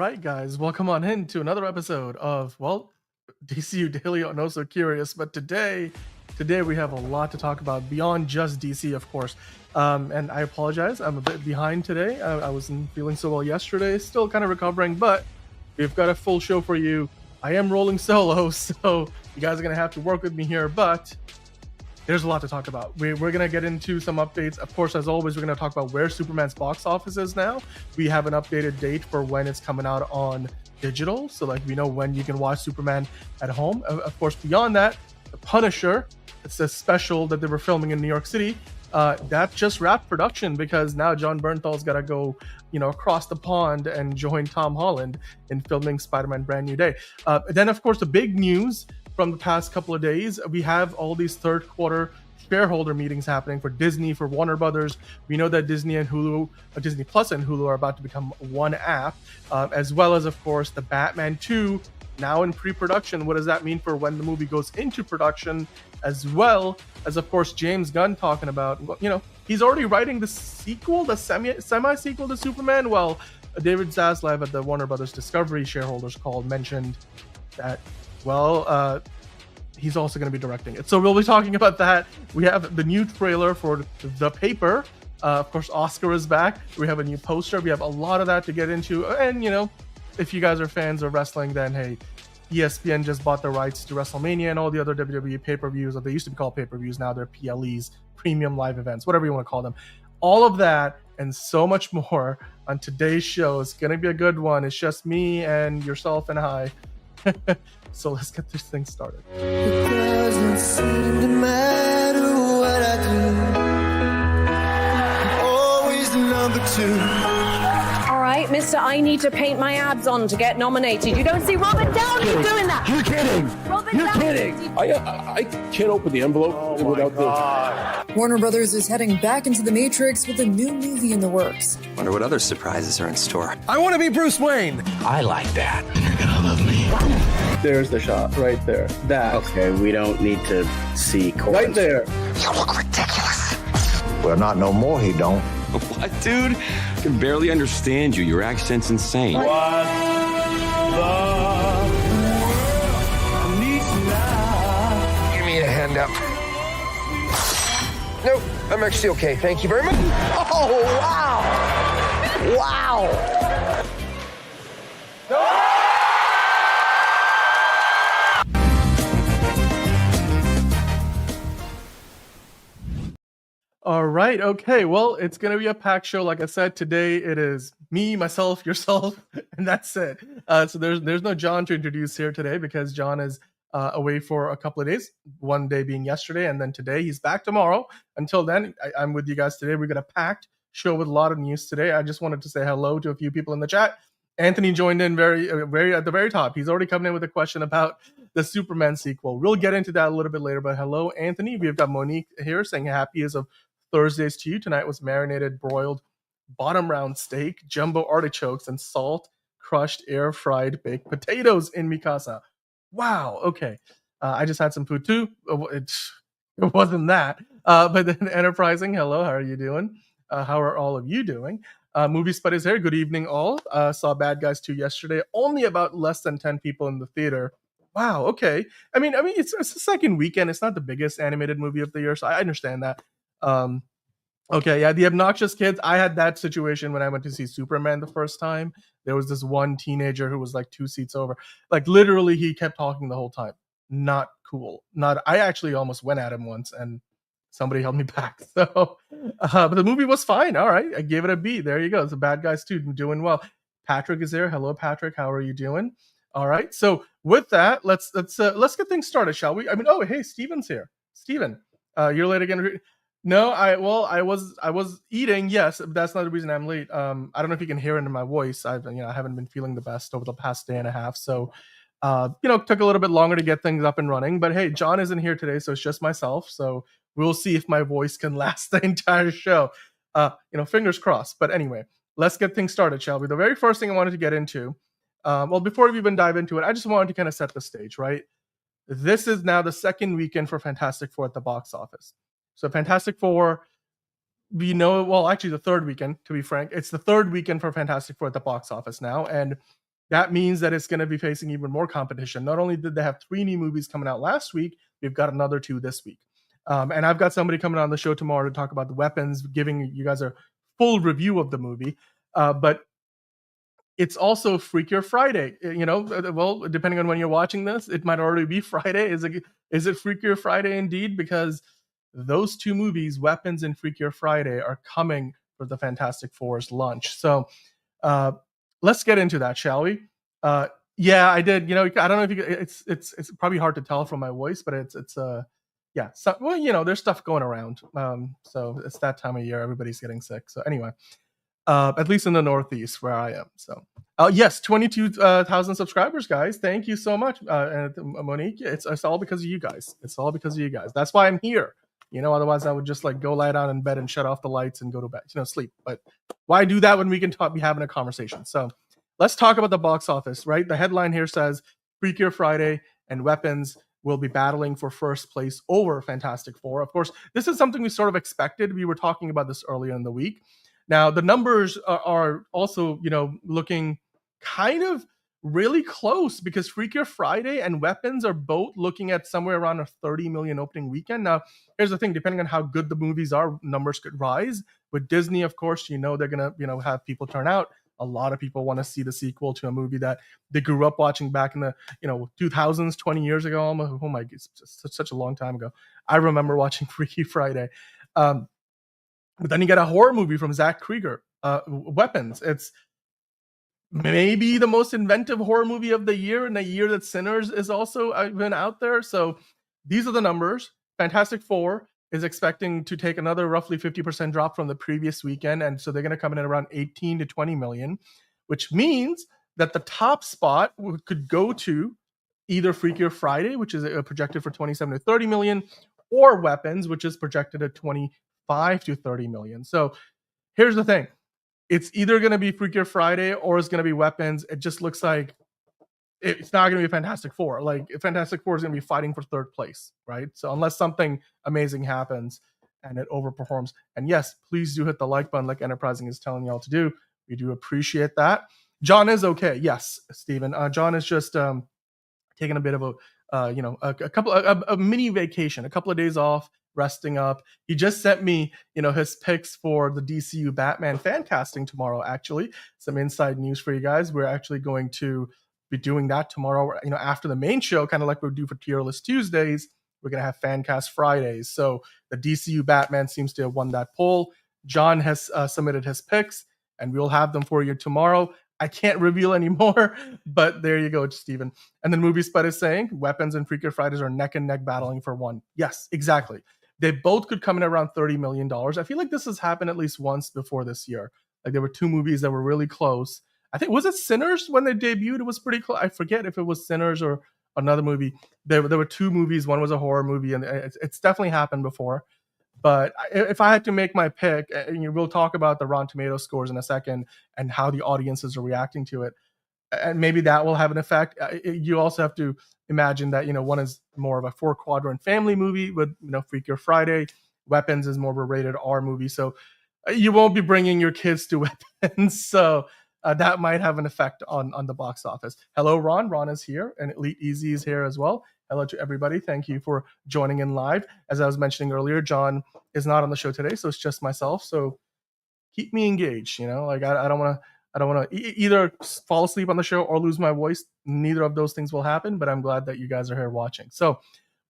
right, guys, welcome on in to another episode of DCU Daily on Oh So Curious. But today we have a lot to talk about beyond just DC, of course. And I apologize, I'm a bit behind today. I wasn't feeling so well yesterday, still kind of recovering, but we've got a full show for you. I am rolling solo, so you guys are gonna have to work with me here, but there's a lot to talk about. We're going to get into some updates. Of course, as always, we're going to talk about where Superman's box office is now. We have an updated date for when it's coming out on digital. So we know when you can watch Superman at home. Of course, beyond that, The Punisher, it's a special that they were filming in New York City. That just wrapped production because now John Bernthal's got to go, across the pond and join Tom Holland in filming Spider-Man Brand New Day. Then, of course, the big news from the past couple of days, we have all these third quarter shareholder meetings happening for Disney, for Warner Brothers. We know that Disney and Hulu, Disney Plus and Hulu are about to become one app, as well as, of course, the Batman 2 now in pre-production. What does that mean for when the movie goes into production? As well as, of course, James Gunn talking about, he's already writing the sequel, the semi-sequel to Superman. Well, David Zaslav at the Warner Brothers Discovery shareholders call mentioned that he's also going to be directing it. So we'll be talking about that. We have the new trailer for The Paper. Of course, Oscar is back. We have a new poster. We have a lot of that to get into. And, if you guys are fans of wrestling, then, hey, ESPN just bought the rights to WrestleMania and all the other WWE pay-per-views, or they used to be called pay-per-views. Now they're PLEs, premium live events, whatever you want to call them. All of that and so much more on today's show. It's going to be a good one. It's just me and yourself and I. So let's get this thing started. It doesn't seem to matter what I do. I'm always the number two. All right, mister, I need to paint my abs on to get nominated. You don't see Robert Downey doing that. You're kidding. You're kidding. I can't open the envelope without the... Warner Brothers is heading back into the Matrix with a new movie in the works. Wonder what other surprises are in store. I want to be Bruce Wayne. I like that. You're gonna love me. There's the shot right there. That. Okay, we don't need to see cords. Right there. You look ridiculous. Well, not no more, he don't. What, dude? I can barely understand you. Your accent's insane. What the needs now? Give me a hand up. Nope, I'm actually okay. Thank you very much. Oh, wow. Wow. All right. Okay. Well, it's going to be a packed show. Like I said, today it is me, myself, yourself, and that's it. So there's no John to introduce here today because John is away for a couple of days, one day being yesterday, and then today. He's back tomorrow. Until then, I'm with you guys today. We got a packed show with a lot of news today. I just wanted to say hello to a few people in the chat. Anthony joined in very at the very top. He's already coming in with a question about the Superman sequel. We'll get into that a little bit later, but hello, Anthony. We've got Monique here saying happy as of Thursdays to you. Tonight was marinated, broiled, bottom round steak, jumbo artichokes, and salt, crushed, air-fried baked potatoes in Mikasa. Wow, okay. I just had some food too. It wasn't that. But then Enterprising, hello, how are you doing? How are all of you doing? Movie Spud is here. Good evening, all. Saw Bad Guys 2 yesterday. Only about less than 10 people in the theater. Wow, okay. I mean, it's the second weekend. It's not the biggest animated movie of the year, so I understand that. Okay, yeah, The Obnoxious Kids. I had that situation when I went to see Superman the first time. There was this one teenager who was like 2 seats over. Like literally, he kept talking the whole time. Not cool. I actually almost went at him once, and somebody held me back. So, but the movie was fine. All right, I gave it a B. There you go. It's a Bad Guys 2 doing well. Patrick is there. Hello, Patrick. How are you doing? All right. So with that, let's get things started, shall we? I mean, oh, hey, Steven's here. Steven, you're late again. No, I was eating. Yes, but that's not the reason I'm late. I don't know if you can hear it in my voice. I haven't been feeling the best over the past day and a half. So, took a little bit longer to get things up and running. But hey, John isn't here today, so it's just myself. So we'll see if my voice can last the entire show. Fingers crossed. But anyway, let's get things started, shall we? The very first thing I wanted to get into, before we even dive into it, I just wanted to kind of set the stage, right? This is now the second weekend for Fantastic Four at the box office. So Fantastic Four, actually the third weekend, to be frank. It's the third weekend for Fantastic Four at the box office now. And that means that it's going to be facing even more competition. Not only did they have 3 new movies coming out last week, we've got another 2 this week. And I've got somebody coming on the show tomorrow to talk about the weapons, giving you guys a full review of the movie. But it's also Freakier Friday. Well, depending on when you're watching this, it might already be Friday. Is it Freakier Friday indeed? Because those 2 movies, Weapons and Freakier Friday, are coming for the Fantastic Four's launch. So let's get into that, shall we? Yeah, I did. I don't know if you. It's probably hard to tell from my voice, but it's yeah. So, well, there's stuff going around. So it's that time of year. Everybody's getting sick. So anyway, at least in the Northeast where I am. So yes, 22,000 subscribers, guys. Thank you so much, and Monique. It's all because of you guys. It's all because of you guys. That's why I'm here. Otherwise I would just go lie down in bed and shut off the lights and go to bed, sleep. But why do that when we can be having a conversation? So let's talk about the box office, right? The headline here says Freakier Friday and Weapons will be battling for first place over Fantastic Four. Of course, this is something we sort of expected. We were talking about this earlier in the week. Now, the numbers are also, looking kind of really close because Freakier Friday and Weapons are both looking at somewhere around a 30 million opening weekend. Now, here's the thing, depending on how good the movies are, numbers could rise. With Disney, of course, they're going to, have people turn out. A lot of people want to see the sequel to a movie that they grew up watching back in the, 2000s, 20 years ago. Almost. Oh my, it's just such a long time ago. I remember watching Freaky Friday. But then you get a horror movie from Zach Krieger, Weapons. It's maybe the most inventive horror movie of the year, in a year that Sinners is also been out there. So these are the numbers. Fantastic Four is expecting to take another roughly 50% drop from the previous weekend. And so they're going to come in at around 18 to 20 million, which means that the top spot could go to either Freakier Friday, which is projected for 27 to 30 million, or Weapons, which is projected at 25 to 30 million. So here's the thing. It's either going to be Freakier Friday or it's going to be Weapons. It just looks like it's not going to be Fantastic Four. Fantastic Four is going to be fighting for third place, right? So unless something amazing happens and it overperforms. And yes, please do hit the like button like Enterprising is telling y'all to do. We do appreciate that. John is okay. Yes, Stephen. John is just taking a bit of a mini vacation, a couple of days off, resting up. He just sent me, his picks for the DCU Batman fan casting tomorrow, actually. Some inside news for you guys. We're actually going to be doing that tomorrow, after the main show, kind of like we do for Tier List Tuesdays. We're going to have fan cast Fridays. So the DCU Batman seems to have won that poll. John has submitted his picks, and we'll have them for you tomorrow. I can't reveal anymore, but there you go, Stephen. And then Movie Spud is saying Weapons and Freakier Fridays are neck and neck battling for one. Yes, exactly. They both could come in around $30 million. I feel like this has happened at least once before this year. There were 2 movies that were really close. I think, was it Sinners when they debuted? It was pretty close. I forget if it was Sinners or another movie. There were 2 movies. One was a horror movie, and it's definitely happened before. But if I had to make my pick, and we'll talk about the Rotten Tomatoes scores in a second and how the audiences are reacting to it, and maybe that will have an effect. You also have to imagine that, one is more of a 4-quadrant family movie with, Freakier Friday. Weapons is more of a rated R movie. So you won't be bringing your kids to Weapons. So that might have an effect on the box office. Hello, Ron. Ron is here, and Elite Easy is here as well. Hello to everybody. Thank you for joining in live. As I was mentioning earlier, John is not on the show today, so it's just myself. So keep me engaged. I don't want to either fall asleep on the show or lose my voice. Neither of those things will happen, but I'm glad that you guys are here watching. So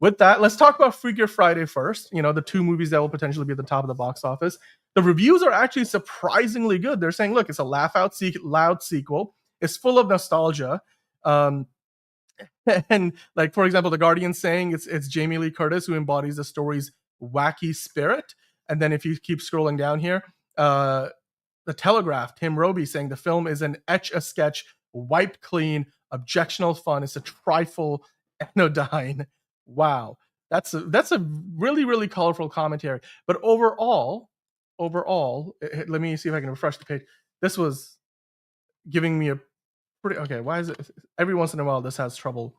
with that, let's talk about Freakier Friday first. The 2 movies that will potentially be at the top of the box office. The reviews are actually surprisingly good. They're saying, look, it's a laugh out loud sequel. It's full of nostalgia. And for example, The Guardian's saying it's Jamie Lee Curtis who embodies the story's wacky spirit. And then if you keep scrolling down here, The Telegraph, Tim Roby saying the film is an etch-a-sketch, wiped clean, objectionable fun. It's a trifle anodyne. Wow. That's a really, really colorful commentary. But overall, let me see if I can refresh the page. This was giving me a pretty, okay, why is it, every once in a while this has trouble.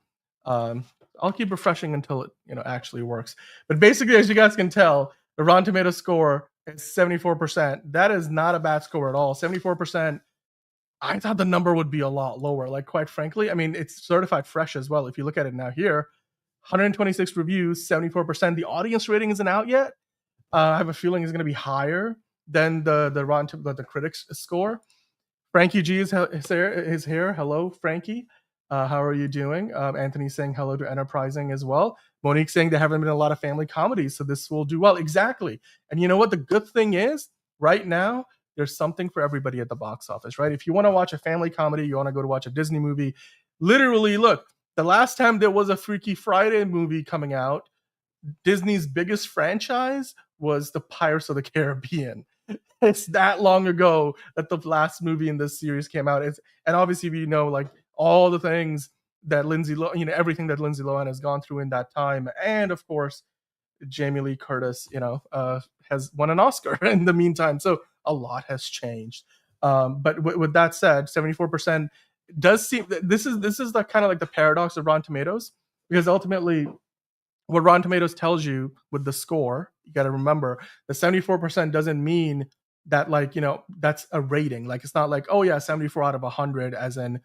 I'll keep refreshing until it, actually works. But basically, as you guys can tell, the Rotten Tomatoes score is 74%. That is not a bad score at all. 74%. I thought the number would be a lot lower. Like, quite frankly, I mean, it's certified fresh as well. If you look at it now here, 126 reviews, 74%. The audience rating isn't out yet. I have a feeling it's going to be higher than the critics score. Frankie G is here. Hello, Frankie. How are you doing? Anthony saying hello to Enterprising as well. Monique saying there haven't been a lot of family comedies, so this will do well. Exactly. And you know what? The good thing is, right now, there's something for everybody at the box office, right? If you want to watch a family comedy, you want to go to watch a Disney movie, literally, look, the last time there was a Freaky Friday movie coming out, Disney's biggest franchise was the Pirates of the Caribbean. It's that long ago that the last movie in this series came out. And obviously we know like all the things that everything that Lindsay Lohan has gone through in that time, and of course Jamie Lee Curtis, has won an Oscar in the meantime. So a lot has changed. But with that said, 74% does seem. This is the kind of like the paradox of Rotten Tomatoes, because ultimately, what Rotten Tomatoes tells you with the score, you got to remember the 74% doesn't mean that that's a rating. Like, it's not like, oh yeah, 74 out of 100, as in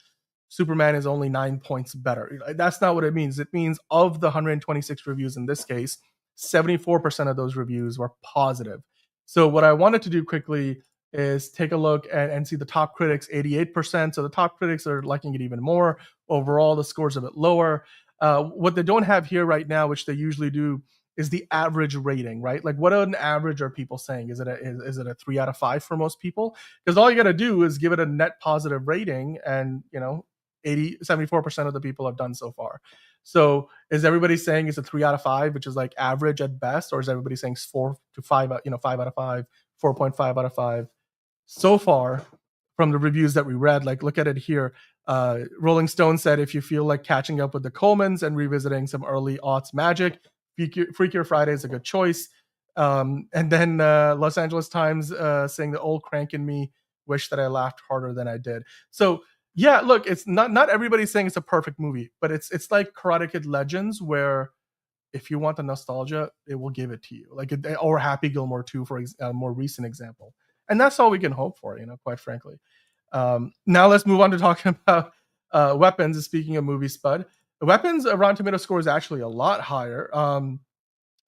Superman is only 9 points better. That's not what it means. It means of the 126 reviews in this case, 74% of those reviews were positive. So what I wanted to do quickly is take a look and see the top critics, 88%. So the top critics are liking it even more. Overall, the score's a bit lower. What they don't have here right now, which they usually do, is the average rating, right? Like, what an average are people saying? Is it a 3 out of 5 for most people? Because all you got to do is give it a net positive rating, and 74% of the people have done so far. So is everybody saying it's a 3 out of 5, which is like average at best, or is everybody saying 4 to 5, 5 out of 5, 4.5 out of 5? So far, from the reviews that we read, like, look at it here. Rolling Stone said, if you feel like catching up with the Colemans and revisiting some early aughts magic, Freakier Friday is a good choice. And then Los Angeles Times saying the old crank in me wish that I laughed harder than I did. So yeah, look, it's not everybody's saying it's a perfect movie, but it's like Karate Kid Legends, where if you want the nostalgia, it will give it to you. Or Happy Gilmore 2 for a more recent example. And that's all we can hope for, quite frankly. Now let's move on to talking about Weapons. Speaking of movie Spud, Weapons Rotten Tomato score is actually a lot higher.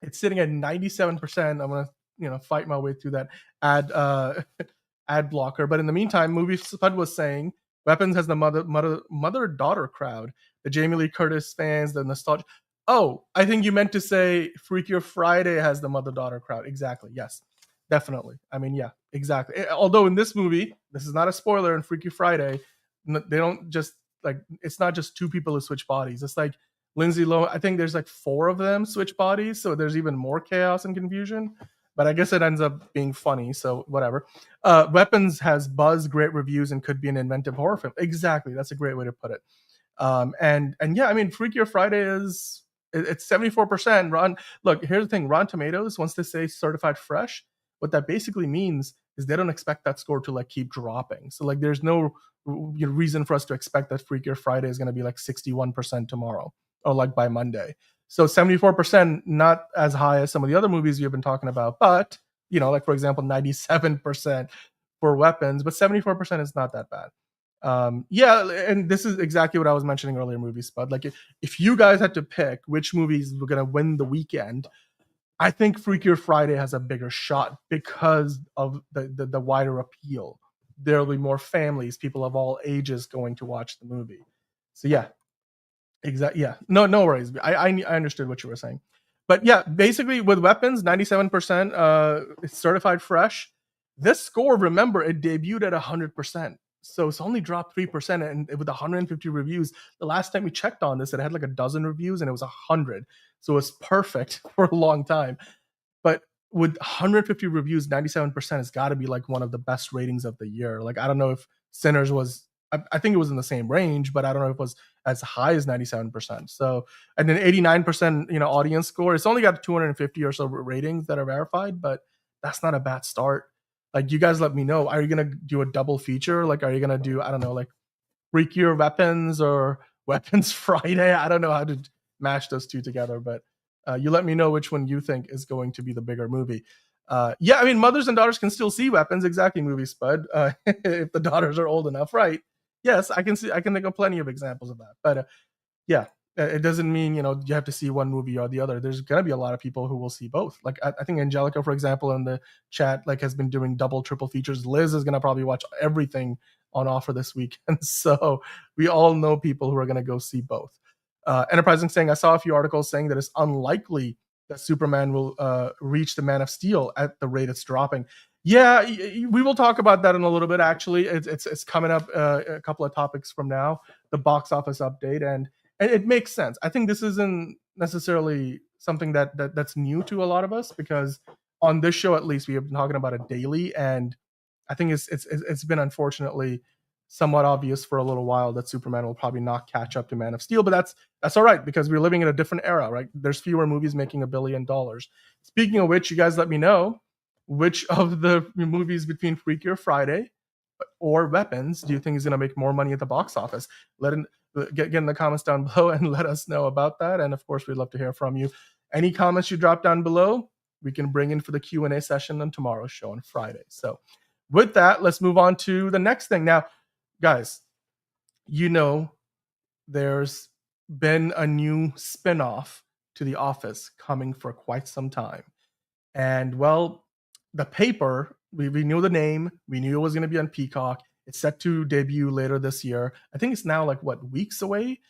It's sitting at 97%. I'm gonna fight my way through that ad blocker. But in the meantime, movie Spud was saying Weapons has the mother-daughter crowd, the Jamie Lee Curtis fans, the nostalgia. Oh, I think you meant to say Freakier Friday has the mother-daughter crowd. Exactly. Yes, definitely. I mean, yeah, exactly. Although in this movie, this is not a spoiler, in Freaky Friday, they don't just it's not just two people who switch bodies. It's like Lindsay Lohan, I think there's like 4 of them switch bodies, so there's even more chaos and confusion. But I guess it ends up being funny, so whatever. Weapons has buzz, great reviews, and could be an inventive horror film. Exactly, that's a great way to put it. And yeah, I mean, Freakier Friday it's 74%. Look, here's the thing: Rotten Tomatoes, once they say certified fresh, what that basically means is they don't expect that score to keep dropping. So there's no reason for us to expect that Freakier Friday is going to be 61% tomorrow or by Monday. So 74%, not as high as some of the other movies you've been talking about, but for example, 97% for Weapons, but 74% is not that bad. Yeah, and this is exactly what I was mentioning earlier, movie Spud. If you guys had to pick which movies were going to win the weekend, I think Freakier Friday has a bigger shot because of the wider appeal. There'll be more families, people of all ages going to watch the movie. So yeah, exactly. Yeah, no worries. I understood what you were saying, but yeah, basically with Weapons, 97%, it's certified fresh. This score, remember, it debuted at 100%. So it's only dropped 3%, and with 150 reviews, the last time we checked on this, it had a dozen reviews, and it was 100. So it's perfect for a long time. But with 150 reviews, 97% has got to be one of the best ratings of the year. I don't know if Sinners was, I think it was in the same range, but I don't know if it was as high as 97%. So, and then 89%, audience score. It's only got 250 or so ratings that are verified, but that's not a bad start. You guys let me know. Are you going to do a double feature? Are you going to do, I don't know, Freakier Weapons or Weapons Friday? I don't know how to match those two together, but you let me know which one you think is going to be the bigger movie. Yeah, I mean, mothers and daughters can still see weapons. Exactly, movie Spud. If the daughters are old enough, right? Yes, I can think of plenty of examples of that. But yeah, it doesn't mean you have to see one movie or the other. There's gonna be a lot of people who will see both. Like I think Angelica, for example, in the chat, like has been doing double, triple features. Liz is gonna probably watch everything on offer this week, and so we all know people who are gonna go see both. Enterprising saying, I saw a few articles saying that it's unlikely that Superman will reach the Man of Steel at the rate it's dropping. Yeah, we will talk about that in a little bit. Actually, it's coming up a couple of topics from now. The box office update, and it makes sense. I think this isn't necessarily something that's new to a lot of us, because on this show at least we have been talking about it daily, and I think it's been unfortunately somewhat obvious for a little while that Superman will probably not catch up to Man of Steel, but that's all right, because we're living in a different era, right? There's fewer movies making $1 billion. Speaking of which, you guys let me know which of the movies between Freakier Friday or Weapons do you think is going to make more money at the box office? Get in the comments down below and let us know about that. And of course, we'd love to hear from you. Any comments you drop down below, we can bring in for the Q&A session on tomorrow's show on Friday. So with that, let's move on to the next thing. Now, guys, there's been a new spinoff to The Office coming for quite some time. And well, the paper, we knew the name, we knew it was going to be on Peacock. It's set to debut later this year. I think it's now weeks away,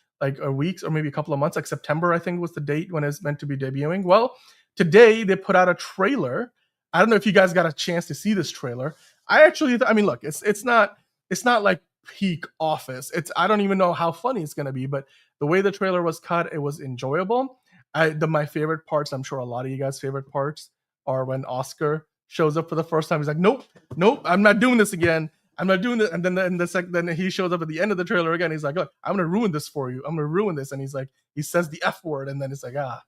weeks or maybe a couple of months, like September, I think was the date when it's meant to be debuting. Well, today they put out a trailer. I don't know if you guys got a chance to see this trailer. Look, it's not like peak Office. I don't even know how funny it's going to be, but the way the trailer was cut, it was enjoyable. My favorite parts, I'm sure a lot of you guys' favorite parts, are when Oscar shows up for the first time. He's like, nope, I'm not doing this again. I'm not doing it. And then he shows up at the end of the trailer again. He's like, look, I'm going to ruin this for you. I'm going to ruin this. And he's like, he says the F word. And then it's like, yeah,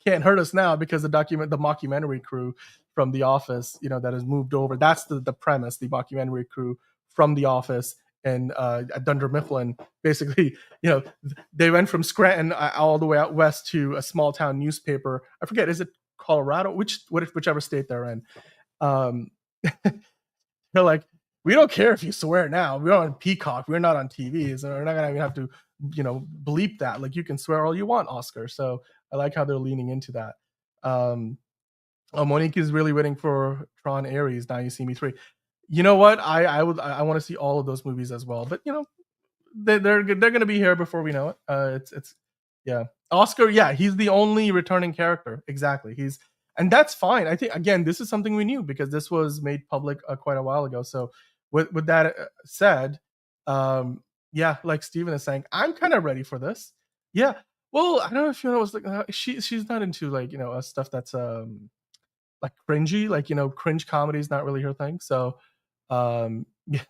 can't hurt us now, because the mockumentary crew from The Office, that has moved over. That's the premise. The mockumentary crew from The Office and Dunder Mifflin, basically, they went from Scranton all the way out west to a small town newspaper. I forget, is it Colorado? Whichever state they're in. They're like, we don't care if you swear now. We're on Peacock. We're not on TV. So we're not going to have to, bleep that. Like, you can swear all you want, Oscar. So I like how they're leaning into that. Monique is really waiting for Tron Ares, Now You See Me 3. You know what? I want to see all of those movies as well. But, they're going to be here before we know it. Yeah. Oscar, yeah, he's the only returning character. Exactly. And that's fine. I think, again, this is something we knew, because this was made public quite a while ago. So with that said, yeah, like Steven is saying, I'm kind of ready for this. Yeah. Well, I don't know if you know, it's like she's not into stuff that's like cringy, cringe comedy is not really her thing. So yeah.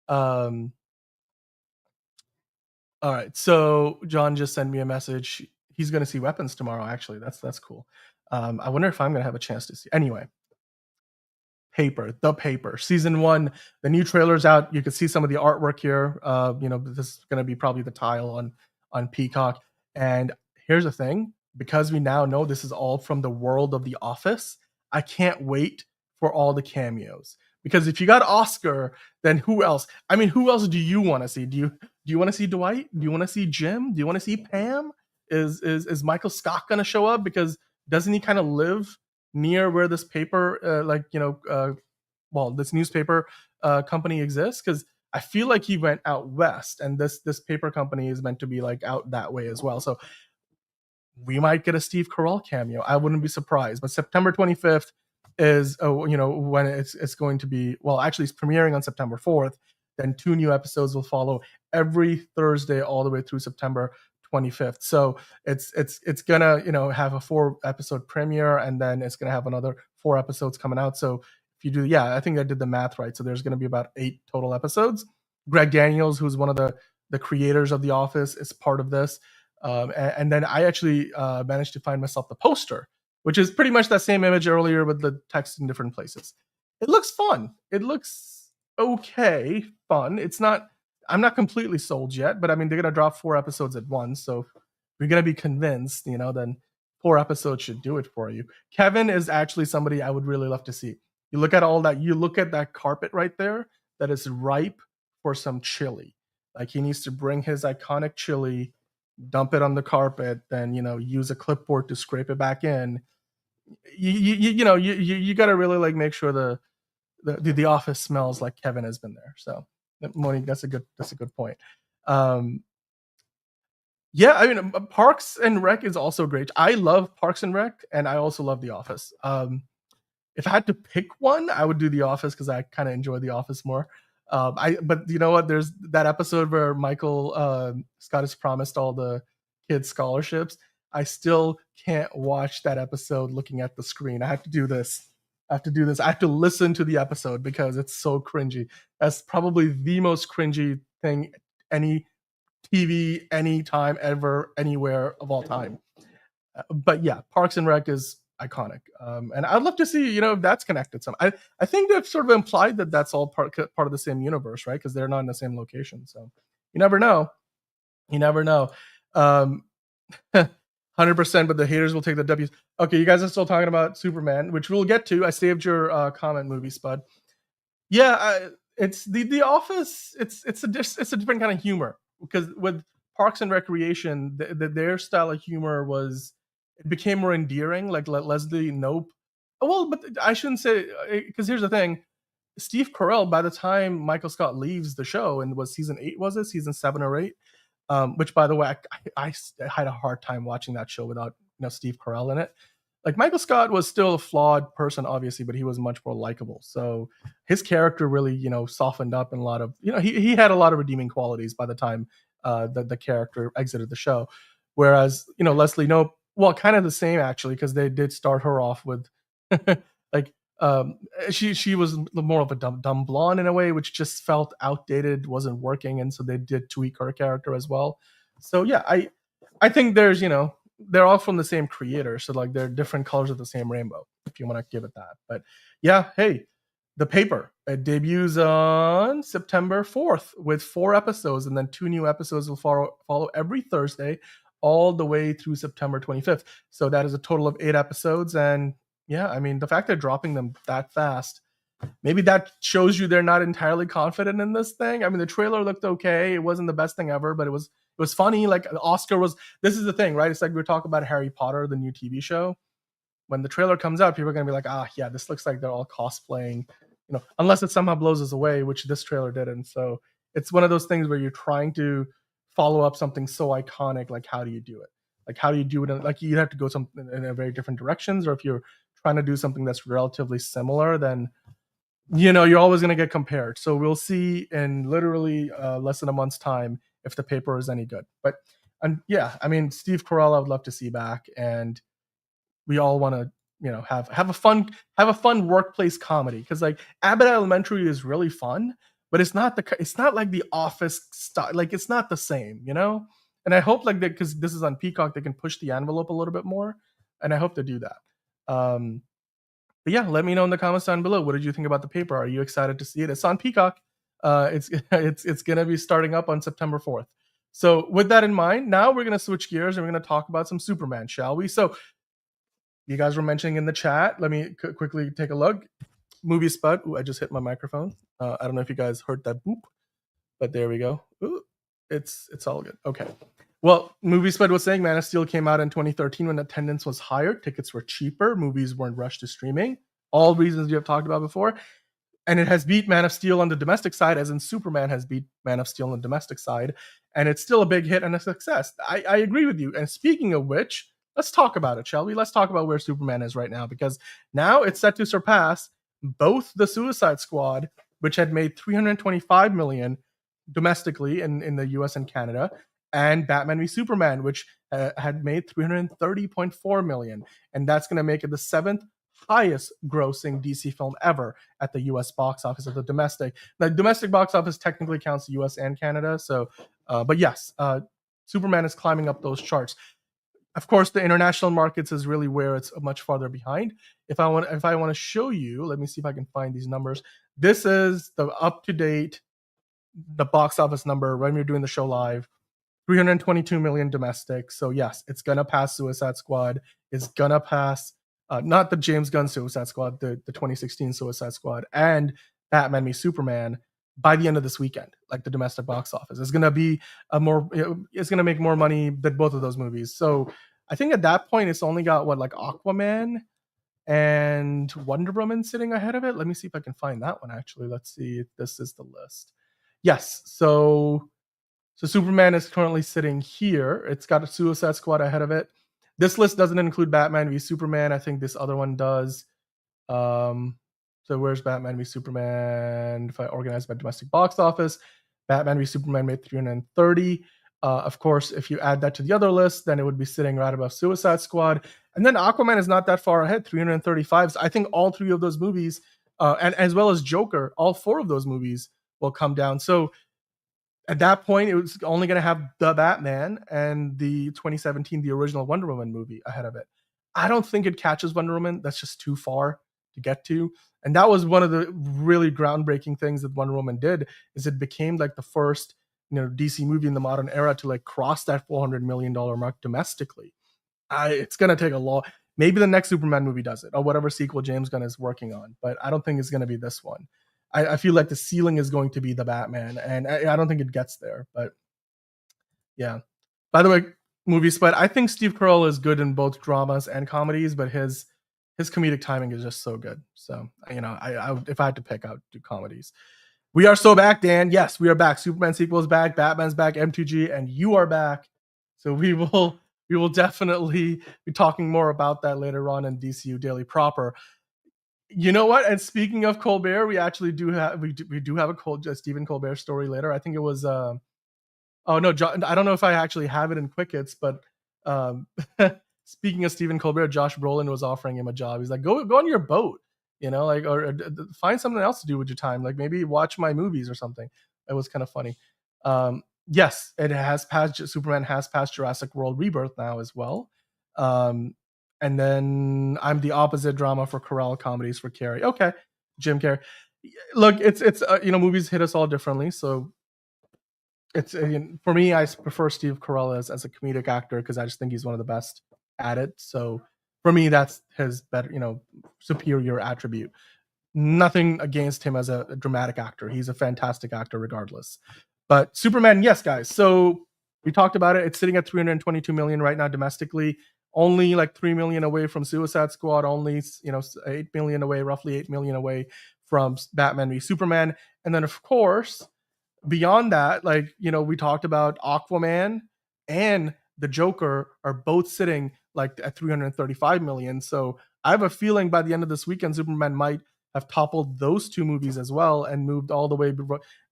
All right. So John just sent me a message. He's going to see Weapons tomorrow. Actually, that's cool. I wonder if I'm going to have a chance to see. Anyway, The Paper, season 1. The new trailer's out. You can see some of the artwork here. This is going to be probably the tile on Peacock. And here's the thing: because we now know this is all from the world of The Office, I can't wait for all the cameos. Because if you got Oscar, then who else? I mean, who else do you want to see? Do you want to see Dwight? Do you want to see Jim? Do you want to see Pam? Is Michael Scott going to show up? Because doesn't he kind of live near where this paper, this newspaper company exists? Because I feel like he went out west, and this paper company is meant to be like out that way as well. So we might get a Steve Carell cameo. I wouldn't be surprised. But September 25th is when it's going to be. Well, actually, it's premiering on September 4th. Then 2 new episodes will follow every Thursday all the way through September 25th. So it's gonna have a 4-episode premiere, and then it's gonna have another 4 episodes coming out. So if you do, I think I did the math right. So there's gonna be about 8 total episodes. Greg Daniels, who's one of the creators of The Office, is part of this. And then I actually managed to find myself the poster, which is pretty much that same image earlier with the text in different places. It looks fun. It looks okay, fun. I'm not completely sold yet, but I mean, they're going to drop 4 episodes at once. So if you're going to be convinced, then 4 episodes should do it for you. Kevin is actually somebody I would really love to see. You look at all that, you look at that carpet right there, that is ripe for some chili. Like, he needs to bring his iconic chili, dump it on the carpet, then, use a clipboard to scrape it back in. You got to really like make sure the office smells like Kevin has been there. So, Monique, that's a good point. Yeah, I mean, Parks and Rec is also great. I love Parks and Rec, and I also love The Office. If I had to pick one, I would do The Office because I kind of enjoy The Office more. But you know what? There's that episode where Michael Scott is promised all the kids scholarships. I still can't watch that episode looking at the screen. I have to do this. I have to listen to the episode because it's so cringy. That's probably the most cringy thing any TV, anytime, ever, anywhere of all time. But yeah, Parks and Rec is iconic. And I'd love to see, if that's connected some. I think they've sort of implied that that's all part of the same universe, right? Because they're not in the same location. So you never know. 100%, but the haters will take the W's. Okay, you guys are still talking about Superman, which we'll get to. I saved your comment, movie Spud. Yeah, it's the Office. It's a different kind of humor, because with Parks and Recreation, their style of humor it became more endearing. Like Leslie Knope. Well, but I shouldn't say, because here's the thing. Steve Carell, by the time Michael Scott leaves the show, and was season 8, was it season 7 or 8? Which, by the way, I had a hard time watching that show without Steve Carell in it. Like, Michael Scott was still a flawed person, obviously, but he was much more likable. So his character really, softened up in a lot of, he had a lot of redeeming qualities by the time the character exited the show. Whereas, Leslie Knope, well, kind of the same actually, because they did start her off with like she was more of a dumb blonde in a way, which just felt outdated, wasn't working, and so they did tweak her character as well. So yeah, I think there's they're all from the same creator, so like they're different colors of the same rainbow, if you want to give it that. But yeah, hey, The Paper, it debuts on September 4th with 4 episodes, and then 2 new episodes will follow every Thursday all the way through September 25th. So that is a total of 8 episodes. And yeah, I mean, the fact they're dropping them that fast, maybe that shows you they're not entirely confident in this thing. I mean, the trailer looked okay. It wasn't the best thing ever, but it was funny. Like, Oscar was, this is the thing, right? It's like we were talking about Harry Potter, the new TV show. When the trailer comes out, people are going to be like, yeah, this looks like they're all cosplaying, unless it somehow blows us away, which this trailer didn't. So it's one of those things where you're trying to follow up something so iconic. Like, how do you do it? Like, how do you do it? Like, you'd have to go something in a very different directions, or if you're trying to do something that's relatively similar, then you're always going to get compared. So we'll see in literally less than a month's time if The Paper is any good. But yeah, I mean, Steve Carell, I would love to see back, and we all want to have a fun workplace comedy, because like Abbott Elementary is really fun, but it's not like The Office style. Like, it's not the same, And I hope like that, because this is on Peacock, they can push the envelope a little bit more, and I hope to do that. But yeah, let me know in the comments down below. What did you think about The Paper? Are you excited to see it? It's on Peacock. It's gonna be starting up on September 4th. So with that in mind, now we're gonna switch gears and we're gonna talk about some Superman, shall we? So you guys were mentioning in the chat. Let me quickly take a look. Movie Spud. Ooh, I just hit my microphone. I don't know if you guys heard that boop, but there we go. Ooh, it's all good. Okay. Well, Movie Spud was saying Man of Steel came out in 2013 when attendance was higher, tickets were cheaper, movies weren't rushed to streaming. All reasons you have talked about before. And it has beat Man of Steel on the domestic side, as in Superman has beat Man of Steel on the domestic side. And it's still a big hit and a success. I agree with you. And speaking of which, let's talk about it, shall we? Let's talk about where Superman is right now, because now it's set to surpass both the Suicide Squad, which had made $325 million domestically in the US and Canada, and Batman v Superman, which had made $330.4 million. And that's going to make it the 7th highest grossing DC film ever at the US box office of the domestic. The domestic box office technically counts the US and Canada. So, but yes, Superman is climbing up those charts. Of course, the international markets is really where it's much farther behind. If I want to show you, let me see if I can find these numbers. This is the up-to-date, the box office number when we're doing the show live 322 million domestic. So yes, it's gonna pass Suicide Squad. It's gonna pass not the James Gunn Suicide Squad, the 2016 Suicide Squad, and Batman v Superman by the end of this weekend, like the domestic box office. It's gonna be it's gonna make more money than both of those movies. So I think at that point it's only got like Aquaman and Wonder Woman sitting ahead of it. Let me see if I can find that one actually. Let's see if this is the list. Yes, so Superman is currently sitting here. It's got a Suicide Squad ahead of it. This list doesn't include Batman v Superman. I think this other one does. So where's Batman v Superman? If I organize by domestic box office, Batman v Superman made 330. Of course, if you add that to the other list, then it would be sitting right above Suicide Squad. And then Aquaman is not that far ahead, 335. So I think all three of those movies, and as well as Joker, all four of those movies will come down. So at that point, it was only going to have the Batman and the 2017, the original Wonder Woman movie ahead of it. I don't think it catches Wonder Woman. That's just too far to get to. And that was one of the really groundbreaking things that Wonder Woman did, is it became like the first, DC movie in the modern era to like cross that $400 million mark domestically. It's going to take a lot. Maybe the next Superman movie does it, or whatever sequel James Gunn is working on. But I don't think it's going to be this one. I feel like the ceiling is going to be the Batman, and I don't think it gets there. But yeah. By the way, movie split. I think Steve Carell is good in both dramas and comedies, but his comedic timing is just so good. So I if I had to pick, I would do comedies. We are so back, Dan. Yes, we are back. Superman sequel is back. Batman's back. M2G, and you are back. So we will definitely be talking more about that later on in DCU Daily proper. You know what? And speaking of Colbert, we actually do have a Stephen Colbert story later. I think it was oh no, John, I don't know if I actually have it in Quick Hits, but speaking of Stephen Colbert, Josh Brolin was offering him a job. He's like, go on your boat, or find something else to do with your time, like maybe watch my movies or something. It was kind of funny. Yes, it has passed. Superman has passed Jurassic World Rebirth now as well. And then I'm the opposite drama for Carell, comedies for Carrey. Okay, Jim Carrey. Look, it's movies hit us all differently. So it's for me, I prefer Steve Carell as a comedic actor because I just think he's one of the best at it. So for me, that's his better, superior attribute. Nothing against him as a dramatic actor. He's a fantastic actor regardless. But Superman, yes, guys. So we talked about it. It's sitting at 322 million right now domestically. Only like 3 million away from Suicide Squad, only 8 million away, roughly 8 million away from Batman v Superman. And then of course, beyond that, we talked about Aquaman and the Joker are both sitting like at 335 million. So I have a feeling by the end of this weekend, Superman might have toppled those two movies as well and moved all the way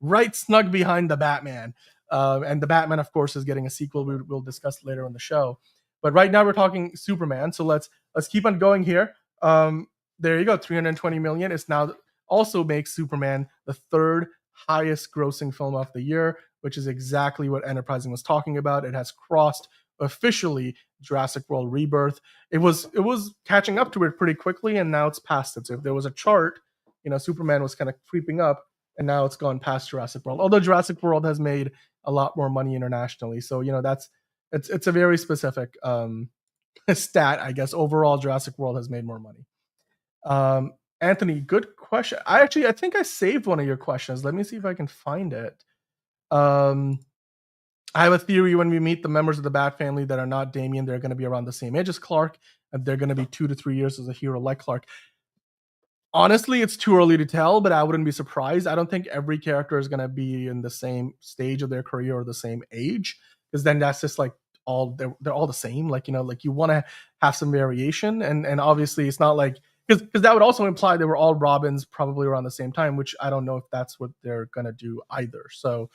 right snug behind the Batman. And the Batman, of course, is getting a sequel we'll discuss later in the show. But right now we're talking Superman, so let's keep on going here. There you go, 320 million. It's now also makes Superman the third highest grossing film of the year, which is exactly what Enterprising was talking about. It has crossed officially Jurassic World Rebirth. It was catching up to it pretty quickly, and now it's past it. So if there was a chart, Superman was kind of creeping up, and now it's gone past Jurassic World. Although Jurassic World has made a lot more money internationally, so it's a very specific stat, I guess. Overall, Jurassic World has made more money. Anthony, good question. I think I saved one of your questions. Let me see if I can find it. I have a theory when we meet the members of the Bat family that are not Damian, they're going to be around the same age as Clark, and they're going to be 2 to 3 years as a hero like Clark. Honestly, it's too early to tell, but I wouldn't be surprised. I don't think every character is going to be in the same stage of their career or the same age, because then that's just like they're all the same. You want to have some variation, and obviously it's not like, because that would also imply they were all Robins probably around the same time, which I don't know if that's what they're going to do either. So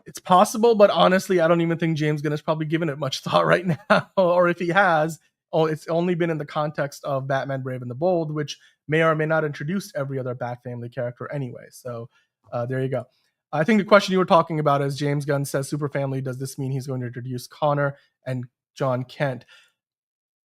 it's possible, but honestly, I don't even think James Gunn has probably given it much thought right now. Or if he has, it's only been in the context of Batman Brave and the Bold, which may or may not introduce every other Bat family character anyway. So there you go. I think the question you were talking about is James Gunn says super family. Does this mean he's going to introduce Connor and John Kent?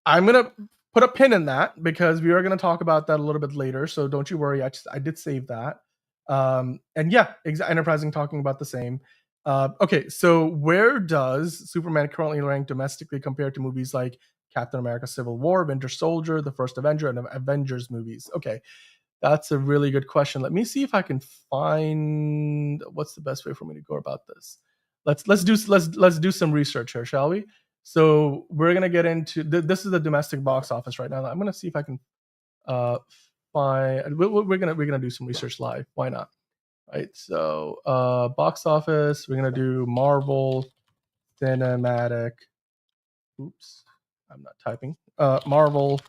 I'm going to put a pin in that because we are going to talk about that a little bit later. So don't you worry. I did save that. And yeah, Enterprising talking about the same. Okay, so where does Superman currently rank domestically compared to movies like Captain America: Civil War, Winter Soldier, The First Avenger, and Avengers movies? Okay, that's a really good question. Let me see if I can find what's the best way for me to go about this. Let's do some research here, shall we? So we're gonna get into this is the domestic box office right now. I'm gonna see if I can find. We're gonna do some research live. Why not? Right. So box office. We're gonna do Marvel Cinematic. Oops, I'm not typing. Marvel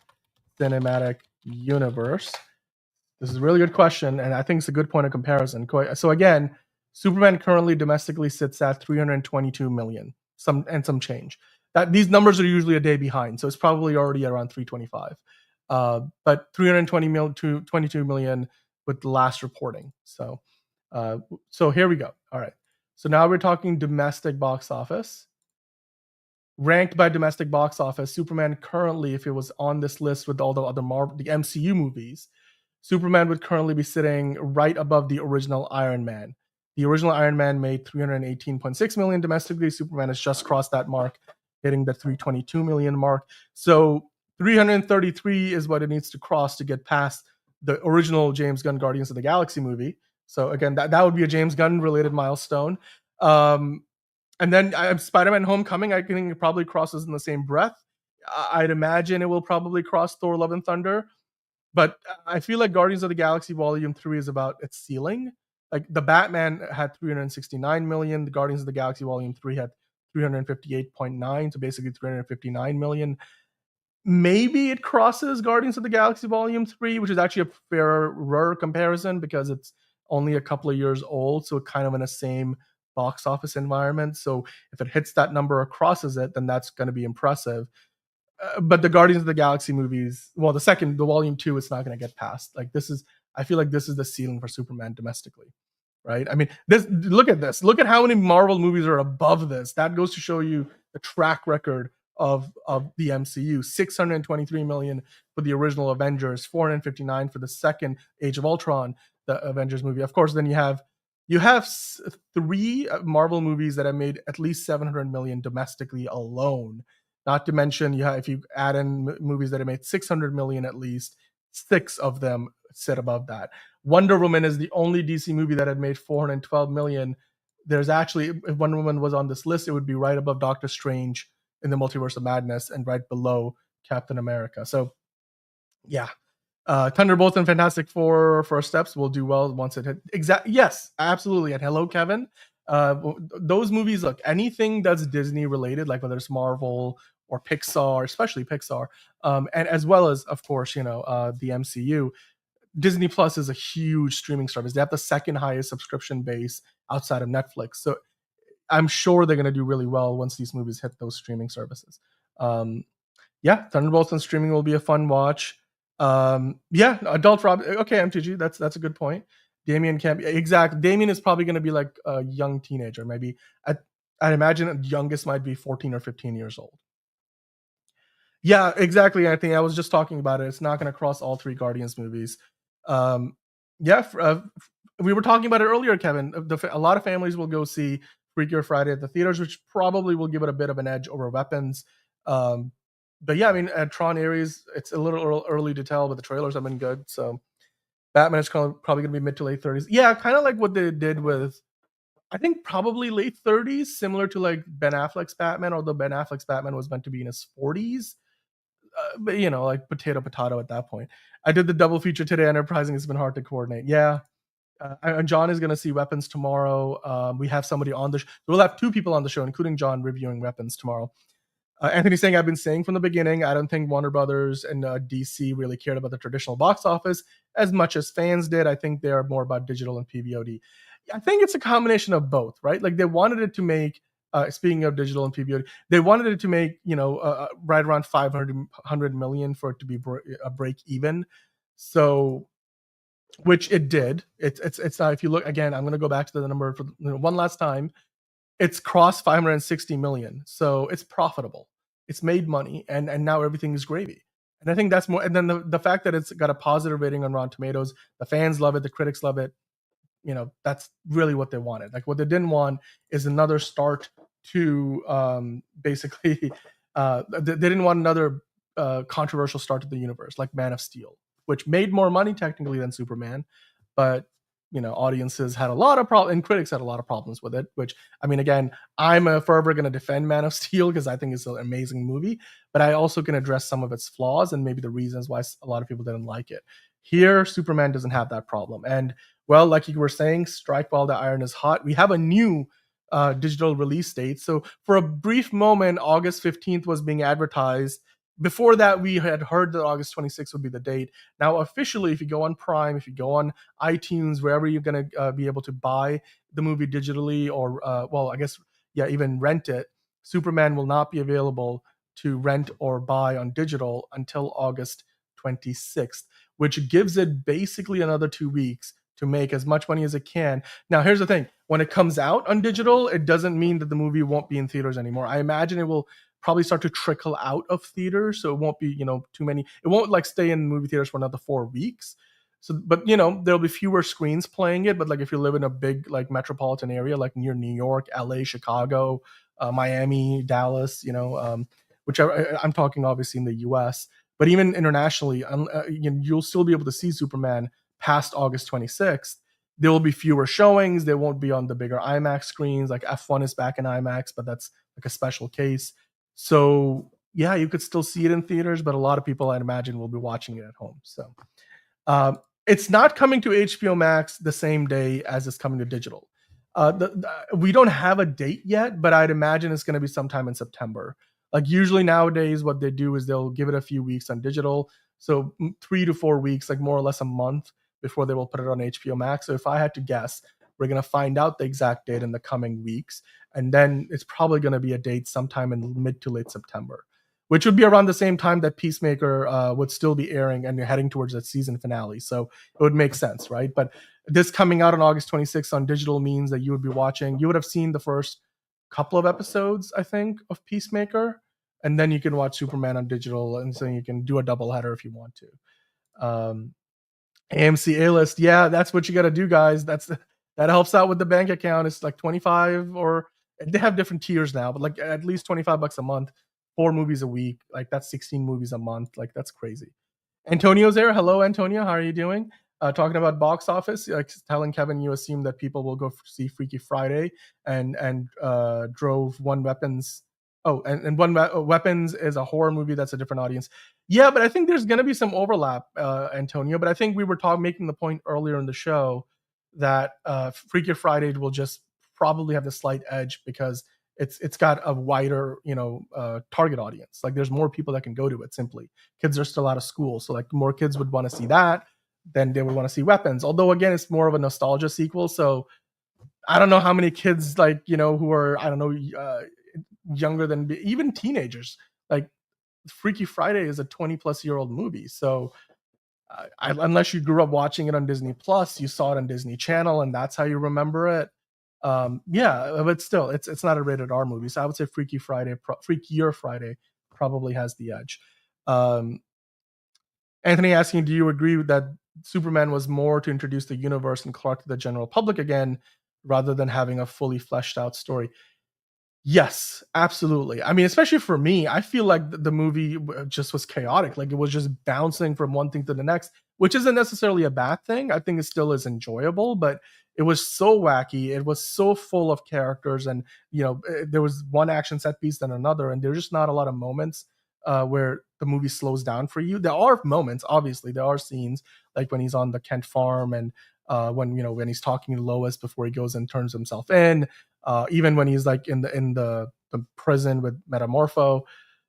Cinematic Universe. This is a really good question, and I think it's a good point of comparison. So again, Superman currently domestically sits at 322 million, some change. That these numbers are usually a day behind, so it's probably already around 325. But 322 million with the last reporting. So here we go. All right. So now we're talking domestic box office. Ranked by domestic box office, Superman currently, if it was on this list with all the other the MCU movies, Superman would currently be sitting right above the original Iron Man. The original Iron Man made 318.6 million domestically. Superman has just crossed that mark, hitting the 322 million mark. So 333 is what it needs to cross to get past the original James Gunn Guardians of the Galaxy movie. So again, that would be a James Gunn related milestone. And then Spider-Man Homecoming, I think it probably crosses in the same breath. I'd imagine it will probably cross Thor Love and Thunder. But I feel like Guardians of the Galaxy Volume 3 is about its ceiling. Like the Batman had 369 million. The Guardians of the Galaxy Volume 3 had 358.9. So basically 359 million. Maybe it crosses Guardians of the Galaxy Volume 3, which is actually a fairer comparison because it's only a couple of years old. So kind of in the same box office environment. So if it hits that number or crosses it, then that's going to be impressive. But the Guardians of the Galaxy movies, well, the Volume 2, it's not going to get past. Like I feel like this is the ceiling for Superman domestically, right? I mean, look at this. Look at how many Marvel movies are above this. That goes to show you the track record of the MCU. 623 million for the original Avengers, 459 for the second Age of Ultron, the Avengers movie. Of course, then you have 3 Marvel movies that have made at least 700 million domestically alone. Not to mention, if you add in movies that have made 600 million at least, 6 of them sit above that. Wonder Woman is the only DC movie that had made 412 million. There's actually, if Wonder Woman was on this list, it would be right above Doctor Strange in the Multiverse of Madness and right below Captain America. So, yeah. Thunderbolts and Fantastic Four first steps will do well once it hit. Yes, absolutely. And hello, Kevin. Those movies, look, anything that's Disney related, like whether it's Marvel or Pixar, especially Pixar, and as well as, of course, the MCU. Disney Plus is a huge streaming service. They have the second highest subscription base outside of Netflix. So I'm sure they're going to do really well once these movies hit those streaming services. Thunderbolts on streaming will be a fun watch. Adult Rob. Okay, MTG, that's a good point. Damien can't be exactly. Damien is probably going to be like a young teenager. Maybe I'd imagine the youngest might be 14 or 15 years old. Yeah, exactly. I think I was just talking about it. It's not going to cross all 3 Guardians movies. We were talking about it earlier, Kevin. A lot of families will go see Freakier Friday at the theaters, which probably will give it a bit of an edge over Weapons. But yeah, I mean, at Tron Ares, it's a little early to tell, but the trailers have been good. So Batman is probably going to be mid to late 30s. Yeah, kind of like what they did with, I think, probably late 30s, similar to like Ben Affleck's Batman, although Ben Affleck's Batman was meant to be in his 40s. But, like potato at that point. I did the double feature today. Enterprising has been hard to coordinate. Yeah. And John is going to see Weapons tomorrow. We have somebody on the show. We'll have 2 people on the show, including John, reviewing Weapons tomorrow. Anthony's saying, I've been saying from the beginning, I don't think Warner Brothers and DC really cared about the traditional box office as much as fans did. I think they're more about digital and PVOD. I think it's a combination of both, right? Like they wanted it to make, speaking of digital and PVOD, they wanted it to make, right around 500 million for it to be a break even. So, which it did. It's if you look again, I'm going to go back to the number for one last time. It's crossed 560 million. So it's profitable. It's made money and now everything is gravy. And I think that's more, and then the fact that it's got a positive rating on Rotten Tomatoes, the fans love it, the critics love it. that's really what they wanted. Like, what they didn't want is another start to basically they didn't want another controversial start to the universe like Man of Steel, which made more money technically than Superman, but audiences had a lot of problems and critics had a lot of problems with it, which, I mean, again, I'm forever going to defend Man of Steel because I think it's an amazing movie, but I also can address some of its flaws and maybe the reasons why a lot of people didn't like it. Here, Superman doesn't have that problem. And, well, like you were saying, strike while the iron is hot. We have a new digital release date. So for a brief moment, August 15th was being advertised. Before that, we had heard that August 26th would be the date. Now, officially, if you go on Prime, if you go on iTunes, wherever you're going to be able to buy the movie digitally or, even rent it, Superman will not be available to rent or buy on digital until August 26th, which gives it basically another 2 weeks to make as much money as it can. Now, here's the thing. When it comes out on digital, it doesn't mean that the movie won't be in theaters anymore. I imagine it will probably start to trickle out of theaters, so it won't be too many. It won't like stay in movie theaters for another 4 weeks. So, but there'll be fewer screens playing it. But like if you live in a big like metropolitan area, like near New York, LA, Chicago, Miami, Dallas, whichever, I'm talking obviously in the US, but even internationally, you'll still be able to see Superman past August 26th. There will be fewer showings. They won't be on the bigger IMAX screens. Like F1 is back in IMAX, but that's like a special case. So yeah, you could still see it in theaters, but a lot of people, I'd imagine, will be watching it at home. So it's not coming to HBO Max the same day as it's coming to digital. We don't have a date yet, but I'd imagine it's going to be sometime in September. Like usually nowadays, what they do is they'll give it a few weeks on digital. So 3 to 4 weeks, like more or less a month before they will put it on HBO Max. So if I had to guess, we're going to find out the exact date in the coming weeks. And then it's probably going to be a date sometime in mid to late September, which would be around the same time that Peacemaker would still be airing and heading towards its season finale. So it would make sense, right? But this coming out on August 26th on digital means that you would have seen the first couple of episodes, I think, of Peacemaker. And then you can watch Superman on digital, and so you can do a doubleheader if you want to. AMC A-list, yeah, that's what you got to do, guys. That helps out with the bank account. It's like 25, or they have different tiers now, but like at least $25 a month, 4 movies a week. Like that's 16 movies a month. Like that's crazy. Antonio's there. Hello, Antonio. How are you doing? Talking about box office, like telling Kevin you assume that people will go see Freaky Friday and drove One Weapons. Oh, and One Weapons is a horror movie. That's a different audience. Yeah, but I think there's going to be some overlap, Antonio. But I think we were making the point earlier in the show that Freaky Friday will just probably have the slight edge because it's got a wider target audience. Like there's more people that can go to it. Simply, kids are still out of school, so like more kids would want to see that than they would want to see Weapons. Although again, it's more of a nostalgia sequel, so I don't know how many kids who are younger than even teenagers. Like Freaky Friday is a 20-plus-year-old movie, so unless you grew up watching it on Disney Plus, you saw it on Disney Channel, and that's how you remember it. But still, it's not a rated R movie, so I would say Freakier Friday probably has the edge. Anthony asking, do you agree that Superman was more to introduce the universe and Clark to the general public again, rather than having a fully fleshed out story? Yes, absolutely. I mean, especially for me, I feel like the movie just was chaotic. Like it was just bouncing from one thing to the next, which isn't necessarily a bad thing. I think it still is enjoyable, but it was so wacky. It was so full of characters, and there was one action set piece then another, and there's just not a lot of moments where the movie slows down for you. There are moments, obviously, there are scenes like when he's on the Kent farm and when he's talking to Lois before he goes and turns himself in, even when he's like in the prison with Metamorpho.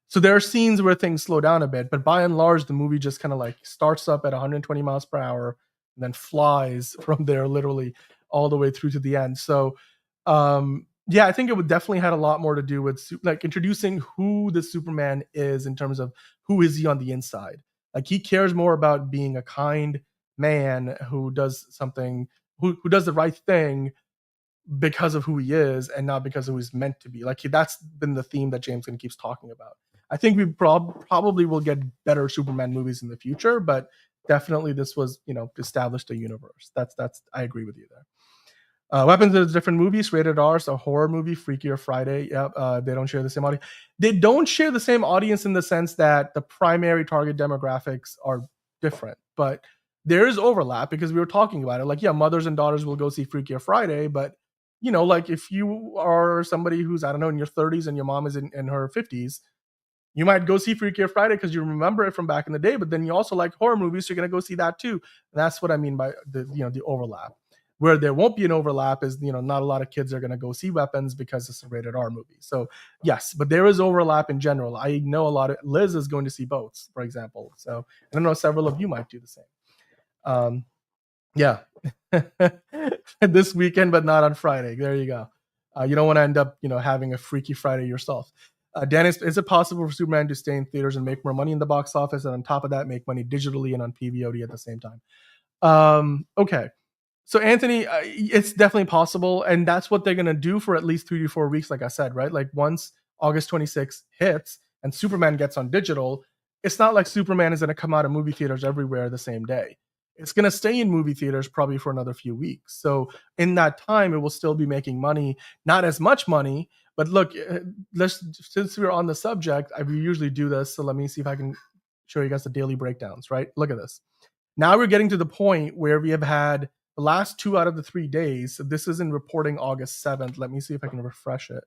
So there are scenes where things slow down a bit, but by and large, the movie just kind of like starts up at 120 miles per hour and then flies from there literally all the way through to the end. So I think it would definitely had a lot more to do with like introducing who the Superman is in terms of who is he on the inside. Like he cares more about being a kind man who does something, who does the right thing because of who he is and not because of who he's meant to be. Like that's been the theme that James Gunn keeps talking about. I think we probably will get better Superman movies in the future, but definitely this was, established a universe. That's I agree with you there. Weapons is different movies, rated R, so horror movie, Freakier Friday. Yep, they don't share the same audience. They don't share the same audience in the sense that the primary target demographics are different, but there is overlap because we were talking about it. Like, yeah, mothers and daughters will go see Freakier Friday, but like if you are somebody who's, I don't know, in your 30s and your mom is in her 50s, you might go see Freakier Friday because you remember it from back in the day, but then you also like horror movies, so you're going to go see that too. And that's what I mean by the overlap. Where there won't be an overlap is, not a lot of kids are going to go see Weapons because it's a rated R movie. So yes, but there is overlap in general. I know a lot of Liz is going to see both, for example. So I don't know, several of you might do the same. Yeah, this weekend, but not on Friday. There you go. You don't want to end up, having a Freaky Friday yourself. Dennis, is it possible for Superman to stay in theaters and make more money in the box office, and on top of that, make money digitally and on PVOD at the same time? Okay. So Anthony, it's definitely possible, and that's what they're going to do for at least 3 to 4 weeks, like I said, right? Like once August 26th hits and Superman gets on digital, it's not like Superman is going to come out of movie theaters everywhere the same day. It's going to stay in movie theaters probably for another few weeks. So in that time, it will still be making money, not as much money, but look, since we're on the subject, we usually do this, so let me see if I can show you guys the daily breakdowns, right? Look at this. Now we're getting to the point where we have had the last 2 out of the 3 days. So this is in reporting August 7th. Let me see if I can refresh it.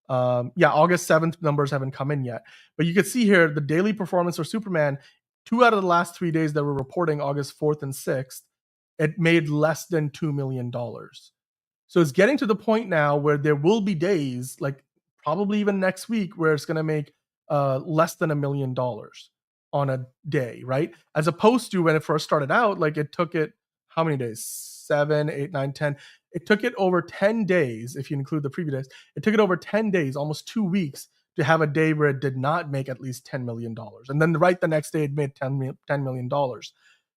August 7th numbers haven't come in yet. But you can see here the daily performance for Superman, 2 out of the last 3 days that we're reporting, August 4th and 6th, it made less than $2 million. So it's getting to the point now where there will be days, like probably even next week, where it's going to make less than $1 million on a day, right? As opposed to when it first started out, like it took it, how many days? 7, 8, 9, 10. It took it over 10 days, if you include the previous days. It took it over 10 days, almost 2 weeks, to have a day where it did not make at least $10 million. And then right the next day, it made $10 million.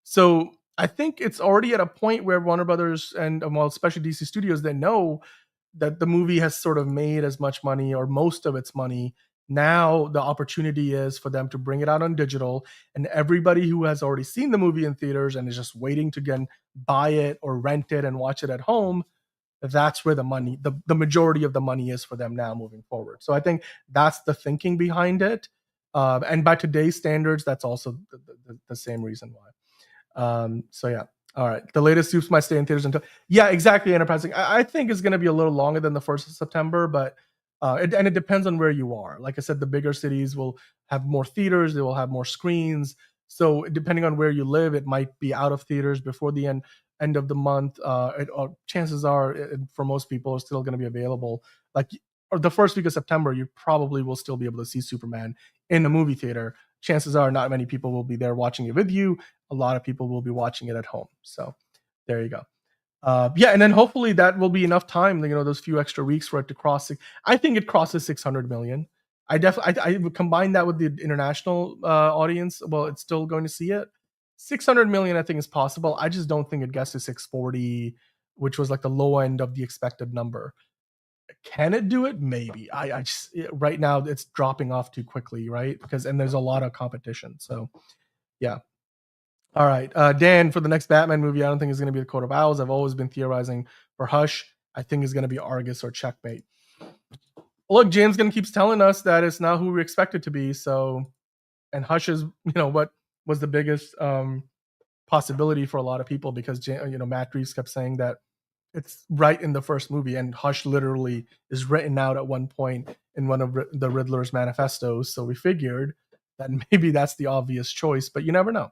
So I think it's already at a point where Warner Brothers and, especially DC Studios, they know that the movie has sort of made as much money or most of its money. Now the opportunity is for them to bring it out on digital, and everybody who has already seen the movie in theaters and is just waiting to again buy it or rent it and watch it at home, that's where the money, the majority of the money is for them now moving forward. So I think that's the thinking behind it. And by today's standards, that's also the same reason why. So yeah. All right. The latest Supes might stay in theaters until, yeah, exactly. Enterprising. I think is going to be a little longer than the 1st of September, but it depends on where you are. Like I said, the bigger cities will have more theaters. They will have more screens. So depending on where you live, it might be out of theaters before the end of the month. Chances are, for most people, it's still going to be available. Like or the first week of September, you probably will still be able to see Superman in a movie theater. Chances are not many people will be there watching it with you. A lot of people will be watching it at home. So there you go. And then hopefully that will be enough time, those few extra weeks for it to cross. I think it crosses 600 million. I would combine that with the international audience. Well, it's still going to see it. 600 million, I think, is possible. I just don't think it gets to 640, which was like the low end of the expected number. Can it do it? Maybe. I just right now it's dropping off too quickly, right? And there's a lot of competition. So, yeah. All right, Dan, for the next Batman movie, I don't think it's going to be the Coat of Owls. I've always been theorizing for Hush. I think it's going to be Argus or Checkmate. Look, James Gunn keeps telling us that it's not who we expect it to be. So, and Hush is, what was the biggest possibility for a lot of people because, Matt Reeves kept saying that it's right in the first movie, and Hush literally is written out at one point in one of the Riddler's manifestos. So we figured that maybe that's the obvious choice, but you never know.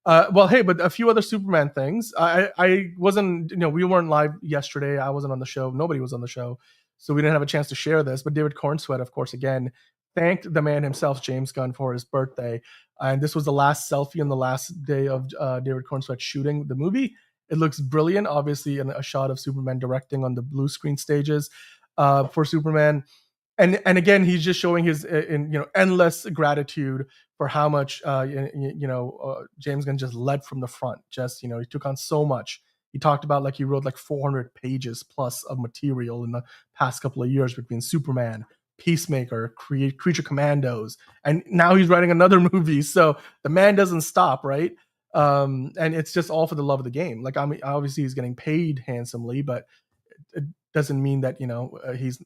But a few other Superman things. I wasn't, we weren't live yesterday. I wasn't on the show. Nobody was on the show. So we didn't have a chance to share this. But David Cornsweet, of course, again, thanked the man himself, James Gunn, for his birthday. And this was the last selfie on the last day of David Cornsweet shooting the movie. It looks brilliant. Obviously, a shot of Superman directing on the blue screen stages for Superman. And again, he's just showing his endless gratitude for how much James Gunn just led from the front. Just he took on so much. He talked about he wrote 400 pages plus of material in the past couple of years between Superman, Peacemaker, Creature Commandos, and now he's writing another movie. So the man doesn't stop, right? And it's just all for the love of the game. Obviously he's getting paid handsomely, but it doesn't mean that he's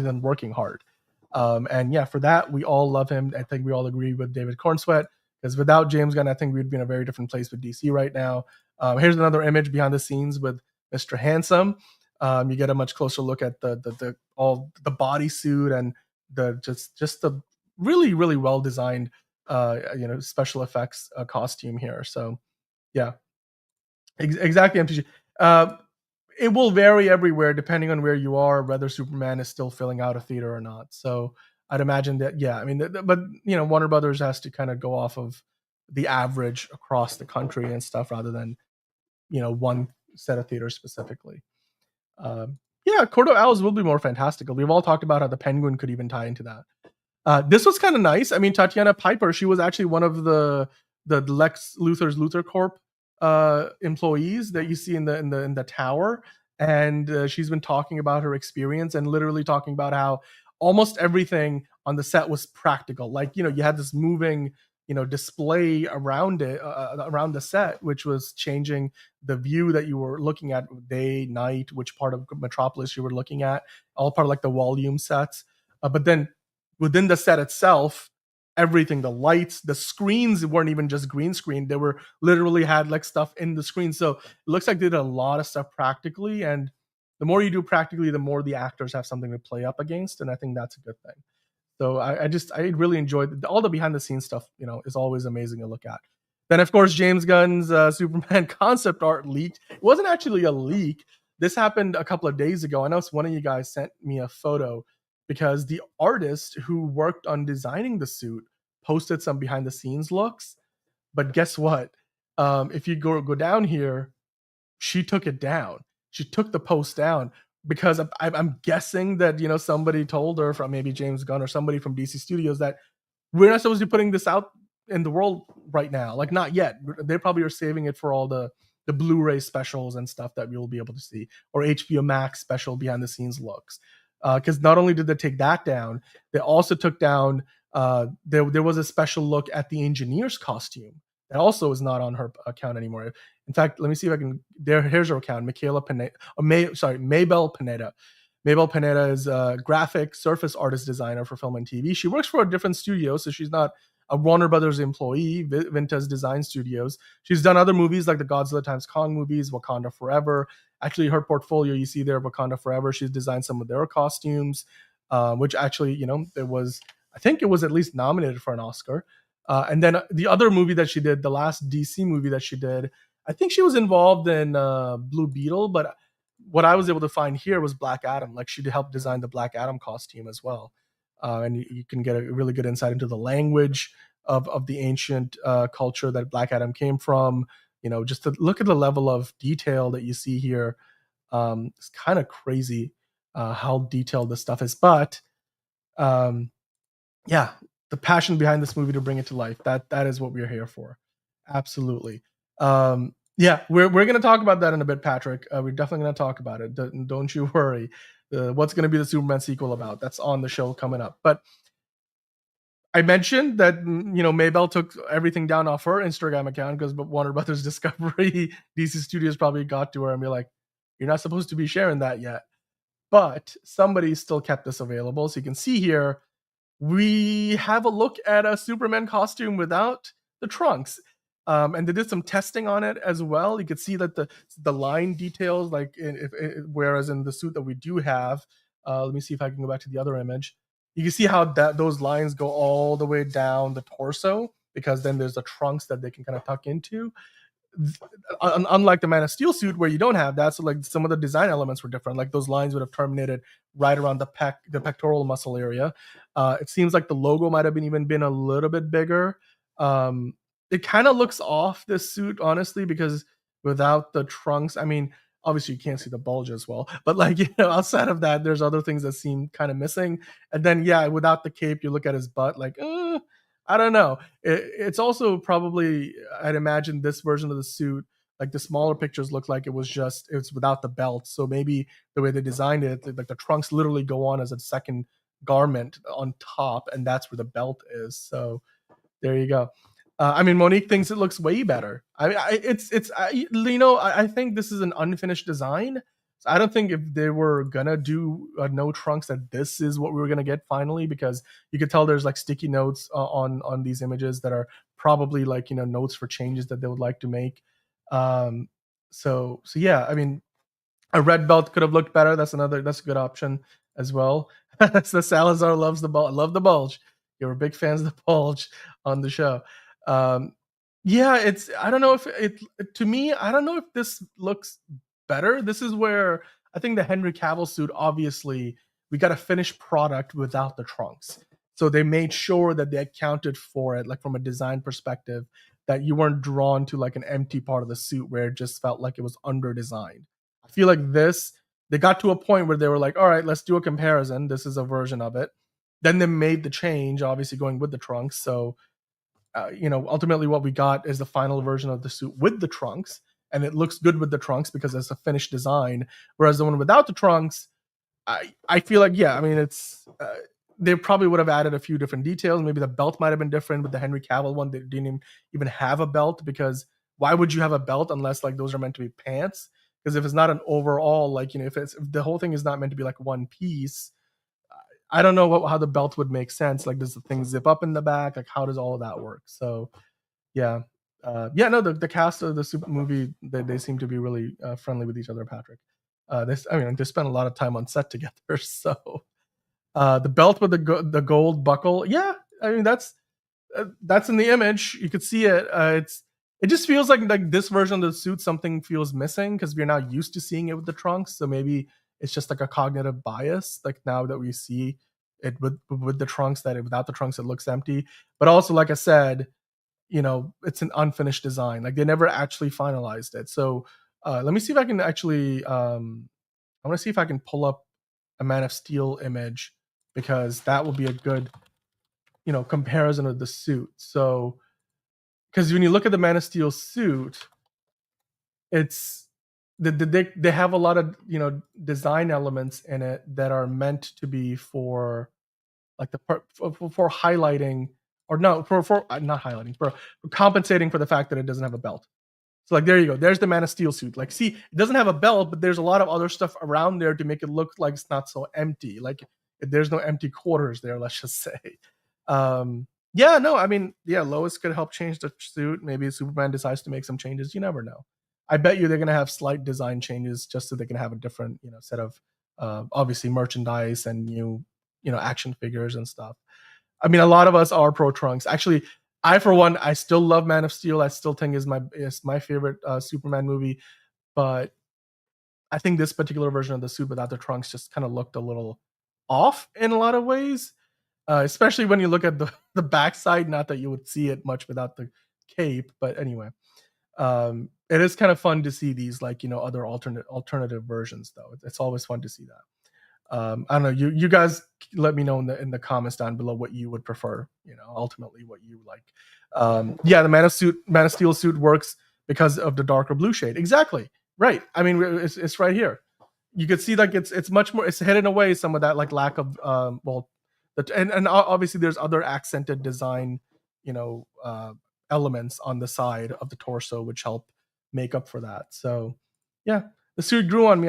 been working hard. And yeah, for that we all love him. I think we all agree with David Cornsweet, because without James Gunn, I think we'd be in a very different place with DC right now. Here's another image behind the scenes with Mr. Handsome. You get a much closer look at the all the bodysuit and the just the really well designed special effects costume here. So yeah, exactly, MTG. It will vary everywhere depending on where you are, whether Superman is still filling out a theater or not. So I'd imagine that, yeah, I mean, but Warner Brothers has to kind of go off of the average across the country and stuff rather than one set of theaters specifically. Yeah, Court of Owls will be more fantastical. We've all talked about how the Penguin could even tie into that. This was kind of nice. I mean, Tatiana Piper, she was actually one of the Lex Luthor's Luthor Corp employees that you see in the tower, and she's been talking about her experience and literally talking about how almost everything on the set was practical. Like you had this moving display around it around the set, which was changing the view that you were looking at day, night, which part of Metropolis you were looking at, all part of like the volume sets. But then within the set itself, everything, the lights, the screens weren't even just green screen. They were literally had like stuff in the screen. So it looks like they did a lot of stuff practically. And the more you do practically, the more the actors have something to play up against. And I think that's a good thing. So I really enjoyed all the behind the scenes stuff, is always amazing to look at. Then of course, James Gunn's Superman concept art leaked. It wasn't actually a leak. This happened a couple of days ago. I know one of you guys sent me a photo because the artist who worked on designing the suit posted some behind the scenes looks. But guess what? If you go down here, she took it down. She took the post down because I'm guessing that somebody told her, from maybe James Gunn or somebody from DC Studios, that we're not supposed to be putting this out in the world right now. Like not yet. They probably are saving it for all the Blu-ray specials and stuff that we will be able to see, or HBO Max special behind the scenes looks. Because not only did they take that down, they also took down there was a special look at the engineer's costume that also is not on her account anymore. In fact, let me see if I can. Here's her account, Mabel Pineda. Mabel Pineda is a graphic surface artist designer for film and TV. She works for a different studio, so she's not a Warner Brothers employee, Vintas Design Studios. She's done other movies like the Godzilla x Kong movies, Wakanda Forever. Actually, her portfolio you see there, Wakanda Forever, she's designed some of their costumes, which actually, I think it was at least nominated for an Oscar. And then the other movie that she did, the last DC movie that she did, I think she was involved in Blue Beetle, but what I was able to find here was Black Adam. Like she helped design the Black Adam costume as well. And you can get a really good insight into the language of the ancient culture that Black Adam came from. Just to look at the level of detail that you see here. It's kind of crazy how detailed this stuff is. But yeah, the passion behind this movie to bring it to life, that is what we're here for. Absolutely. Yeah, we're going to talk about that in a bit, Patrick. We're definitely going to talk about it. Don't you worry. What's going to be the Superman sequel about? That's on the show coming up. But I mentioned that Mabel took everything down off her Instagram account because Warner Brothers Discovery, DC Studios probably got to her and be like, "You're not supposed to be sharing that yet." But somebody still kept this available, so you can see here. We have a look at a Superman costume without the trunks. And they did some testing on it as well. You could see that the line details, like whereas in the suit that we do have, let me see if I can go back to the other image. You can see how those lines go all the way down the torso, because then there's the trunks that they can kind of tuck into. Unlike the Man of Steel suit where you don't have that, so like some of the design elements were different. Like those lines would have terminated right around the pectoral muscle area. It seems like the logo might have been a little bit bigger. It kind of looks off, this suit, honestly, because without the trunks, I mean, obviously you can't see the bulge as well, but like, outside of that, there's other things that seem kind of missing. And then, yeah, without the cape, you look at his butt, like, I don't know. It's also probably, I'd imagine this version of the suit, like the smaller pictures look like it's without the belt. So maybe the way they designed it, like the trunks literally go on as a second garment on top, and that's where the belt is. So there you go. I mean, Monique thinks it looks way better. I think this is an unfinished design, So I don't think if they were gonna do no trunks that this is what we were gonna get finally, because you could tell there's like sticky notes on these images that are probably like notes for changes that they would like to make. So yeah, I mean, a red belt could have looked better. That's a good option as well. So Salazar loves the bulge. Love the bulge. You were big fans of the bulge on the show. Yeah, I don't know if to me, I don't know if this looks better. This is where I think the Henry Cavill suit, obviously, we got a finished product without the trunks. So they made sure that they accounted for it, like from a design perspective, that you weren't drawn to like an empty part of the suit where it just felt like it was under designed. I feel like they got to a point where they were like, all right, let's do a comparison. This is a version of it. Then they made the change, obviously going with the trunks. So, ultimately what we got is the final version of the suit with the trunks. And it looks good with the trunks because it's a finished design. Whereas the one without the trunks, I feel like, yeah, I mean, they probably would have added a few different details. Maybe the belt might have been different with the Henry Cavill one. They didn't even have a belt, because why would you have a belt unless like those are meant to be pants? Because if it's not an overall, like, if the whole thing is not meant to be like one piece, I don't know how the belt would make sense. Like, does the thing zip up in the back? Like, how does all of that work? So, yeah. No, the cast of the super movie, they seem to be really friendly with each other, Patrick. They spent a lot of time on set together. So, the belt with the gold buckle, yeah, I mean, that's in the image. You could see it. It just feels like this version of the suit, something feels missing because we're not used to seeing it with the trunks. So maybe it's just like a cognitive bias. Like now that we see it with the trunks, that without the trunks it looks empty. But also, like I said, it's an unfinished design. Like they never actually finalized it. So let me see if I can actually. I want to see if I can pull up a Man of Steel image, because that will be a good comparison of the suit. So, because when you look at the Man of Steel suit, it's they have a lot of design elements in it that are meant to be for like for highlighting, or no, for not highlighting, for compensating for the fact that it doesn't have a belt. So like there you go, there's the Man of Steel suit. Like, see, it doesn't have a belt, but there's a lot of other stuff around there to make it look like it's not so empty. Like there's no empty quarters there, let's just say. Yeah, no, I mean, yeah, Lois could help change the suit. Maybe Superman decides to make some changes. You never know. I bet you they're gonna have slight design changes just so they can have a different, set of obviously merchandise and new, action figures and stuff. I mean, a lot of us are pro trunks. Actually, I for one, I still love Man of Steel. I still think is my favorite Superman movie, but I think this particular version of the suit without the trunks just kind of looked a little off in a lot of ways. Especially when you look at the backside. Not that you would see it much without the cape, but anyway, it is kind of fun to see these other alternative versions, though. It's always fun to see that. I don't know. You guys let me know in the comments down below what you would prefer. Ultimately what you like. Yeah, the Man of Steel suit works because of the darker blue shade. Exactly right. I mean, it's right here. You could see like it's much more. It's hidden away some of that like lack of and obviously there's other accented design, elements on the side of the torso which help make up for that. So yeah, the suit grew on me.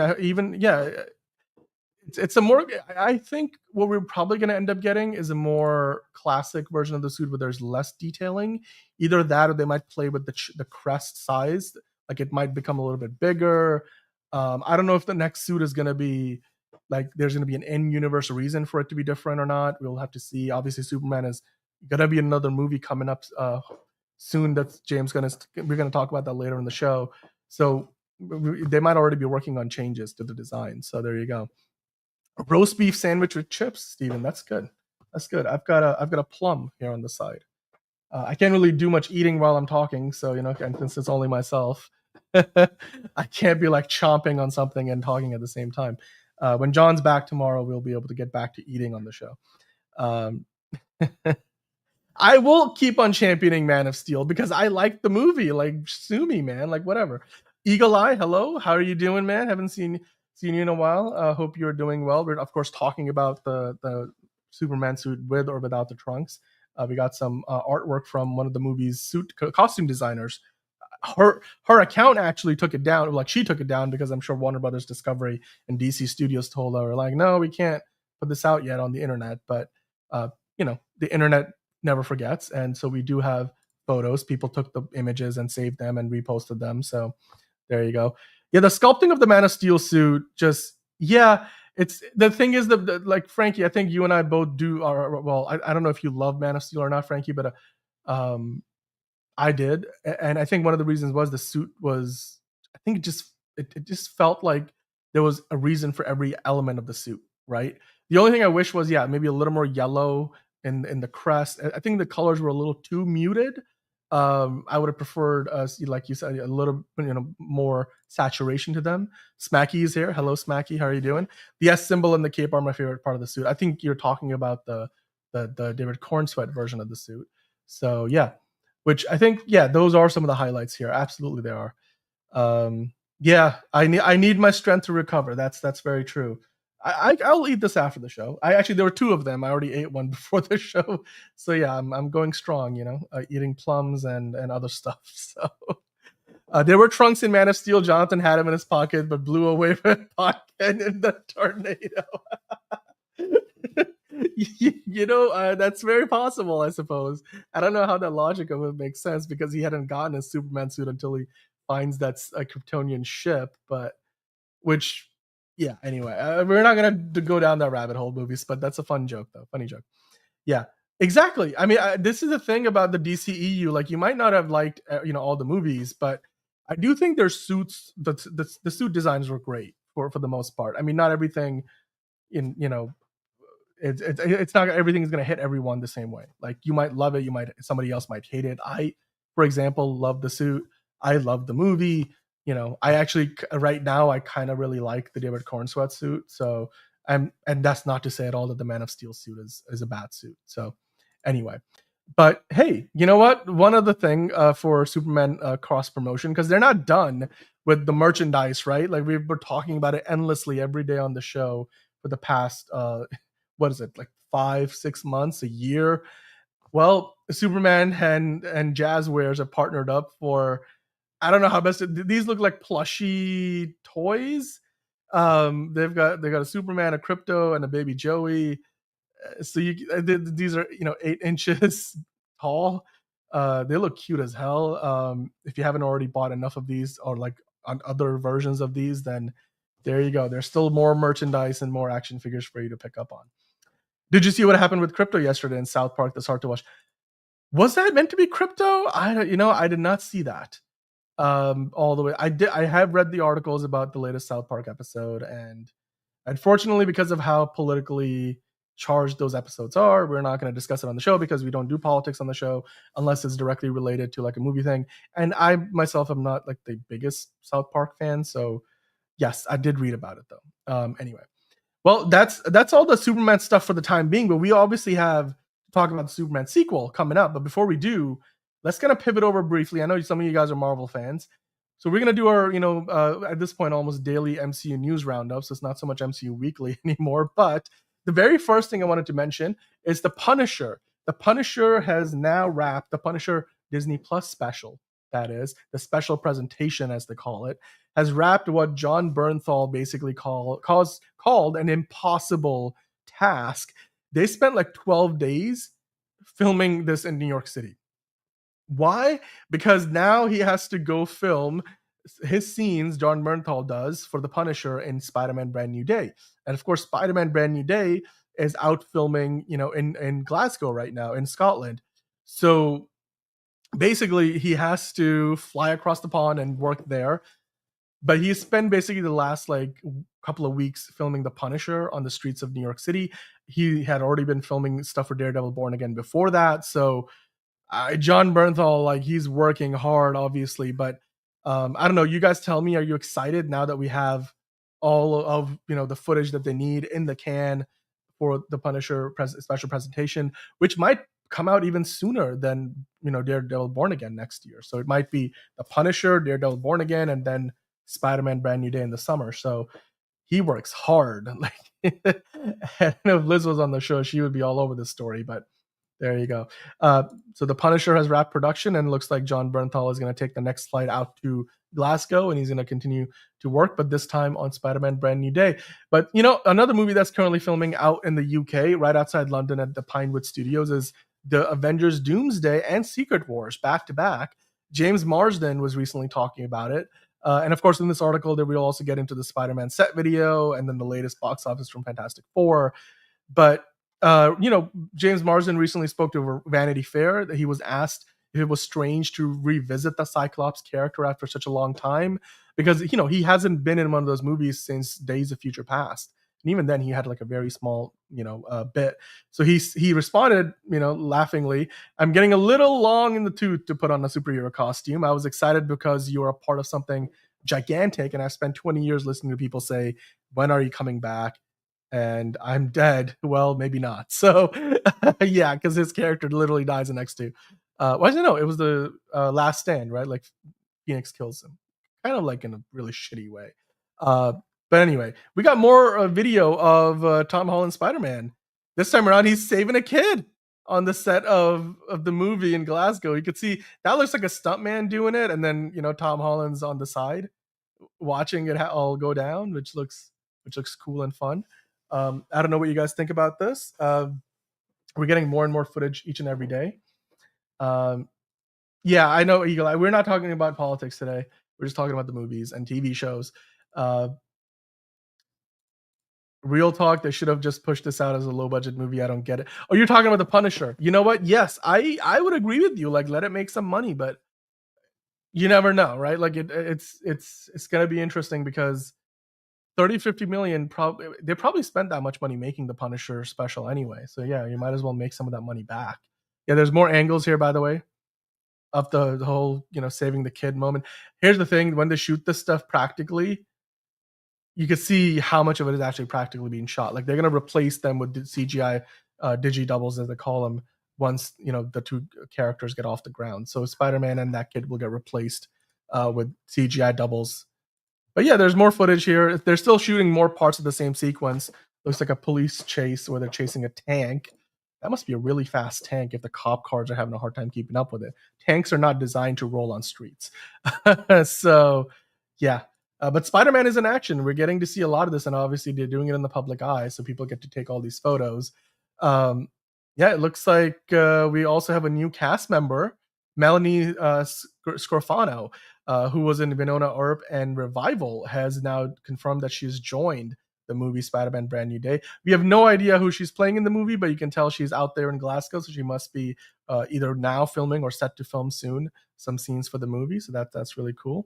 It's a more, I think what we're probably going to end up getting is a more classic version of the suit where there's less detailing. Either that, or they might play with the crest size. Like it might become a little bit bigger. I don't know if the next suit is going to be like there's going to be an in-universe reason for it to be different or not. We'll have to see. Obviously, Superman is going to be another movie coming up soon. That's we're going to talk about that later in the show. So they might already be working on changes to the design. So there you go. A roast beef sandwich with chips, Steven. That's good. That's good. I've got a plum here on the side. I can't really do much eating while I'm talking, so and since it's only myself, I can't be like chomping on something and talking at the same time. When John's back tomorrow, we'll be able to get back to eating on the show. I will keep on championing Man of Steel because I like the movie. Like, sue me, man. Like, whatever. Eagle Eye, hello. How are you doing, man? Haven't seen you in a while. Hope you're doing well. We're of course talking about the Superman suit with or without the trunks. We got some artwork from one of the movie's costume designers. her account actually took it down. Like she took it down because I'm sure Warner Brothers Discovery and DC Studios told her like, no, we can't put this out yet on the internet. But the internet never forgets, and so we do have photos. People took the images and saved them and reposted them. So there you go. Yeah, the sculpting of the Man of Steel suit, just it's the thing is like Frankie, I think you and I both do. Well, I don't know if you love Man of Steel or not, Frankie, but I did, and I think one of the reasons was the suit was. I think it just felt like there was a reason for every element of the suit, right? The only thing I wish was maybe a little more yellow in the crest. I think the colors were a little too muted. I would have preferred, like you said, a little more saturation to them. Smacky is here. Hello, Smacky. How are you doing? The S symbol and the cape are my favorite part of the suit. I think you're talking about the David Cornsweat version of the suit. So yeah, which I think those are some of the highlights here. Absolutely, they are. I need my strength to recover. That's very true. I'll eat this after the show. There were 2 of them. I already ate one before the show, so yeah, I'm going strong. Eating plums and other stuff. So there were trunks in Man of Steel. Jonathan had him in his pocket, but blew away from his pocket in the tornado. That's very possible. I suppose. I don't know how that logic of it makes sense because he hadn't gotten his Superman suit until he finds that's a Kryptonian ship, but anyway, we're not gonna go down that rabbit hole, movies, but that's a fun joke though. Funny joke. Yeah, exactly. I mean, this is the thing about the DCEU. Like, you might not have liked all the movies, but I do think their suits, the suit designs were great for the most part. I mean, not everything it's not everything's gonna hit everyone the same way. Like, you might love it, somebody else might hate it. I, for example, love the suit. I love the movie. I actually right now I kind of really like the David Cornsweat suit. So and that's not to say at all that the Man of Steel suit is a bad suit. So anyway, but hey, you know what? One other thing for Superman cross promotion, because they're not done with the merchandise, right? Like, we've been talking about it endlessly every day on the show for the past what is it, like 5-6 months, a year? Well, Superman and Jazzwares have partnered up for, I don't know how best these look like plushy toys. They've got a Superman, a Crypto, and a baby Joey. So these are 8 inches tall. They look cute as hell. If you haven't already bought enough of these or like on other versions of these, then there you go. There's still more merchandise and more action figures for you to pick up on. Did you see what happened with Crypto yesterday in South Park? That's hard to watch. Was that meant to be Crypto? I did not see that. All the way. I have read the articles about the latest South Park episode, and unfortunately, because of how politically charged those episodes are, we're not going to discuss it on the show because we don't do politics on the show unless it's directly related to like a movie thing. And I myself am not like the biggest South Park fan, so yes, I did read about it though. Anyway, well, that's all the Superman stuff for the time being, but we obviously have to talk about the Superman sequel coming up. But before we do, let's kind of pivot over briefly. I know some of you guys are Marvel fans, so we're going to do our, at this point, almost daily MCU news roundup. So it's not so much MCU weekly anymore. But the very first thing I wanted to mention is The Punisher. The Punisher has now wrapped, the Punisher Disney Plus special, that is, the special presentation, as they call it, has wrapped what John Bernthal basically called an impossible task. They spent like 12 days filming this in New York City. Why? Because now he has to go film his scenes, John Bernthal does, for The Punisher in Spider-Man Brand New Day. And of course, Spider-Man Brand New Day is out filming, in Glasgow right now, in Scotland. So basically, he has to fly across the pond and work there. But he spent basically the last couple of weeks filming The Punisher on the streets of New York City. He had already been filming stuff for Daredevil Born Again before that. So John Bernthal, he's working hard, obviously. But I don't know. You guys tell me, are you excited now that we have all of the footage that they need in the can for the Punisher special presentation, which might come out even sooner than Daredevil Born Again next year. So it might be The Punisher, Daredevil Born Again, and then Spider-Man Brand New Day in the summer. So he works hard. I don't know if Liz was on the show, she would be all over this story. But There you go. So The Punisher has wrapped production, and it looks like John Bernthal is going to take the next flight out to Glasgow, and he's going to continue to work, but this time on Spider-Man Brand New Day. But, another movie that's currently filming out in the UK, right outside London at the Pinewood Studios, is the Avengers Doomsday and Secret Wars back to back. James Marsden was recently talking about it. And of course, in this article, we'll also get into the Spider-Man set video and then the latest box office from Fantastic Four. But James Marsden recently spoke to Vanity Fair that he was asked if it was strange to revisit the Cyclops character after such a long time, because he hasn't been in one of those movies since Days of Future Past, and even then he had like a very small bit. So he responded laughingly, "I'm getting a little long in the tooth to put on a superhero costume. I was excited because you're a part of something gigantic, and I've spent 20 years listening to people say, when are you coming back? And I'm dead." Well, maybe not. So yeah, because his character literally dies in next to it was the Last Stand, right? Like Phoenix kills him, kind of like in a really shitty way. But anyway, we got more video of Tom Holland's Spider-Man. This time around, he's saving a kid on the set of the movie in Glasgow. You could see that looks like a stuntman doing it, and then Tom Holland's on the side watching it all go down, which looks cool and fun. I don't know what you guys think about this. We're getting more and more footage each and every day. Yeah, I know, Eagle Eye. We're not talking about politics today. We're just talking about the movies and TV shows. Real talk, they should have just pushed this out as a low budget movie. I don't get it. Oh, you're talking about The Punisher. You know what? Yes, I would agree with you. Like, let it make some money, but you never know, right? Like it's gonna be interesting because 30-50 million they probably spent that much money making the Punisher special anyway. So yeah, you might as well make some of that money back. Yeah, there's more angles here, by the way, of the whole saving the kid moment. Here's the thing: when they shoot this stuff practically, you can see how much of it is actually practically being shot. Like, they're going to replace them with CGI digi doubles, as they call them, once the two characters get off the ground. So Spider-Man and that kid will get replaced with CGI doubles. But yeah, there's more footage here. They're still shooting more parts of the same sequence. Looks like a police chase where they're chasing a tank. That must be a really fast tank if the cop cars are having a hard time keeping up with it. Tanks are not designed to roll on streets. So yeah. But Spider-Man is in action. We're getting to see a lot of this, and obviously they're doing it in the public eye, so people get to take all these photos. Yeah, it looks like we also have a new cast member, Melanie Scrofano, who was in Winona Earp and Revival, has now confirmed that she's joined the movie Spider-Man Brand New Day. We have no idea who she's playing in the movie, but you can tell she's out there in Glasgow, so she must be either now filming or set to film soon some scenes for the movie, so that's really cool.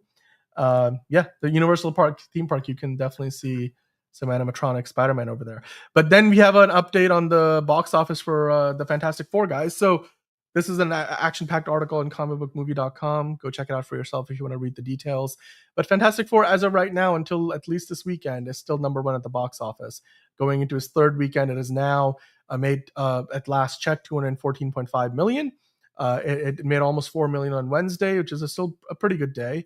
Yeah, the Universal theme park, you can definitely see some animatronic Spider-Man over there. But then we have an update on the box office for the Fantastic Four, guys. So this is an action-packed article on comicbookmovie.com. Go check it out for yourself if you want to read the details. But Fantastic Four, as of right now, until at least this weekend, is still number one at the box office. Going into its third weekend, it is now made, at last check, $214.5 million. It made almost $4 million on Wednesday, which is still a pretty good day.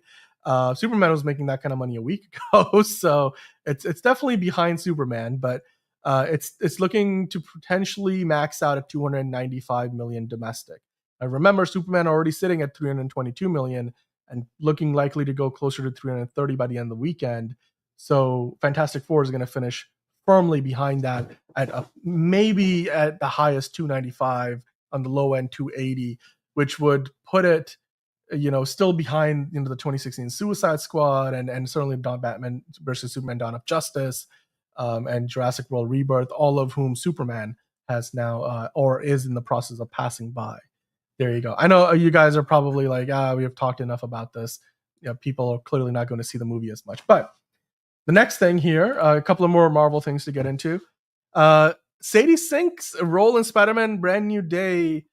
Superman was making that kind of money a week ago, so it's definitely behind Superman, but it's looking to potentially max out at 295 million domestic. I remember Superman already sitting at 322 million and looking likely to go closer to 330 by the end of the weekend. So Fantastic Four is going to finish firmly behind that at maybe at the highest 295, on the low end 280, which would put it still behind the 2016 Suicide Squad and certainly Batman versus Superman: Dawn of Justice, and Jurassic World Rebirth, all of whom Superman has now or is in the process of passing by. There you go. I know you guys are probably like, we have talked enough about this. People are clearly not going to see the movie as much. But the next thing here, a couple of more Marvel things to get into. Sadie Sink's role in Spider-Man Brand New Day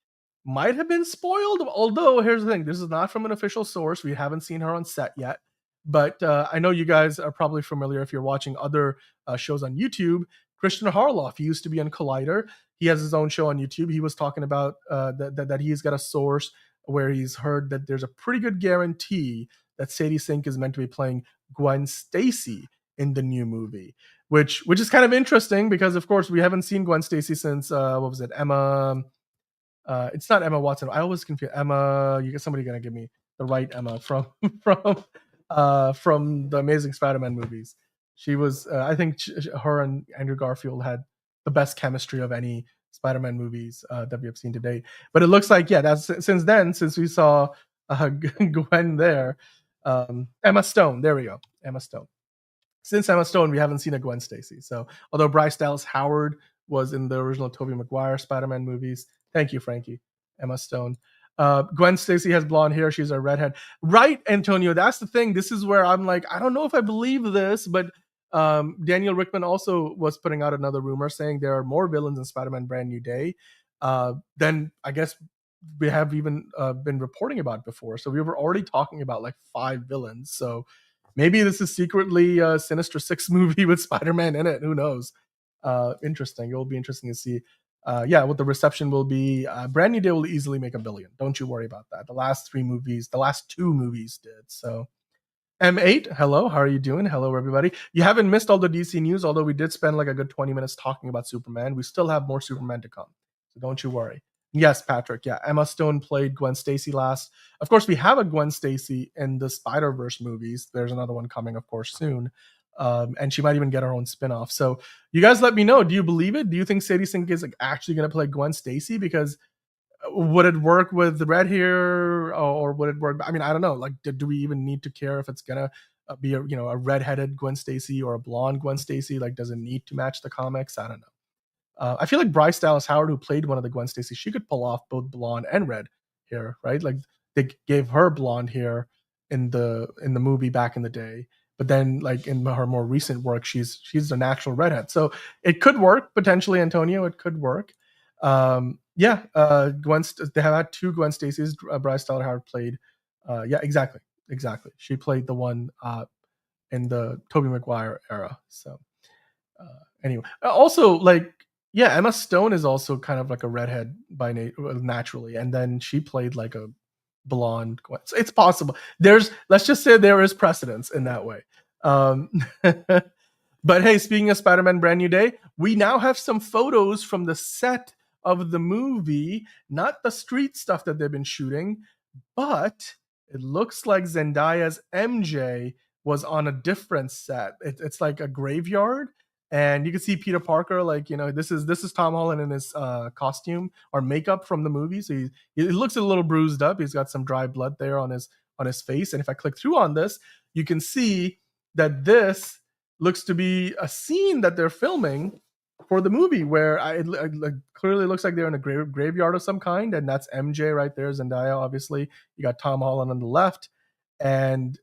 might have been spoiled, although here's the thing, this is not from an official source. We haven't seen her on set yet, but I know you guys are probably familiar if you're watching other shows on YouTube. Christian Harloff, he used to be on Collider. He has his own show on YouTube. He was talking about that he's got a source where he's heard that there's a pretty good guarantee that Sadie Sink is meant to be playing Gwen Stacy in the new movie, which is kind of interesting because, of course, we haven't seen Gwen Stacy since what was it, Emma It's not Emma Watson. I always confuse Emma. You get somebody gonna give me the right Emma from from the Amazing Spider-Man movies. She was, I think, her and Andrew Garfield had the best chemistry of any Spider-Man movies that we have seen to date. But it looks like, yeah, that's since we saw Gwen there, Emma Stone. There we go, Emma Stone. Since Emma Stone, we haven't seen a Gwen Stacy. So although Bryce Dallas Howard was in the original Tobey Maguire Spider-Man movies, thank you, Frankie. Emma Stone. Gwen Stacy has blonde hair. She's a redhead. Right, Antonio, that's the thing. This is where I'm like, I don't know if I believe this, but Daniel Rickman also was putting out another rumor saying there are more villains in Spider-Man Brand New Day than I guess we have even been reporting about before. So we were already talking about like 5 villains. So maybe this is secretly a Sinister Six movie with Spider-Man in it. Who knows? Interesting. It will be interesting to see. What the reception will be. Brand New Day will easily make $1 billion. Don't you worry about that. The last 2 movies did. So M8, hello. How are you doing? Hello, everybody. You haven't missed all the DC news, although we did spend like a good 20 minutes talking about Superman. We still have more Superman to come. So don't you worry. Yes, Patrick. Yeah, Emma Stone played Gwen Stacy last. Of course, we have a Gwen Stacy in the Spider-Verse movies. There's another one coming, of course, soon. And she might even get her own spinoff. So you guys let me know. Do you believe it? Do you think Sadie Sink is actually going to play Gwen Stacy? Because would it work with the red hair, or would it work? I mean, I don't know. Like, do we even need to care if it's going to be a redheaded Gwen Stacy or a blonde Gwen Stacy? Like, does it need to match the comics? I don't know. I feel like Bryce Dallas Howard, who played one of the Gwen Stacy, she could pull off both blonde and red hair, right? Like they gave her blonde hair in the movie back in the day, but then like in her more recent work, she's an actual redhead. So it could work potentially, Antonio. It could work. Gwen. They have had 2 Gwen Stacys. Bryce Dallas Howard played. Exactly. She played the one in the Tobey Maguire era. So anyway, also like. Yeah, Emma Stone is also kind of like a redhead by naturally, and then she played like a blonde Gwen. So it's possible. Let's just say there is precedence in that way. But hey, speaking of Spider-Man Brand New Day, we now have some photos from the set of the movie, not the street stuff that they've been shooting, but it looks like Zendaya's MJ was on a different set. It's like a graveyard. And you can see Peter Parker, like, this is Tom Holland in his costume or makeup from the movie. So he looks a little bruised up. He's got some dry blood there on his face. And if I click through on this, you can see that this looks to be a scene that they're filming for the movie, where it clearly looks like they're in a graveyard of some kind. And that's MJ right there, Zendaya, obviously. You got Tom Holland on the left. And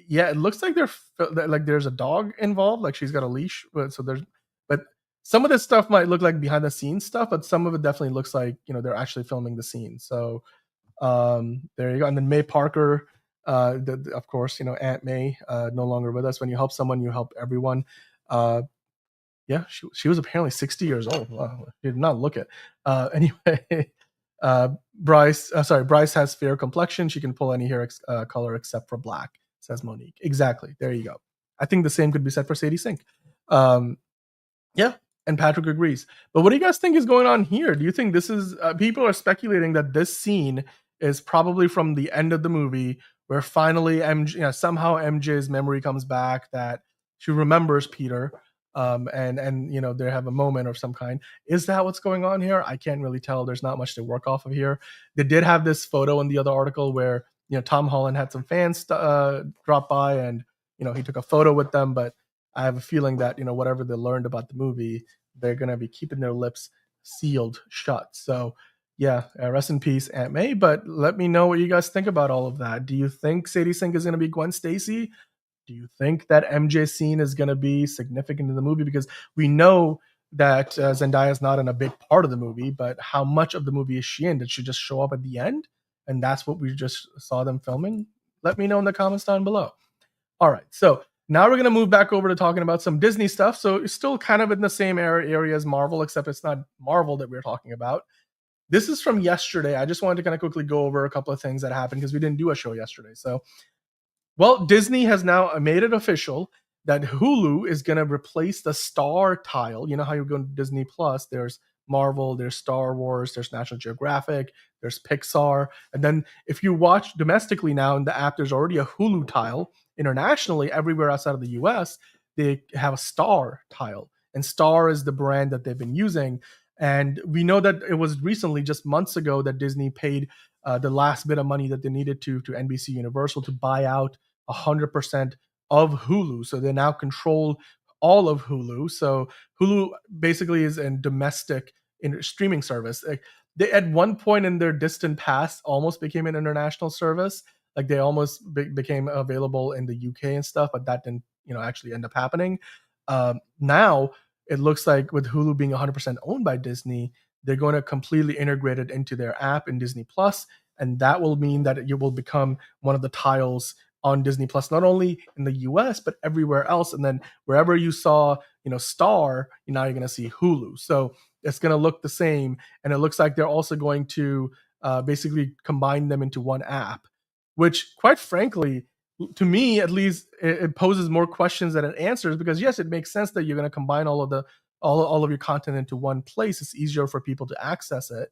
yeah, it looks like there's a dog involved, like she's got a leash. But some of this stuff might look like behind the scenes stuff, but some of it definitely looks like they're actually filming the scene. So there you go. And then May Parker, of course, Aunt May, no longer with us. When you help someone, you help everyone. She was apparently 60 years old. Wow, she did not look it. Anyway. Bryce has fair complexion. She can pull any hair color except for black, says Monique. Exactly. There you go. I think the same could be said for Sadie Sink. And Patrick agrees. But what do you guys think is going on here? Do you think this is people are speculating that this scene is probably from the end of the movie, where finally somehow MJ's memory comes back, that she remembers Peter, and they have a moment of some kind. Is that what's going on here? I can't really tell. There's not much to work off of here. They did have this photo in the other article where Tom Holland had some fans drop by, and he took a photo with them. But I have a feeling that whatever they learned about the movie, they're gonna be keeping their lips sealed shut. So rest in peace, Aunt May. But let me know what you guys think about all of that. Do you think Sadie Sink is gonna be Gwen Stacy? Do you think that MJ scene is going to be significant in the movie? Because we know that Zendaya is not in a big part of the movie, but how much of the movie is she in? Did she just show up at the end? And that's what we just saw them filming? Let me know in the comments down below. All right, so now we're going to move back over to talking about some Disney stuff. So it's still kind of in the same area as Marvel, except it's not Marvel that we're talking about. This is from yesterday. I just wanted to kind of quickly go over a couple of things that happened because we didn't do a show yesterday. So Disney has now made it official that Hulu is going to replace the Star tile. You know how you go to Disney Plus, there's Marvel, there's Star Wars, there's National Geographic, there's Pixar. And then if you watch domestically now in the app, there's already a Hulu tile. Internationally, everywhere outside of the US, they have a Star tile. And Star is the brand that they've been using. And we know that it was recently, just months ago, that Disney paid the last bit of money that they needed to NBC Universal to buy out 100% of Hulu. So they now control all of Hulu. So Hulu basically is a domestic streaming service. Like, they at one point in their distant past almost became an international service. Like they almost became available in the UK and stuff, but that didn't actually end up happening. Now it looks like with Hulu being 100% owned by Disney, they're going to completely integrate it into their app in Disney Plus, and that will mean that it will become one of the tiles on Disney Plus, not only in the US but everywhere else. And then wherever you saw, Star, now you're going to see Hulu. So it's going to look the same, and it looks like they're also going to basically combine them into one app, which, quite frankly, to me at least, it poses more questions than it answers, because yes, it makes sense that you're going to combine all of your content into one place. It's easier for people to access it.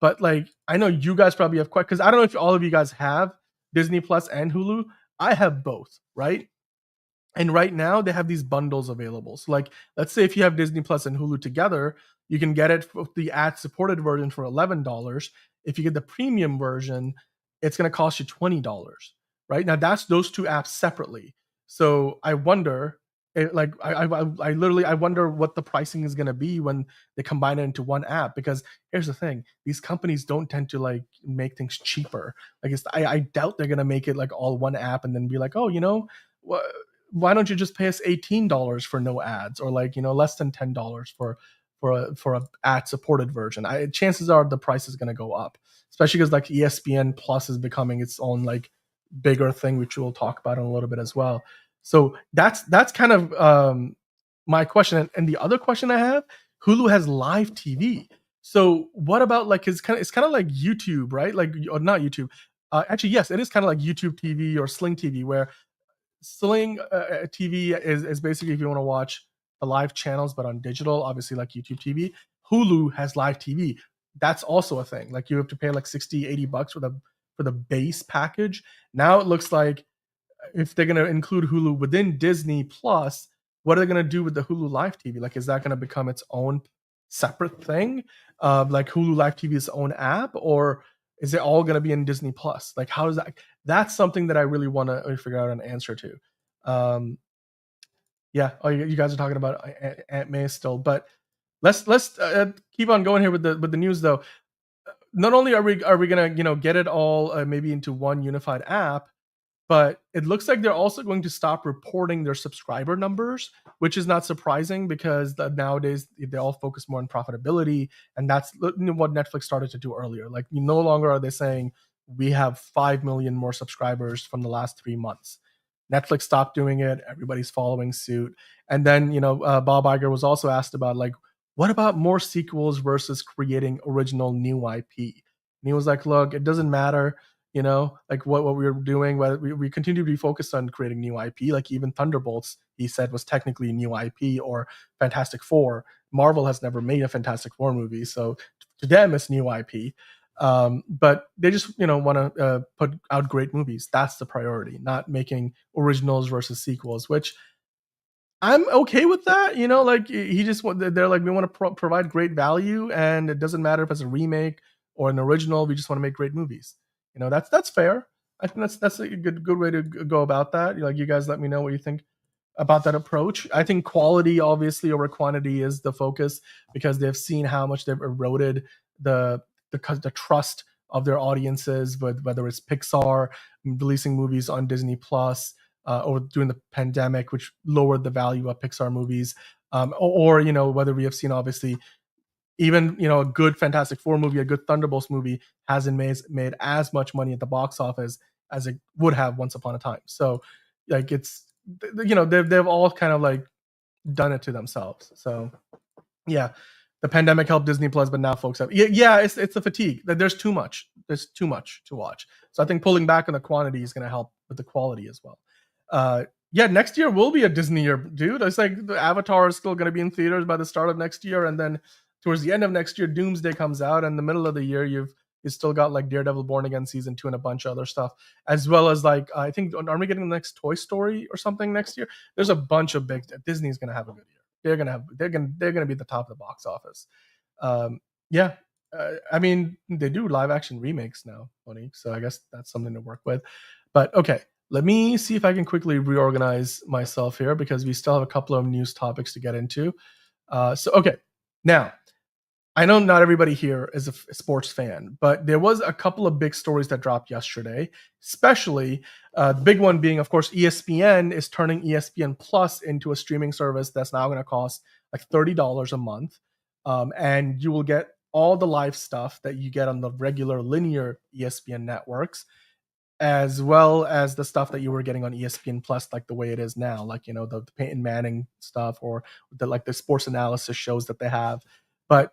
But like, I know you guys probably have quite, because I don't know if all of you guys have Disney Plus and Hulu. I have both, right? And right now they have these bundles available. So like, let's say if you have Disney Plus and Hulu together, you can get it for the ad-supported version for $11. If you get the premium version, it's going to cost you $20. Right now, that's those two apps separately. So I wonder, I wonder what the pricing is going to be when they combine it into one app. Because here's the thing: these companies don't tend to like make things cheaper. Like I doubt they're going to make it like all one app and then be like, oh, why don't you just pay us $18 for no ads, or like less than $10 for a ad supported version. Chances are the price is going to go up, especially because like ESPN Plus is becoming its own like bigger thing, which we'll talk about in a little bit as well. So that's kind of my question. And the other question I have: Hulu has live TV. So what about like, it's kind of like YouTube, right? Like, or not YouTube. Actually, yes, it is kind of like YouTube TV or Sling TV, where Sling TV is basically if you want to watch the live channels, but on digital, obviously like YouTube TV. Hulu has live TV. That's also a thing. Like you have to pay like $60-$80 for the base package. Now it looks like if they're going to include Hulu within Disney Plus, what are they going to do with the Hulu Live TV? Like, is that going to become its own separate thing? Like Hulu Live TV is its own app, or is it all going to be in Disney Plus? Like, how does that? That's something that I really want to figure out an answer to. Yeah. Oh, you guys are talking about Aunt May still, but let's keep on going here with the news though. Not only are we gonna get it all maybe into one unified app, but it looks like they're also going to stop reporting their subscriber numbers, which is not surprising because nowadays they all focus more on profitability, and that's what Netflix started to do earlier. Like, no longer are they saying we have 5 million more subscribers from the last 3 months. Netflix stopped doing it. Everybody's following suit. And then Bob Iger was also asked about like, what about more sequels versus creating original new IP? And he was like, look, it doesn't matter, like what we're doing. We continue to be focused on creating new IP. Like even Thunderbolts, he said, was technically new IP, or Fantastic Four. Marvel has never made a Fantastic Four movie, so to them it's new IP. But they just want to put out great movies. That's the priority, not making originals versus sequels, which I'm okay with that. Like they're like, we want to provide great value, and it doesn't matter if it's a remake or an original. We just want to make great movies. That's fair. I think that's a good way to go about that. Like, you guys let me know what you think about that approach. I think quality, obviously, over quantity is the focus, because they've seen how much they've eroded the trust of their audiences, with whether it's Pixar releasing movies on Disney Plus, or during the pandemic, which lowered the value of Pixar movies, or whether we have seen, obviously, even a good Fantastic Four movie, a good Thunderbolts movie hasn't made as much money at the box office as it would have once upon a time. So like, it's they've all kind of like done it to themselves. So yeah, the pandemic helped Disney Plus, but now folks have it's the fatigue. There's too much to watch. So I think pulling back on the quantity is going to help with the quality as well. Next year will be a Disney year, dude. It's like the Avatar is still going to be in theaters by the start of next year, and then towards the end of next year, Doomsday comes out, and in the middle of the year, you've still got like Daredevil Born Again season 2 and a bunch of other stuff, as well as like I think aren't we getting the next Toy Story or something next year? There's a bunch of big. Disney's gonna have a good year. They're gonna be at the top of the box office. Yeah, I mean they do live action remakes now, Monique. So I guess that's something to work with. But okay, let me see if I can quickly reorganize myself here because we still have a couple of news topics to get into. So okay, now I know not everybody here is a sports fan, but there was a couple of big stories that dropped yesterday, especially the big one being, of course, ESPN is turning ESPN Plus into a streaming service that's now going to cost like $30 a month. And you will get all the live stuff that you get on the regular linear ESPN networks, as well as the stuff that you were getting on ESPN Plus, like the way it is now, like, you know, the Peyton Manning stuff or the sports analysis shows that they have. But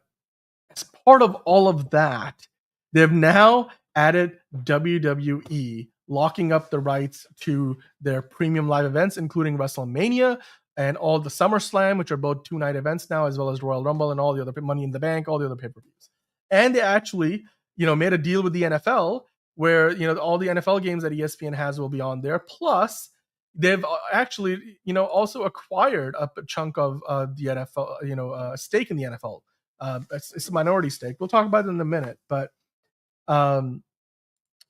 as part of all of that, they've now added WWE, locking up the rights to their premium live events, including WrestleMania and all the SummerSlam, which are both 2-night events now, as well as Royal Rumble and all the other Money in the Bank, all the other pay-per-views. And they actually, you know, made a deal with the NFL where, you know, all the NFL games that ESPN has will be on there. Plus, they've actually, you know, also acquired a chunk of the NFL, you know, stake in the NFL. It's a minority stake. We'll talk about it in a minute, but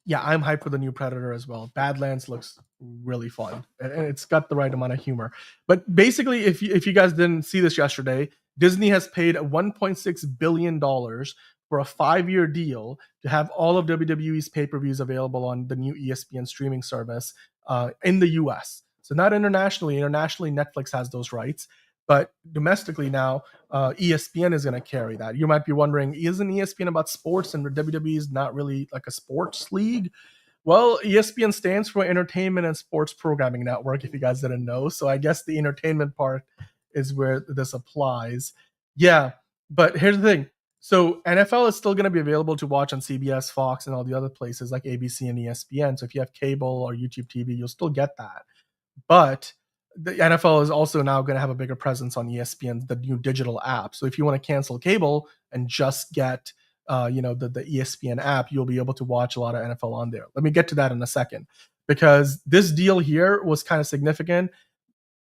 yeah, I'm hyped for the new Predator as well. Badlands looks really fun, and it's got the right amount of humor. But basically, if you guys didn't see this yesterday, Disney has paid $1.6 billion for a 5-year deal to have all of WWE's pay-per-views available on the new ESPN streaming service in the US. So not internationally. Internationally, Netflix has those rights. But domestically now, ESPN is going to carry that. You might be wondering, isn't ESPN about sports and WWE is not really like a sports league? Well, ESPN stands for Entertainment and Sports Programming Network, if you guys didn't know. So I guess the entertainment part is where this applies. Yeah, but here's the thing. So NFL is still going to be available to watch on CBS, Fox, and all the other places like ABC and ESPN. So if you have cable or YouTube TV, you'll still get that. But the NFL is also now going to have a bigger presence on ESPN, the new digital app. So if you want to cancel cable and just get, you know, the ESPN app, you'll be able to watch a lot of NFL on there. Let me get to that in a second, because this deal here was kind of significant.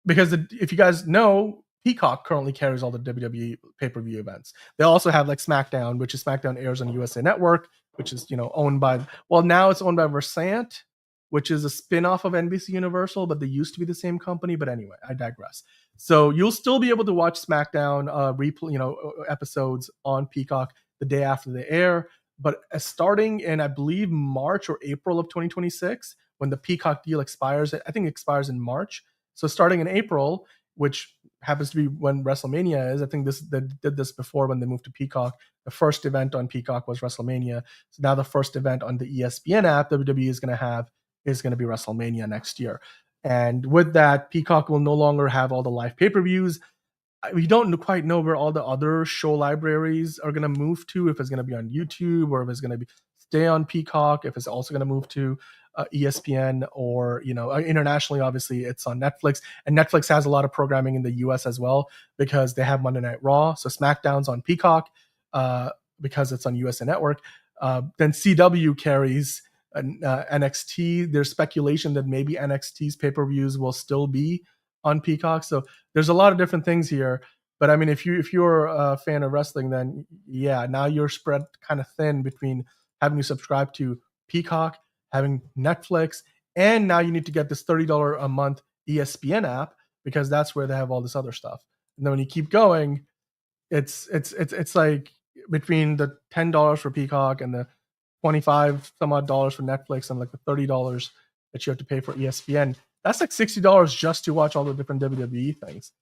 Because if you guys know, Peacock currently carries all the WWE pay-per-view events. They also have like SmackDown, which is SmackDown airs on USA Network, which is, you know, owned by, well, now it's owned by Versant, which is a spin-off of NBC Universal, but they used to be the same company. But anyway, I digress. So you'll still be able to watch SmackDown episodes on Peacock the day after they air. But starting in, I believe, March or April of 2026, when the Peacock deal expires, I think it expires in March. So starting in April, which happens to be when WrestleMania is, I think they did this before when they moved to Peacock. The first event on Peacock was WrestleMania. So now the first event on the ESPN app WWE is going to be WrestleMania next year. And with that, Peacock will no longer have all the live pay-per-views. We don't quite know where all the other show libraries are going to move to, if it's going to be on YouTube or if it's going to stay on Peacock, if it's also going to move to ESPN or, you know, internationally, obviously it's on Netflix. And Netflix has a lot of programming in the US as well because they have Monday Night Raw. So SmackDown's on Peacock because it's on USA Network. Then CW carries NXT. There's speculation that maybe NXT's pay-per-views will still be on Peacock. So there's a lot of different things here. But I mean, if you're a fan of wrestling, then yeah, now you're spread kind of thin between having to subscribe to Peacock, having Netflix, and now you need to get this $30 a month ESPN app because that's where they have all this other stuff. And then when you keep going, it's like between the $10 for Peacock and the $25 some odd dollars for Netflix and like the $30 that you have to pay for ESPN. That's like $60 just to watch all the different WWE things.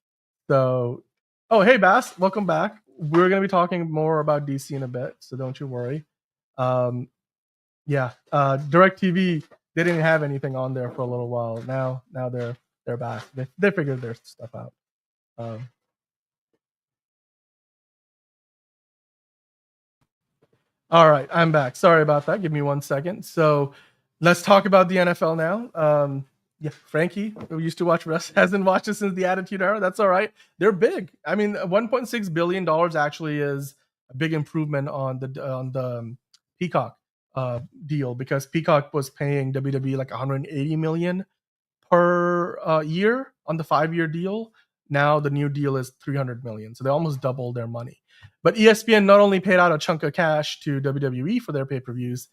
So, oh, hey, Bass, welcome back. We're going to be talking more about DC in a bit, so don't you worry. DirecTV, they didn't have anything on there for a little while. Now they're back. They figured their stuff out. All right, I'm back. Sorry about that. Give me 1 second. So let's talk about the NFL now. Yeah, Frankie, who used to watch wrestling, hasn't watched it since the Attitude Era. That's all right. They're big. I mean, $1.6 billion actually is a big improvement on the Peacock deal, because Peacock was paying WWE like 180 million per year on the 5-year deal. Now the new deal is 300 million, so they almost doubled their money. But ESPN not only paid out a chunk of cash to WWE for their pay-per-views,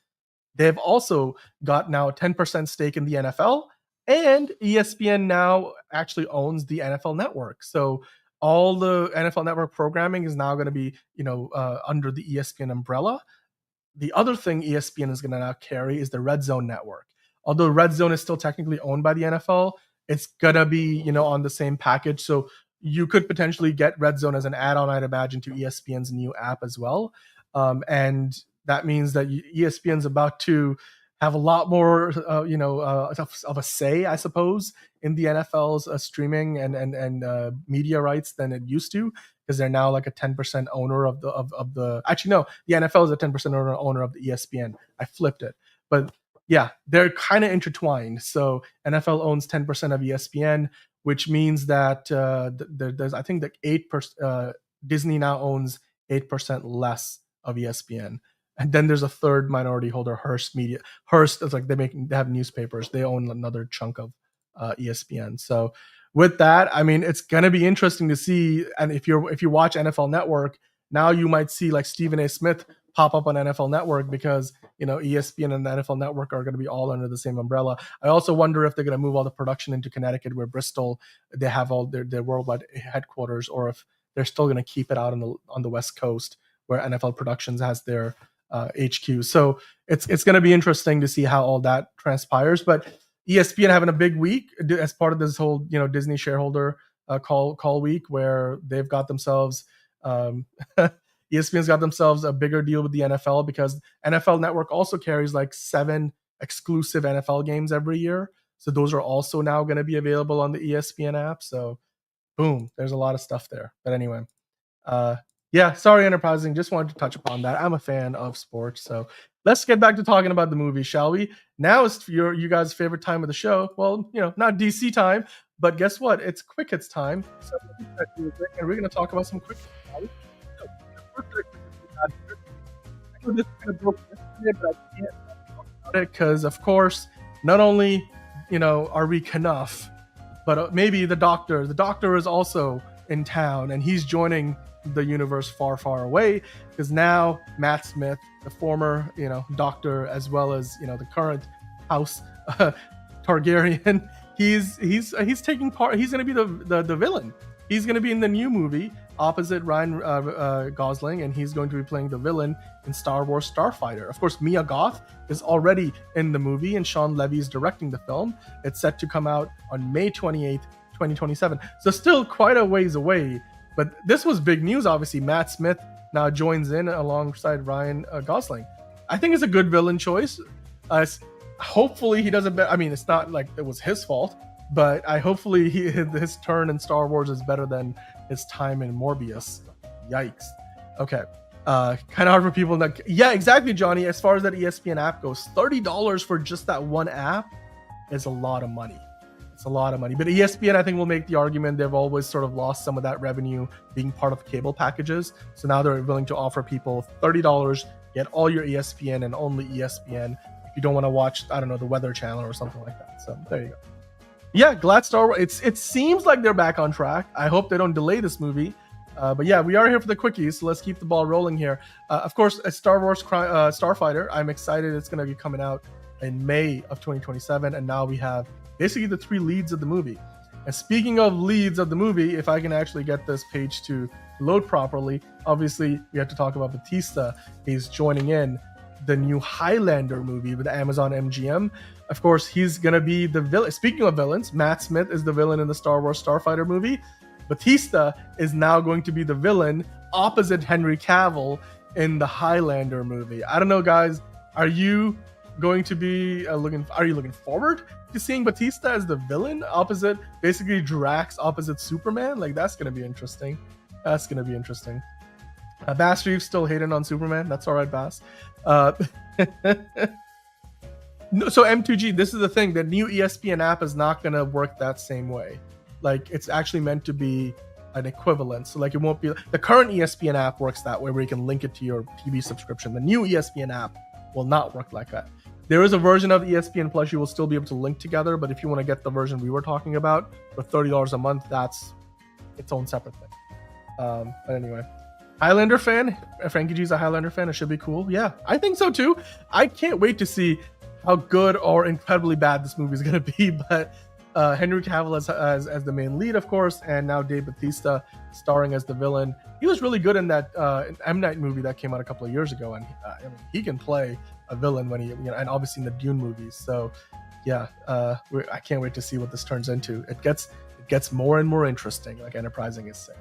they've also got now a 10% stake in the NFL, and ESPN now actually owns the NFL Network. So all the NFL Network programming is now going to be, under the ESPN umbrella. The other thing ESPN is going to now carry is the Red Zone network. Although Red Zone is still technically owned by the NFL, it's going to be, on the same package. So you could potentially get Red Zone as an add-on item badge into ESPN's new app as well. And that means that ESPN's about to have a lot more, of a say, I suppose, in the NFL's streaming and media rights than it used to, because they're now like a 10% owner of the. Actually, no, the NFL is a 10% owner of the ESPN. I flipped it, but yeah, they're kind of intertwined. So NFL owns 10% of ESPN, which means that there's, I think, that 8%. Disney now owns 8% less of ESPN. And then there's a third minority holder, Hearst Media. Hearst is like they have newspapers. They own another chunk of ESPN. So with that, I mean, it's gonna be interesting to see. And if you watch NFL Network, now you might see like Stephen A. Smith pop up on NFL Network, because ESPN and the NFL Network are going to be all under the same umbrella. I also wonder if they're going to move all the production into Connecticut, where Bristol they have all their worldwide headquarters, or if they're still going to keep it out on the West Coast, where NFL Productions has their HQ. So it's going to be interesting to see how all that transpires. But ESPN having a big week as part of this whole Disney shareholder call week, where they've got themselves ESPN's got themselves a bigger deal with the NFL, because NFL Network also carries like 7 exclusive NFL games every year. So those are also now going to be available on the ESPN app. So boom, there's a lot of stuff there. But anyway, yeah, sorry, Enterprising. Just wanted to touch upon that. I'm a fan of sports. So let's get back to talking about the movie, shall we? Now is you guys' favorite time of the show. Well, not DC time, but guess what? It's Quick Hits time. So and we're going to talk about some Quick Hits. I know this kind of broke yesterday, but I can't talk about it because, of course, not only are we Knuff, but maybe the Doctor. The Doctor is also in town, and he's joining the universe far, far away, because now Matt Smith, the former Doctor, as well as the current House Targaryen, he's taking part. He's going to be the villain. He's going to be in the new movie opposite Ryan Gosling, and he's going to be playing the villain in Star Wars Starfighter. Of course, Mia Goth is already in the movie, and Sean Levy is directing the film. It's set to come out on May 28th, 2027. So still quite a ways away. But this was big news, obviously. Matt Smith now joins in alongside Ryan Gosling. I think it's a good villain choice. Hopefully he doesn't. I mean, it's not like it was his fault, but hopefully his turn in Star Wars is better than his time in Morbius. Yikes. Okay. Kind of hard for people that. Yeah, exactly, Johnny. As far as that ESPN app goes, $30 for just that one app is a lot of money. It's a lot of money. But ESPN, I think, will make the argument they've always sort of lost some of that revenue being part of cable packages. So now they're willing to offer people $30, get all your ESPN and only ESPN. If you don't want to watch, I don't know, the Weather Channel or something like that. So there you go. Yeah, glad Star Wars. It seems like they're back on track. I hope they don't delay this movie. But yeah, we are here for the quickies, so let's keep the ball rolling here. Of course, a Star Wars Starfighter. I'm excited. It's going to be coming out in May of 2027, and now we have basically the 3 leads of the movie. And speaking of leads of the movie, if I can actually get this page to load properly, obviously we have to talk about Batista. He's joining in the new Highlander movie with Amazon MGM. Of course, he's going to be the villain. Speaking of villains, Matt Smith is the villain in the Star Wars Starfighter movie. Batista is now going to be the villain opposite Henry Cavill in the Highlander movie. I don't know, guys. Are you going to be looking forward to seeing Batista as the villain opposite, basically Drax opposite Superman? Like, that's going to be interesting. That's going to be interesting. Bass Reeves still hating on Superman. That's all right, Bass. No, so M2G, this is the thing. The new ESPN app is not going to work that same way. Like, it's actually meant to be an equivalent. So, like, it won't be... The current ESPN app works that way, where you can link it to your TV subscription. The new ESPN app will not work like that. There is a version of ESPN Plus you will still be able to link together, but if you want to get the version we were talking about for $30 a month, that's its own separate thing. But anyway... Highlander fan? Frankie G's a Highlander fan. It should be cool. Yeah, I think so too. I can't wait to see how good or incredibly bad this movie is going to be. But Henry Cavill as the main lead, of course, and now Dave Bautista starring as the villain. He was really good in that M. Night movie that came out a couple of years ago, and I mean, he can play a villain when he, and obviously in the Dune movies. So yeah, I can't wait to see what this turns into. It gets more and more interesting, like Enterprising is saying.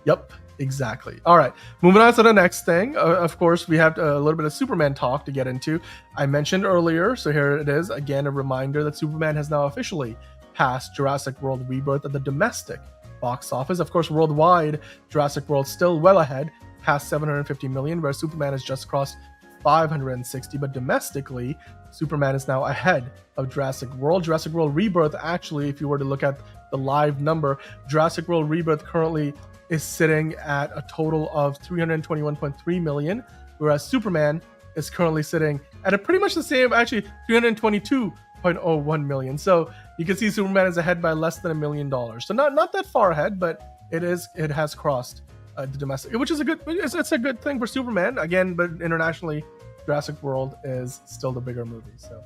Yep, exactly. All right, moving on to the next thing. Of course, we have a little bit of Superman talk to get into. I mentioned earlier, so here it is. Again, a reminder that Superman has now officially passed Jurassic World Rebirth at the domestic box office. Of course, worldwide, Jurassic World still well ahead, past 750 million, where Superman has just crossed 560. But domestically, Superman is now ahead of Jurassic World. Jurassic World Rebirth, actually, if you were to look at the live number, Jurassic World Rebirth currently is sitting at a total of 321.3 million, whereas Superman is currently sitting at a pretty much the same, actually 322.01 million. So you can see Superman is ahead by less than $1 million. So not that far ahead, but it has crossed the domestic, which is it's a good thing for Superman again. But internationally, Jurassic World is still the bigger movie. So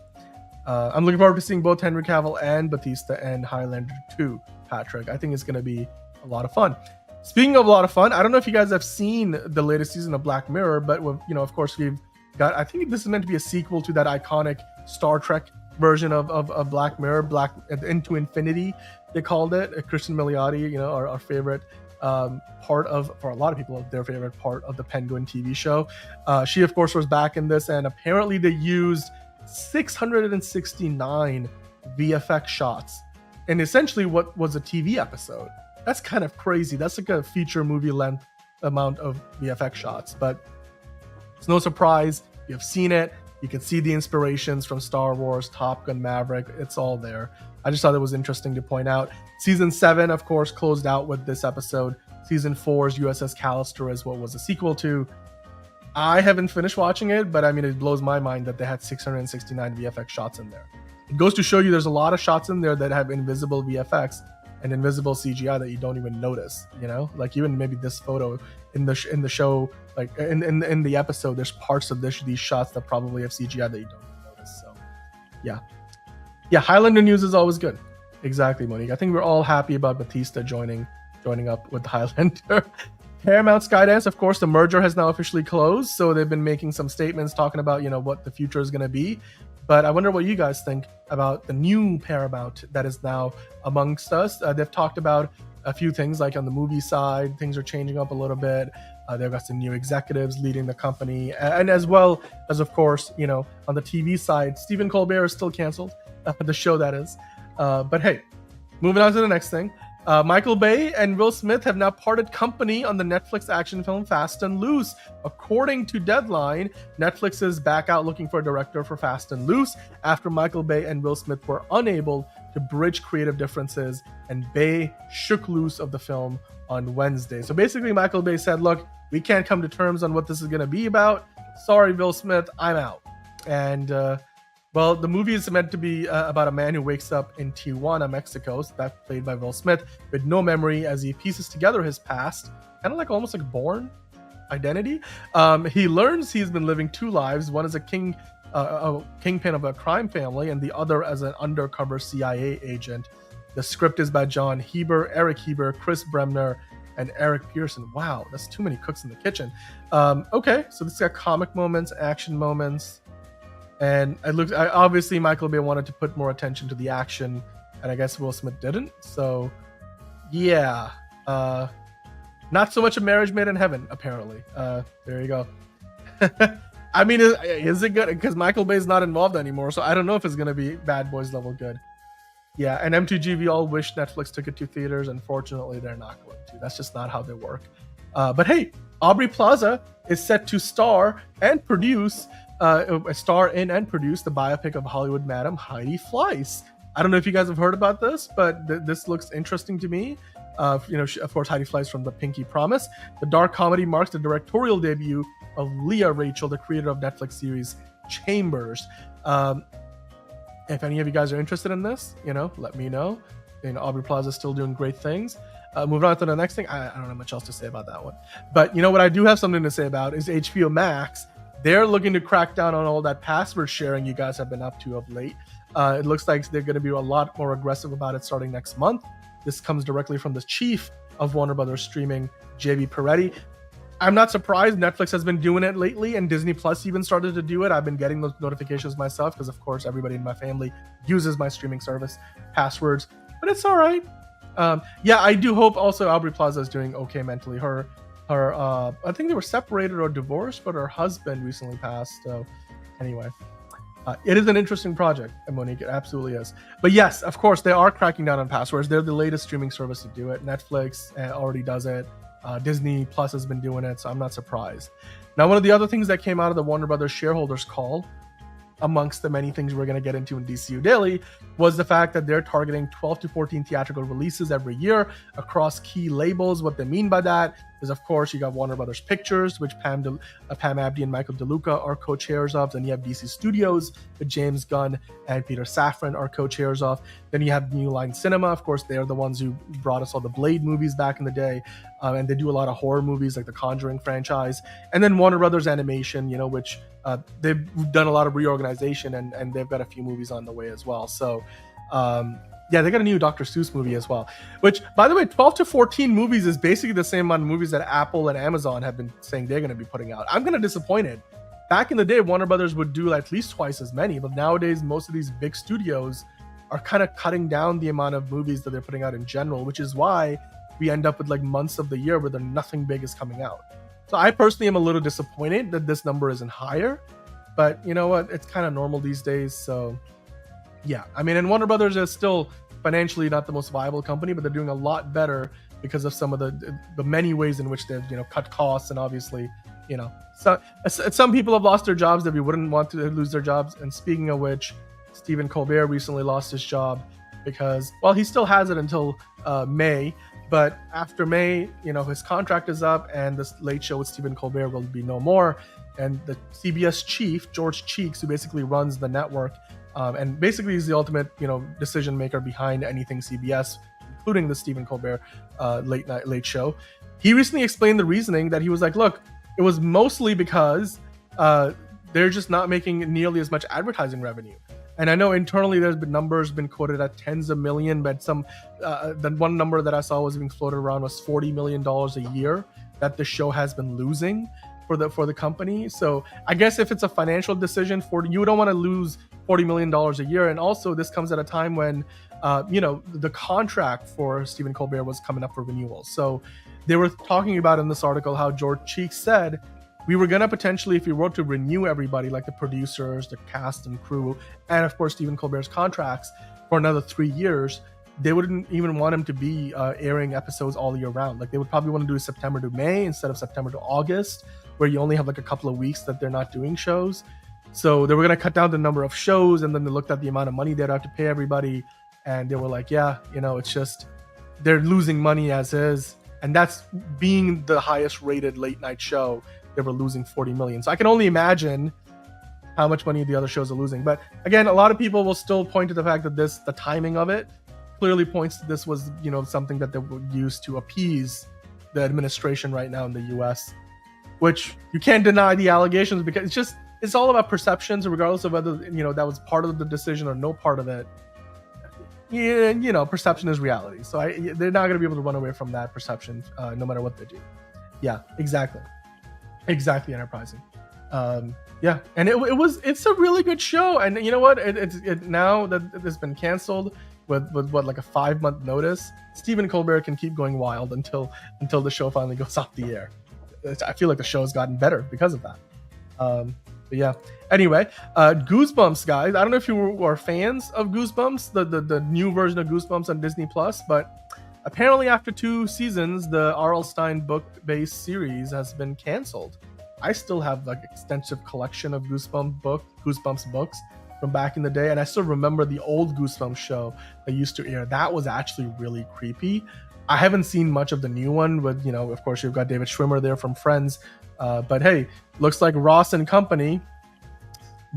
I'm looking forward to seeing both Henry Cavill and Bautista and Highlander 2. Patrick, I think it's going to be a lot of fun. Speaking of a lot of fun, I don't know if you guys have seen the latest season of Black Mirror, but of course we've got, I think this is meant to be a sequel to that iconic Star Trek version of Black Mirror, Black Into Infinity, they called it. Kristen Milioti, our favorite part of, for a lot of people, their favorite part of the Penguin TV show. She, of course, was back in this, and apparently they used 669 VFX shots in essentially what was a TV episode. That's kind of crazy. That's like a feature movie length amount of VFX shots, but it's no surprise. You've seen it. You can see the inspirations from Star Wars, Top Gun, Maverick. It's all there. I just thought it was interesting to point out. Season 7, of course, closed out with this episode. Season 4's USS Callister is what was a sequel to. I haven't finished watching it, but I mean, it blows my mind that they had 669 VFX shots in there. It goes to show you there's a lot of shots in there that have invisible VFX and invisible CGI that you don't even notice, like even maybe this photo in the show, like in the episode, there's parts of these shots that probably have CGI that you don't even notice. So yeah, Highlander news is always good. Exactly, Monique. I think we're all happy about Bautista joining up with Highlander. Paramount Skydance, of course, the merger has now officially closed, so they've been making some statements talking about what the future is going to be. But I wonder what you guys think about the new Paramount that is now amongst us. They've talked about a few things, like on the movie side, things are changing up a little bit. They've got some new executives leading the company. And as well as, of course, on the TV side, Stephen Colbert is still canceled, the show that is. But hey, moving on to the next thing. Michael Bay and Will Smith have now parted company on the Netflix action film Fast and Loose. According to Deadline, Netflix is back out looking for a director for Fast and Loose after Michael Bay and Will Smith were unable to bridge creative differences, and Bay shook loose of the film on Wednesday. So basically, Michael Bay said, look, we can't come to terms on what this is going to be about. Sorry, Will Smith, I'm out. And well, the movie is meant to be about a man who wakes up in Tijuana, Mexico, so that's played by Will Smith, with no memory as he pieces together his past, kind of like almost like Bourne identity. He learns he's been living two lives. One is a kingpin of a crime family, and the other as an undercover CIA agent. The script is by John Heber, Eric Heber, Chris Bremner, and Eric Pearson. Wow, that's too many cooks in the kitchen. Okay, so this has got comic moments, action moments. And obviously Michael Bay wanted to put more attention to the action, and I guess Will Smith didn't. So yeah, not so much a marriage made in heaven, apparently. There you go. I mean, is it good? Because Michael Bay's not involved anymore, so I don't know if it's going to be Bad Boys level good. Yeah, and M2G, we all wish Netflix took it to theaters. Unfortunately, they're not going to. That's just not how they work. But hey, Aubrey Plaza is set to star in and produce the biopic of Hollywood Madam Heidi Fleiss. I don't know if you guys have heard about this, but this looks interesting to me. Of course, Heidi Fleiss from The Pinky Promise. The dark comedy marks the directorial debut of Leah Rachel, the creator of Netflix series Chambers. If any of you guys are interested in this, let me know. Aubrey Plaza is still doing great things. Moving on to the next thing, I don't have much else to say about that one. But what I do have something to say about is HBO Max. They're looking to crack down on all that password sharing you guys have been up to of late. It looks like they're going to be a lot more aggressive about it starting next month. This comes directly from the chief of Warner Brothers Streaming, JB Peretti. I'm not surprised. Netflix has been doing it lately, and Disney Plus even started to do it. I've been getting those notifications myself because, of course, everybody in my family uses my streaming service passwords. But it's all right. I do hope also Aubrey Plaza is doing okay mentally. Her I think they were separated or divorced, but her husband recently passed. So anyway, it is an interesting project, Monique. It absolutely is. But yes, of course, they are cracking down on passwords. They're the latest streaming service to do it. Netflix already does it. Disney Plus has been doing it, so I'm not surprised. Now, one of the other things that came out of the Warner Brothers shareholders call, amongst the many things we're going to get into in DCU Daily, was the fact that they're targeting 12 to 14 theatrical releases every year across key labels. What they mean by that is, of course, you got Warner Brothers Pictures, which Pam Abdi and Michael DeLuca are co-chairs of. Then you have DC Studios, with James Gunn and Peter Safran are co-chairs of. Then you have New Line Cinema. Of course, they're the ones who brought us all the Blade movies back in the day. And they do a lot of horror movies like the Conjuring franchise. And then Warner Brothers Animation, which they've done a lot of reorganization and they've got a few movies on the way as well. So, they got a new Dr. Seuss movie as well, which, by the way, 12 to 14 movies is basically the same amount of movies that Apple and Amazon have been saying they're going to be putting out. I'm kind of disappointed. Back in the day, Warner Brothers would do at least twice as many, but nowadays, most of these big studios are kind of cutting down the amount of movies that they're putting out in general, which is why we end up with like months of the year where nothing big is coming out. So I personally am a little disappointed that this number isn't higher, but you know what? It's kind of normal these days. So yeah, I mean, and Warner Brothers is still financially not the most viable company, but they're doing a lot better because of some of the many ways in which they've cut costs, and obviously so some people have lost their jobs that we wouldn't want to lose their jobs. And speaking of which, Stephen Colbert recently lost his job because, well, he still has it until May, but after May, his contract is up and this Late Show with Stephen Colbert will be no more. And the CBS chief, George Cheeks, who basically runs the network, and basically is the ultimate, decision maker behind anything CBS, including the Stephen Colbert late show. He recently explained the reasoning that he was like, look, it was mostly because they're just not making nearly as much advertising revenue. And I know internally there's been numbers been quoted at tens of million, but the one number that I saw was being floated around was $40 million a year that the show has been losing for the company. So I guess if it's a financial decision, you don't want to lose $40 million a year. And also this comes at a time when, the contract for Stephen Colbert was coming up for renewal. So they were talking about in this article how George Cheeks said, we were going to potentially, if we were to renew everybody, like the producers, the cast and crew, and of course, Stephen Colbert's contracts for another 3 years, they wouldn't even want him to be airing episodes all year round. Like they would probably want to do September to May instead of September to August, where you only have like a couple of weeks that they're not doing shows. So they were going to cut down the number of shows, and then they looked at the amount of money they'd have to pay everybody, and they were like, yeah, it's just they're losing money as is. And that's being the highest rated late night show. They were losing $40 million. So I can only imagine how much money the other shows are losing. But again, a lot of people will still point to the fact that the timing of it clearly points to this was, something that they would use to appease the administration right now in the US, which you can't deny the allegations because it's all about perceptions, regardless of whether, that was part of the decision or no part of it. Yeah, perception is reality. So they're not going to be able to run away from that perception, no matter what they do. Yeah, exactly, Enterprising. Yeah, and it's a really good show. And you know what? It now that it's been canceled with what, like a 5-month notice, Stephen Colbert can keep going wild until the show finally goes off the air. I feel like the show has gotten better because of that. But yeah. Anyway, Goosebumps, guys. I don't know if you are fans of Goosebumps, the new version of Goosebumps on Disney Plus, but apparently after 2 seasons, the R.L. Stine book-based series has been canceled. I still have like extensive collection of Goosebumps books from back in the day, and I still remember the old Goosebumps show that used to air. That was actually really creepy. I haven't seen much of the new one, but of course, you've got David Schwimmer there from Friends. But hey, looks like Ross and Company,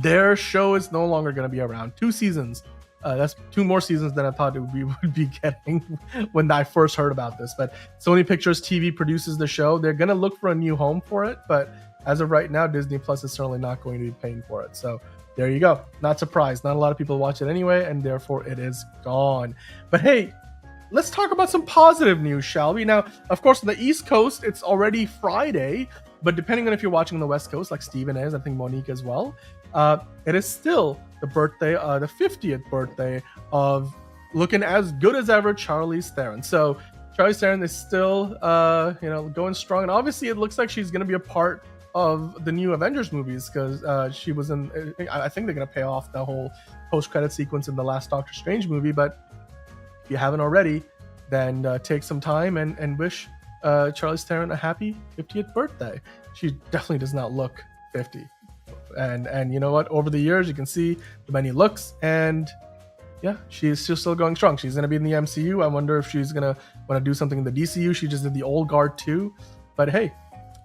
their show is no longer going to be around. 2 seasons. That's 2 more seasons than I thought we would be getting when I first heard about this. But Sony Pictures TV produces the show. They're going to look for a new home for it, but as of right now, Disney Plus is certainly not going to be paying for it. So there you go. Not surprised. Not a lot of people watch it anyway, and therefore it is gone. But hey, let's talk about some positive news, shall we? Now, of course, on the East Coast, it's already Friday, but depending on if you're watching on the West Coast, like Steven is, I think Monique as well, it is still the birthday, the 50th birthday of looking as good as ever, Charlize Theron. So Charlize Theron is still, going strong, and obviously it looks like she's going to be a part of the new Avengers movies because she was in. I think they're going to pay off the whole post-credit sequence in the last Doctor Strange movie. But if you haven't already, then take some time and wish Charlize Theron a happy 50th birthday. She definitely does not look 50. And you know what? Over the years, you can see the many looks, and yeah, she's still going strong. She's going to be in the MCU. I wonder if she's going to want to do something in the DCU. She just did the Old Guard too. But hey,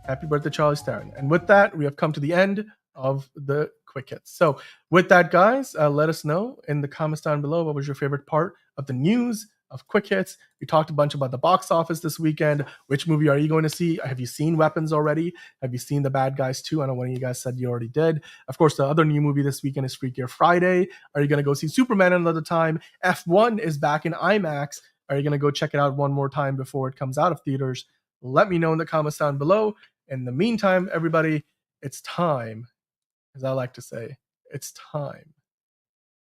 happy birthday, Charlize Theron. And with that, we have come to the end of the quick hits. So with that, guys, let us know in the comments down below what was your favorite part of the news of quick hits. We talked a bunch about the box office this weekend. Which movie are you going to see? Have you seen Weapons already? Have you seen The Bad Guys 2? I know one of you guys said you already did. Of course, the other new movie this weekend is Freakier Friday. Are you going to go see Superman another time? F1 is back in IMAX. Are you going to go check it out one more time before it comes out of theaters? Let me know in the comments down below. In the meantime, everybody, it's time, as I like to say, it's time.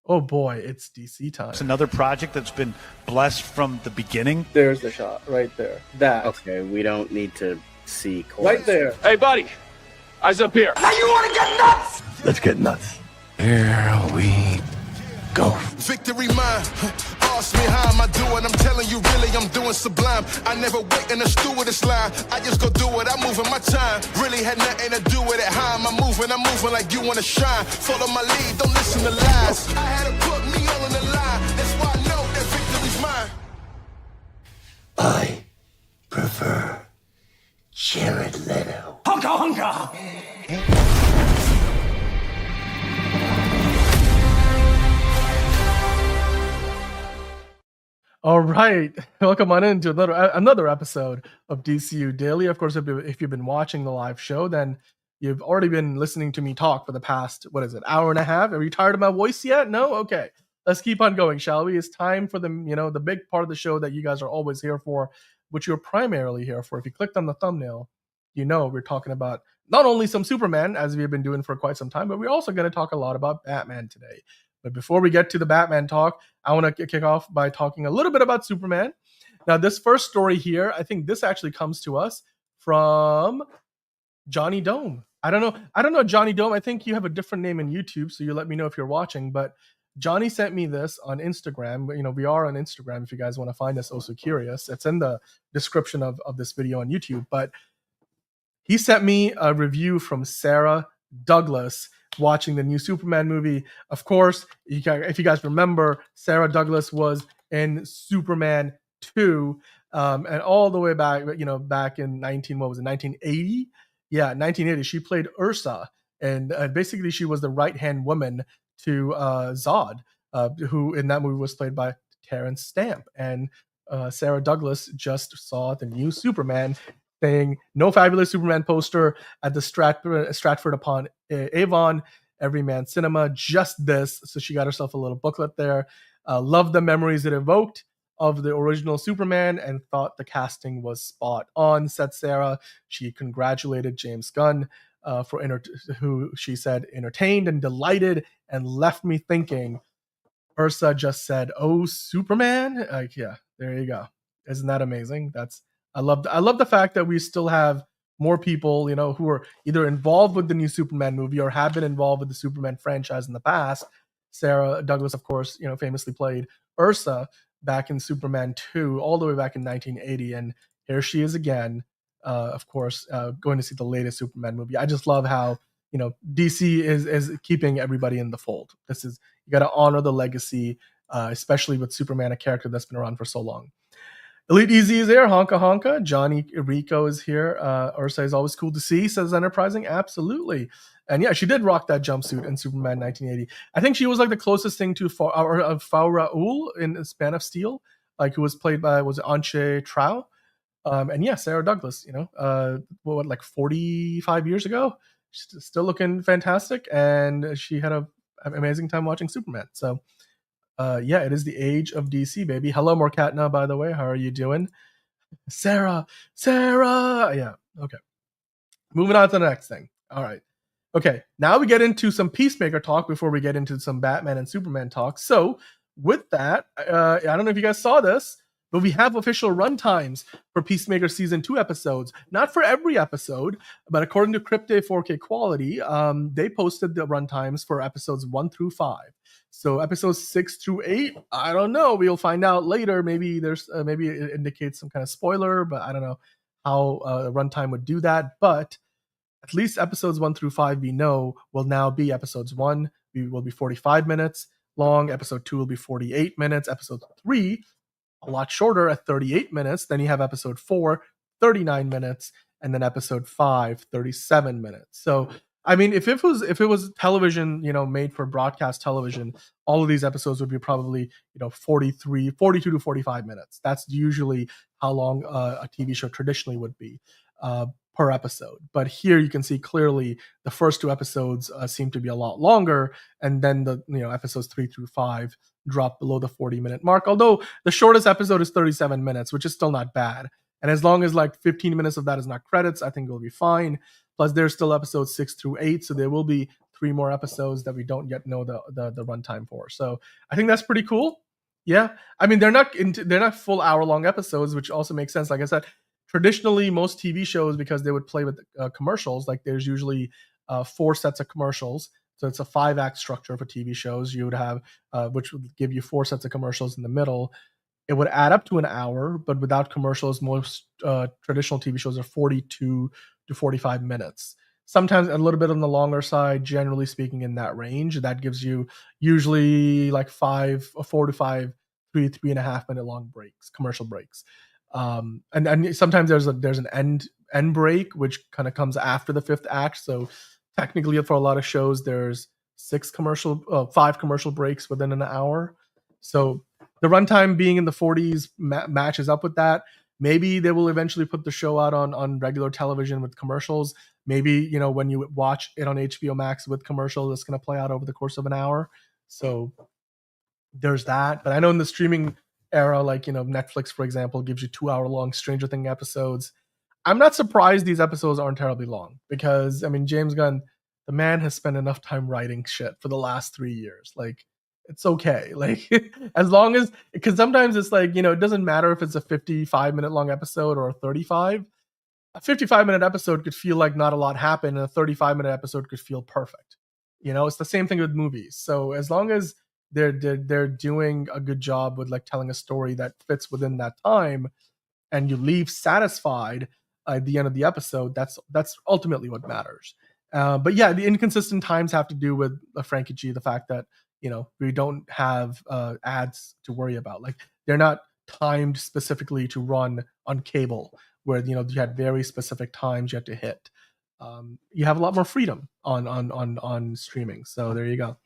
Oh boy, it's DC time. It's another project that's been blessed from the beginning. There's the shot right there. That. Okay, we don't need to see right there. Hey, buddy. Eyes up here. Now you want to get nuts? Let's get nuts. Here we go. Victory mine. Ask me how am I doing? I'm telling you, really, I'm doing sublime. I never wait in the stewardess line. I just go do it. I'm moving my time. Really had nothing to do with it. How am I moving? I'm moving like you want to shine. Follow my lead. Don't listen to lies. I had to put me all in the line. That's why I know that victory's mine. I prefer Jared Leto. Hunka hunka. All right, welcome on into another episode of DCU Daily. Of course, if you've been watching the live show, then you've already been listening to me talk for the past, hour and a half. Are you tired of my voice yet? No? Okay, let's keep on going, shall we? It's time for the big part of the show that you guys are always here for, which you're primarily here for. If you clicked on the thumbnail, we're talking about not only some Superman, as we have been doing for quite some time, but we're also going to talk a lot about Batman today. But before we get to the Batman talk, I want to kick off by talking a little bit about Superman. Now, this first story here, I think this actually comes to us from Johnny Dome. I don't know, Johnny Dome. I think you have a different name in YouTube, so you let me know if you're watching. But Johnny sent me this on Instagram. We are on Instagram if you guys want to find us. Also curious. It's in the description of this video on YouTube. But he sent me a review from Sarah Douglas watching the new Superman movie. Of course, if you guys remember, Sarah Douglas was in Superman 2, and all the way back, back in 1980? Yeah, 1980. She played Ursa, and basically she was the right-hand woman to Zod, who in that movie was played by Terrence Stamp. And Sarah Douglas just saw the new Superman thing. No Fabulous Superman poster at the Stratford upon Avon Everyman Cinema. Just this. So she got herself a little booklet there. Loved the memories it evoked of the original Superman and thought the casting was spot on, said Sarah. She congratulated James Gunn who she said entertained and delighted and left me thinking. Ursa just said, "Oh, Superman." Yeah, there you go. Isn't that amazing? I love the fact that we still have more people, who are either involved with the new Superman movie or have been involved with the Superman franchise in the past. Sarah Douglas, of course, famously played Ursa, back in Superman 2, all the way back in 1980, and here she is again, of course, going to see the latest Superman movie. I just love how, DC is keeping everybody in the fold. You got to honor the legacy, especially with Superman, a character that's been around for so long. Elite Easy is there. Honka Honka. Johnny Rico is here. Ursa is always cool to see, says Enterprising. Absolutely. And yeah, she did rock that jumpsuit in Superman 1980. I think she was like the closest thing to Raul in Span of Steel, like who was played by, was it Anche Trau? And yeah, Sarah Douglas, like 45 years ago? She's still looking fantastic. And she had an amazing time watching Superman. So yeah, it is the age of DC, baby. Hello, Morkatna, by the way. How are you doing? Sarah. Yeah, okay. Moving on to the next thing. All right. Okay, now we get into some Peacemaker talk before we get into some Batman and Superman talk. So with that, I don't know if you guys saw this, but we have official runtimes for Peacemaker Season 2 episodes. Not for every episode, but according to Crypte 4K Quality, they posted the runtimes for episodes 1 through 5. So episodes 6 through 8, I don't know. We'll find out later. Maybe maybe it indicates some kind of spoiler, but I don't know how runtime would do that. But at least episodes 1 through 5 we know will now be episodes 1 will be 45 minutes long. Episode 2 will be 48 minutes. Episode 3, a lot shorter at 38 minutes. Then you have episode 4, 39 minutes. And then episode 5, 37 minutes. So, I mean, if it was television, made for broadcast television, all of these episodes would be probably, 42 to 45 minutes. That's usually how long a TV show traditionally would be per episode. But here you can see clearly the first 2 episodes seem to be a lot longer, and then the episodes 3 through 5 drop below the 40-minute mark. Although the shortest episode is 37 minutes, which is still not bad. And as long as like 15 minutes of that is not credits, I think it'll be fine. Plus, there's still episodes 6 through 8, so there will be 3 more episodes that we don't yet know the runtime for. So I think that's pretty cool. Yeah, I mean they're not full hour-long episodes, which also makes sense. Like I said, traditionally most TV shows, because they would play with commercials, like there's usually 4 sets of commercials. So it's a 5-act structure for TV shows. You would have, which would give you 4 sets of commercials in the middle. It would add up to an hour, but without commercials, most traditional TV shows are 42 to 45 minutes. Sometimes a little bit on the longer side, generally speaking, in that range. That gives you usually like 4 to 5, 3.5 minute long breaks, commercial breaks. And sometimes there's an end break, which kind of comes after the 5th act. So technically, for a lot of shows, there's 5 commercial breaks within an hour. So the runtime being in the 40s matches up with that. Maybe they will eventually put the show out on regular television with commercials. Maybe, when you watch it on HBO Max with commercials, it's going to play out over the course of an hour. So there's that. But I know in the streaming era, like, Netflix, for example, gives you 2-hour-long Stranger Things episodes. I'm not surprised these episodes aren't terribly long because, I mean, James Gunn, the man has spent enough time writing shit for the last 3 years. Like, it's okay. Like, as long as, because sometimes it's like, it doesn't matter if it's a 55-minute long episode or a 35. A 55-minute episode could feel like not a lot happened, and a 35-minute episode could feel perfect. It's the same thing with movies. So as long as they're doing a good job with like telling a story that fits within that time, and you leave satisfied at the end of the episode, that's ultimately what matters. But yeah, the inconsistent times have to do with Frankie G, the fact that we don't have ads to worry about. Like, they're not timed specifically to run on cable, where you had very specific times you had to hit. You have a lot more freedom on streaming. So there you go.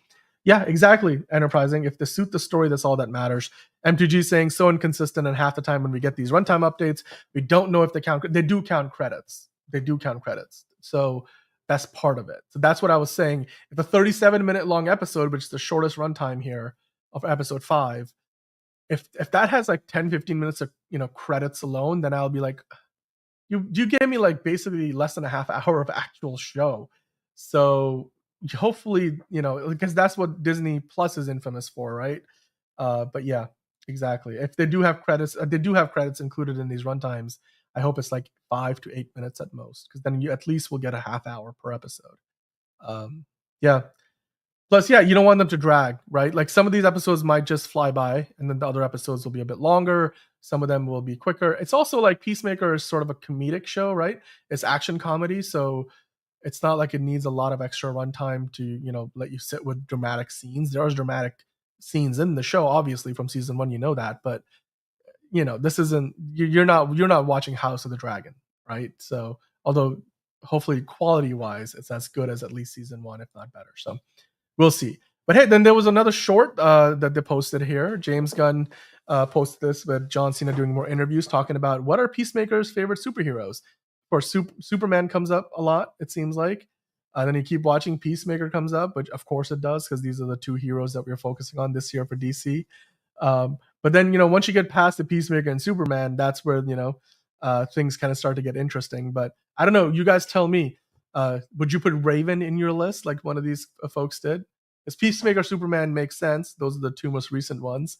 Yeah, exactly. Enterprising. If they suit the story, that's all that matters. MTG saying so inconsistent, and half the time when we get these runtime updates, we don't know if they count. They do count credits. So that's part of it. So that's what I was saying. If a 37-minute long episode, which is the shortest runtime here of episode 5, if that has like 10-15 minutes of credits alone, then I'll be like, you gave me like basically less than a half hour of actual show. So hopefully, because that's what Disney Plus is infamous for, right? But yeah, exactly. If they do have credits, included in these runtimes, I hope it's like 5 to 8 minutes at most, because then you at least will get a half hour per episode. Yeah. Plus, yeah, you don't want them to drag, right? Like some of these episodes might just fly by, and then the other episodes will be a bit longer. Some of them will be quicker. It's also like Peacemaker is sort of a comedic show, right? It's action comedy, so it's not like it needs a lot of extra runtime to, let you sit with dramatic scenes. There's dramatic scenes in the show, obviously from season 1, that, but this isn't you're not watching House of the Dragon, right? So although hopefully quality wise it's as good as at least season 1, if not better. So we'll see. But hey, then there was another short that they posted here. James Gunn posted this with John Cena doing more interviews talking about what are Peacemaker's favorite superheroes. Of course, Superman comes up a lot, it seems like. Then you keep watching, Peacemaker comes up, but of course it does because these are the 2 heroes that we're focusing on this year for DC. But then, once you get past the Peacemaker and Superman, that's where, things kind of start to get interesting. But I don't know. You guys tell me. Would you put Raven in your list like one of these folks did? Because Peacemaker, Superman makes sense. Those are the 2 most recent ones.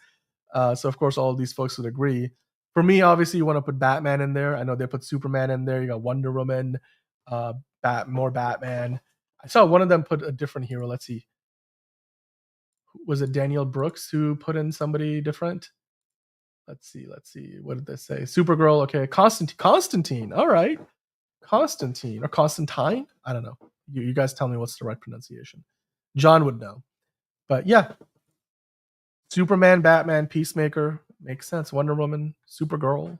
So, of course, all of these folks would agree. For me, obviously, you want to put Batman in there. I know they put Superman in there. You got Wonder Woman, more Batman. I saw one of them put a different hero. Let's see. Was it Daniel Brooks who put in somebody different? Let's see. What did they say? Supergirl. Okay. Constantine. All right. Constantine or Constantine. I don't know. You guys tell me what's the right pronunciation. John would know. But yeah. Superman, Batman, Peacemaker. Makes sense. Wonder Woman, Supergirl.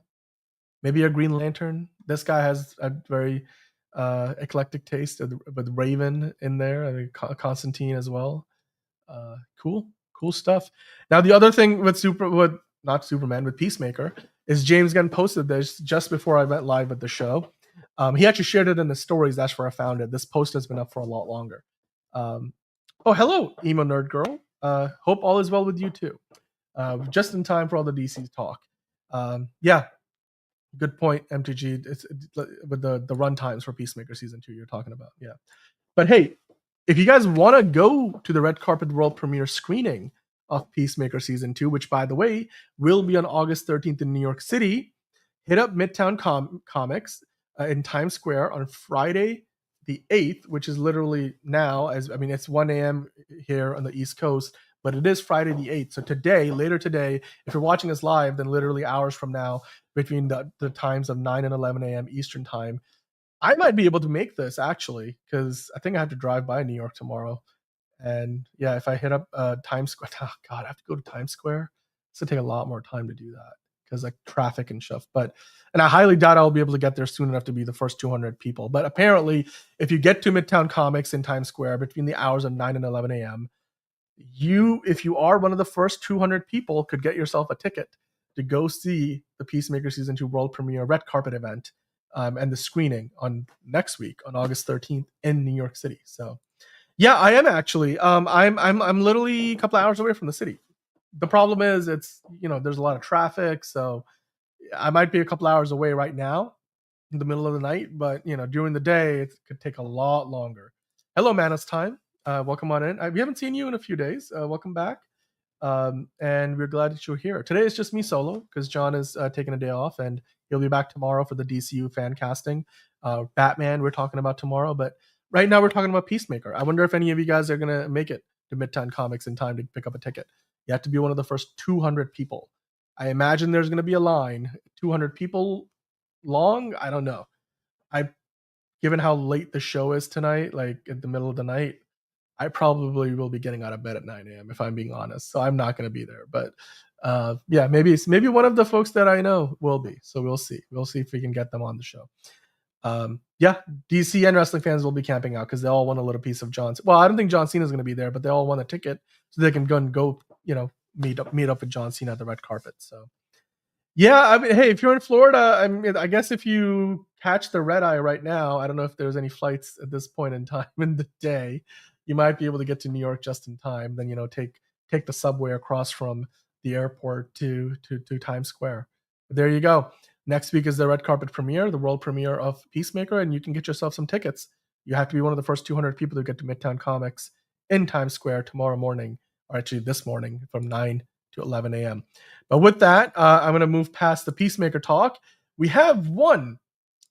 Maybe a Green Lantern. This guy has a very eclectic taste with Raven in there. I mean, Constantine as well. Cool stuff. Now the other thing with Peacemaker is James Gunn posted this just before I went live with the show. He actually shared it in the stories. That's where I found it. This post has been up for a lot longer. Hello, emo nerd girl. Hope all is well with you too. Just in time for all the DC talk. Yeah, good point, MTG. It's with the run times for Peacemaker season 2 you're talking about. Yeah, but hey, if you guys want to go to the red carpet world premiere screening of Peacemaker season 2, which by the way will be on August 13th in New York City, hit up Midtown Comics in Times Square on Friday the 8th, which is literally now. It's 1 a.m. here on the East Coast, but it is Friday the 8th. So later today, if you're watching us live, then literally hours from now, between the times of 9 and 11 a.m. Eastern time, I might be able to make this actually, because I think I have to drive by New York tomorrow. And yeah, if I hit up Times Square, oh God, I have to go to Times Square. It's gonna take a lot more time to do that because like traffic and stuff. And I highly doubt I'll be able to get there soon enough to be the first 200 people. But apparently, if you get to Midtown Comics in Times Square between the hours of 9 and 11 a.m., if you are one of the first 200 people, could get yourself a ticket to go see the Peacemaker season 2 world premiere red carpet event. And the screening on next week on August 13th in New York City. So yeah, I am actually. I'm literally a couple of hours away from the city. The problem is it's there's a lot of traffic, so I might be a couple hours away right now in the middle of the night, but during the day it could take a lot longer. Hello, Manus Time. Welcome on in. We haven't seen you in a few days. Welcome back. And we're glad that you're here. Today is just me solo because John is taking a day off and he'll be back tomorrow for the DCU fan casting. Batman we're talking about tomorrow, but right now we're talking about Peacemaker. I wonder if any of you guys are going to make it to Midtown Comics in time to pick up a ticket. You have to be one of the first 200 people. I imagine there's going to be a line. 200 people long? I don't know. Given how late the show is tonight, like in the middle of the night, I probably will be getting out of bed at 9 a.m. if I'm being honest. So I'm not going to be there. But yeah, maybe one of the folks that I know will be. So we'll see. We'll see if we can get them on the show. Yeah, DC and wrestling fans will be camping out because they all want a little piece of John. Well, I don't think John Cena is going to be there, but they all want a ticket so they can go meet up with John Cena at the red carpet. So yeah, hey, if you're in Florida, I guess if you catch the red eye right now, I don't know if there's any flights at this point in time in the day. You might be able to get to New York just in time. Then take the subway across from the airport to Times Square. There you go. Next week is the red carpet premiere, the world premiere of Peacemaker, and you can get yourself some tickets. You have to be one of the first 200 people to get to Midtown Comics in Times Square tomorrow morning, or actually this morning from 9 to 11 a.m. But with that, I'm going to move past the Peacemaker talk. We have one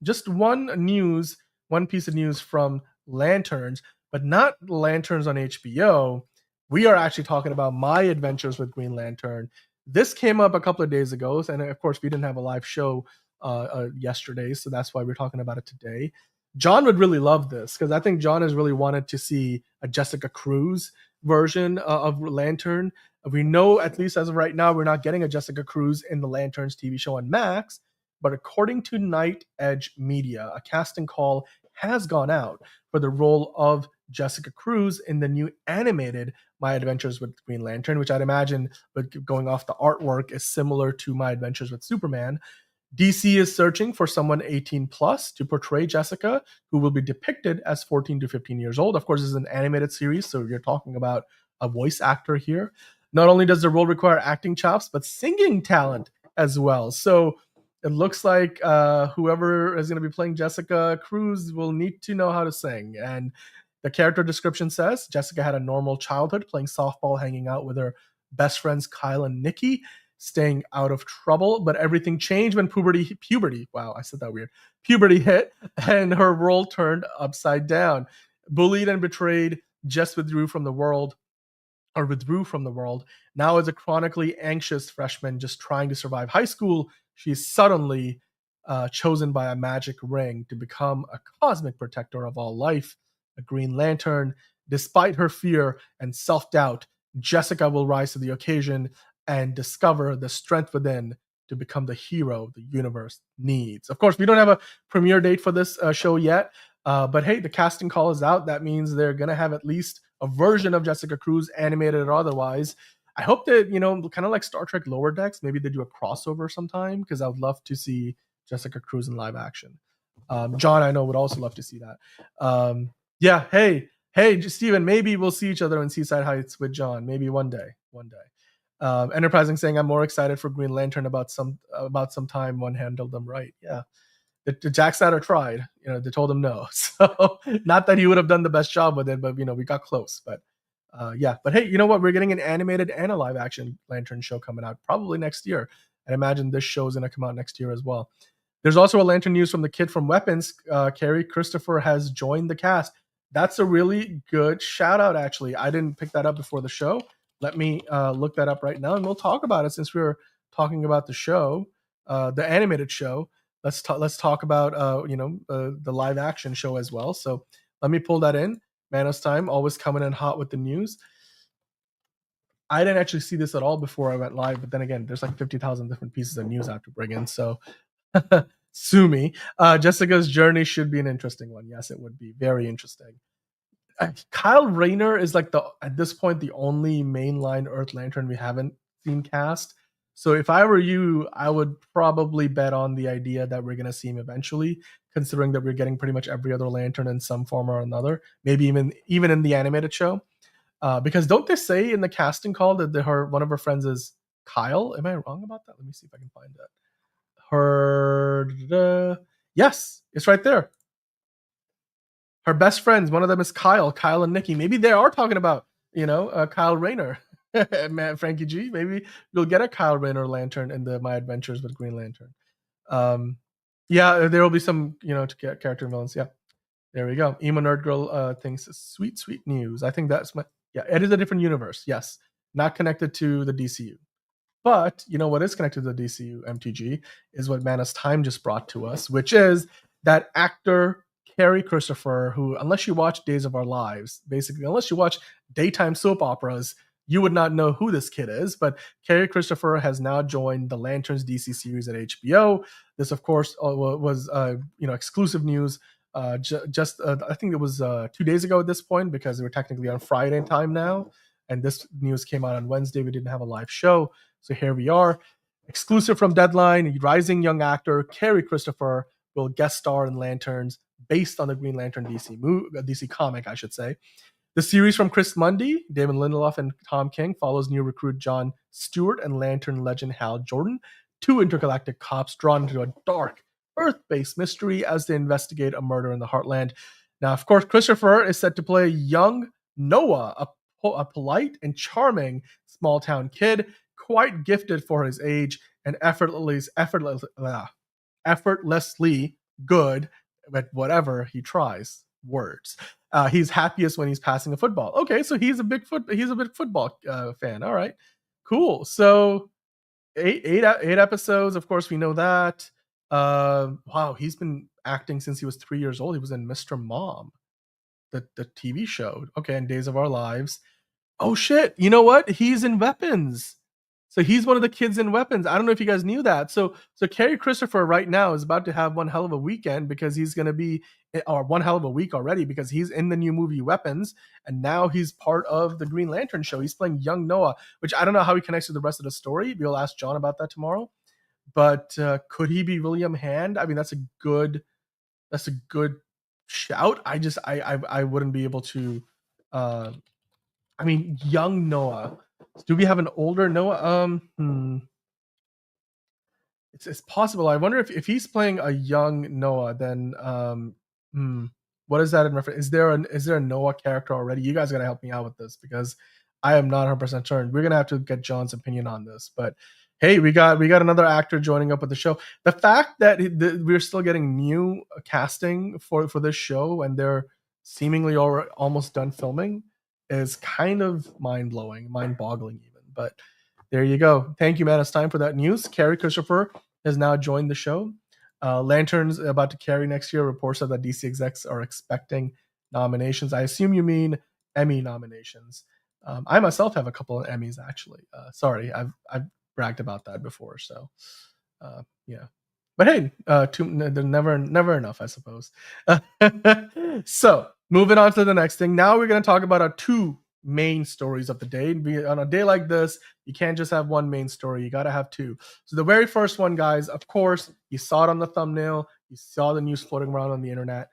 piece of news from Lanterns. but not Lanterns on HBO. We are actually talking about My Adventures with Green Lantern. This came up a couple of days ago, and of course, we didn't have a live show yesterday, so that's why we're talking about it today. John would really love this because I think John has really wanted to see a Jessica Cruz version of Lantern. We know, at least as of right now, we're not getting a Jessica Cruz in the Lanterns TV show on Max, but according to Night Edge Media, a casting call has gone out for the role of Jessica Cruz in the new animated My Adventures with Green Lantern, which I'd imagine, but going off the artwork, is similar to My Adventures with Superman. DC is searching for someone 18 plus to portray Jessica, who will be depicted as 14 to 15 years old. Of course, this is an animated series, so you're talking about a voice actor here. Not only does the role require acting chops, but singing talent as well. So it looks like whoever is going to be playing Jessica Cruz will need to know how to sing. And the character description says Jessica had a normal childhood, playing softball, hanging out with her best friends Kyle and Nikki, staying out of trouble, but everything changed when puberty hit, and her role turned upside down. Bullied and betrayed, Jess withdrew from the world. Now, as a chronically anxious freshman just trying to survive high school, she's suddenly chosen by a magic ring to become a cosmic protector of all life, a Green Lantern. Despite her fear and self-doubt, Jessica will rise to the occasion and discover the strength within to become the hero the universe needs. Of course, we don't have a premiere date for this show yet, but hey, the casting call is out. That means they're going to have at least a version of Jessica Cruz, animated or otherwise. I hope that, kind of like Star Trek Lower Decks, maybe they do a crossover sometime, because I would love to see Jessica Cruz in live action. John, I know, would also love to see that. Hey, Steven, maybe we'll see each other in Seaside Heights with John. Maybe one day. Enterprising saying, I'm more excited for Green Lantern about some time one handled them right. Yeah. The Jack Snyder tried, they told him no. So not that he would have done the best job with it, but we got close. But but hey, you know what? We're getting an animated and a live action Lantern show coming out probably next year. I imagine this show is going to come out next year as well. There's also a Lantern news from the kid from Weapons. Carrie Christopher has joined the cast. That's a really good shout out, actually. I didn't pick that up before the show. Let me look that up right now, and we'll talk about it since we were talking about the show, the animated show. Let's talk about the live action show as well. So let me pull that in. Manos Time, always coming in hot with the news. I didn't actually see this at all before I went live, but then again, there's like 50,000 different pieces of news I have to bring in. So sue me. Jessica's journey should be an interesting one. Yes, it would be very interesting. Kyle Rayner is like at this point the only mainline Earth Lantern we haven't seen cast. So if I were you, I would probably bet on the idea that we're going to see him eventually, considering that we're getting pretty much every other Lantern in some form or another, maybe even in the animated show. Because don't they say in the casting call that one of her friends is Kyle? Am I wrong about that? Let me see if I can find that. Yes, it's right there. Her best friends, one of them is Kyle and Nikki. Maybe they are talking about, Kyle Rayner. Man, Frankie G, maybe you'll get a Kyle Rayner Lantern in the My Adventures with Green Lantern. There will be some, character villains. Yeah, there we go. Emo Nerd Girl thinks sweet news. I think that's it is a different universe. Yes, not connected to the DCU. But what is connected to the DCU MTG is what Manos Time just brought to us, which is that actor Carrie Christopher, who, unless you watch Days of Our Lives, basically, unless you watch daytime soap operas, you would not know who this kid is. But Carrie Christopher has now joined the Lanterns DC series at HBO. This, of course, was exclusive news. I think it was 2 days ago at this point, because we're technically on Friday time now, and this news came out on Wednesday. We didn't have a live show, so here we are, exclusive from Deadline. Rising young actor Carrie Christopher will guest star in Lanterns, based on the Green Lantern DC comic, I should say. The series from Chris Mundy, Damon Lindelof, and Tom King follows new recruit John Stewart and Lantern legend Hal Jordan, two intergalactic cops drawn into a dark, Earth-based mystery as they investigate a murder in the Heartland. Now, of course, Christopher is set to play young Noah, a polite and charming small-town kid, quite gifted for his age and effortlessly good at whatever he tries. Words. He's happiest when he's passing a football. Okay, so he's a big football fan. All right, cool. So eight episodes. Of course, we know that. Wow, he's been acting since he was 3 years old. He was in Mr. Mom, the TV show. Okay, and Days of Our Lives. Oh shit! You know what? He's in Weapons. So he's one of the kids in Weapons. I don't know if you guys knew that. So Kerry Christopher right now is about to have one hell of a weekend because he's going to be, or one hell of a week already because he's in the new movie Weapons, and now he's part of the Green Lantern show. He's playing young Noah, which I don't know how he connects to the rest of the story. We'll ask John about that tomorrow. But could he be William Hand? I mean, that's a good shout. I wouldn't be able to. I mean, young Noah. Do we have an older Noah? It's possible. I wonder if he's playing a young Noah, then what is that in reference? Is there a Noah character already? You guys gotta help me out with this because I am not 100% certain. We're gonna have to get John's opinion on this. But hey, we got another actor joining up with the show. The fact that we're still getting new casting for this show and they're seemingly almost done filming is kind of mind-blowing, mind-boggling even. But there you go. Thank you, man. It's time for that news. Kerry Christopher has now joined the show. Lantern's about to carry next year. Reports that DC execs are expecting nominations. I assume you mean Emmy nominations. I myself have a couple of Emmys, actually. Sorry, I've bragged about that before. So, yeah. But hey, they're never enough, I suppose. So, moving on to the next thing. Now we're going to talk about our two main stories of the day. On a day like this, you can't just have one main story. You got to have two. So the very first one, guys, of course, you saw it on the thumbnail. You saw the news floating around on the internet.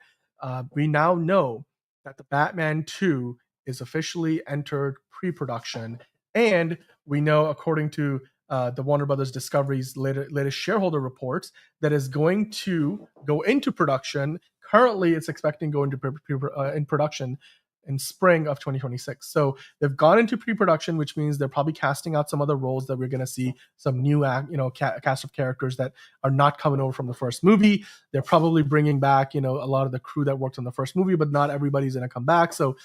We now know that the Batman 2 is officially entered pre-production. And we know, according to the Warner Brothers Discovery's latest shareholder reports, that is going to go into production. Currently, it's expecting to go into in production in spring of 2026. So they've gone into pre-production, which means they're probably casting out some other roles that we're going to see some new cast of characters that are not coming over from the first movie. They're probably bringing back a lot of the crew that worked on the first movie, but not everybody's going to come back. So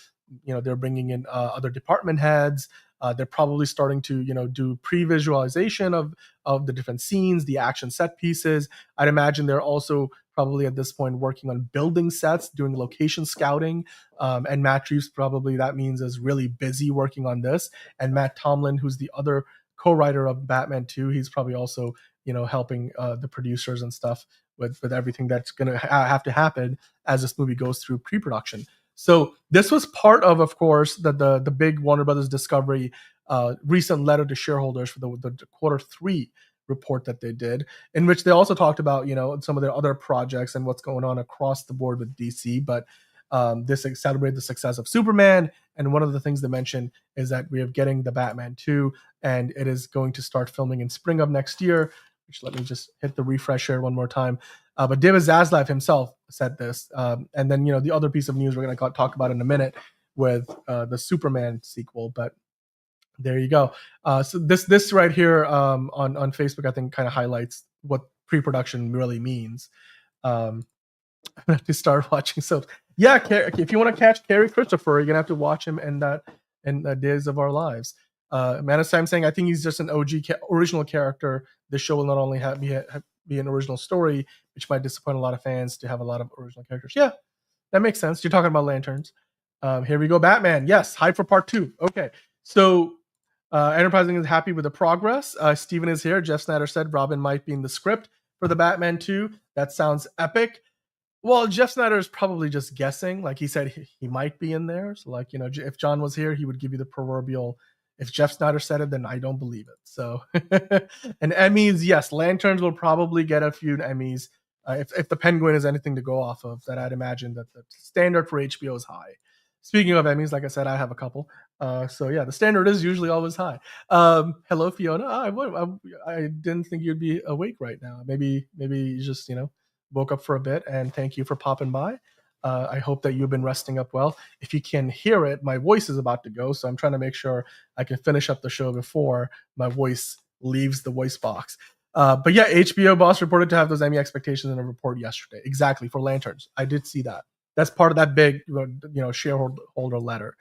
they're bringing in other department heads. They're probably starting to do pre-visualization of the different scenes, the action set pieces. I'd imagine they're also probably at this point working on building sets, doing location scouting. And Matt Reeves probably, that means, is really busy working on this. And Matt Tomlin, who's the other co-writer of Batman 2, he's probably also helping the producers and stuff with everything that's going to have to happen as this movie goes through pre-production. So this was part of course, the big Warner Brothers Discovery recent letter to shareholders for the Q3 report that they did, in which they also talked about some of their other projects and what's going on across the board with DC. But this celebrated the success of Superman, and one of the things they mentioned is that we are getting the Batman 2, and it is going to start filming in spring of next year. Which, let me just hit the refresh here one more time. But David Zaslav himself said this. And then, the other piece of news we're going to talk about in a minute with the Superman sequel. But there you go. So this right here on Facebook, I think, kind of highlights what pre-production really means. I'm going to have to start watching. So, yeah, if you want to catch Kerry Christopher, you're going to have to watch him in Days of Our Lives. I'm saying I think he's just an OG original character. This show will not only be an original story, which might disappoint a lot of fans to have a lot of original characters. Yeah, that makes sense. You're talking about Lanterns. Here we go. Batman. Yes, hype for part 2. Okay, so Enterprising is happy with the progress. Steven is here. Jeff Snyder said Robin might be in the script for the Batman 2. That sounds epic. Well, Jeff Snyder is probably just guessing. Like he said, he might be in there. So, if John was here, he would give you the proverbial. If Jeff Snyder said it, then I don't believe it. So, and Emmys, yes, Lanterns will probably get a few Emmys. If the Penguin is anything to go off of, that I'd imagine that the standard for HBO is high. Speaking of Emmys, like I said, I have a couple. So yeah, the standard is usually always high. Hello, Fiona. I didn't think you'd be awake right now. Maybe you just woke up for a bit, and thank you for popping by. I hope that you've been resting up well. If you can hear it, my voice is about to go, so I'm trying to make sure I can finish up the show before my voice leaves the voice box. But yeah, HBO boss reported to have those Emmy expectations in a report yesterday. Exactly, for Lanterns. I did see that. That's part of that big shareholder letter.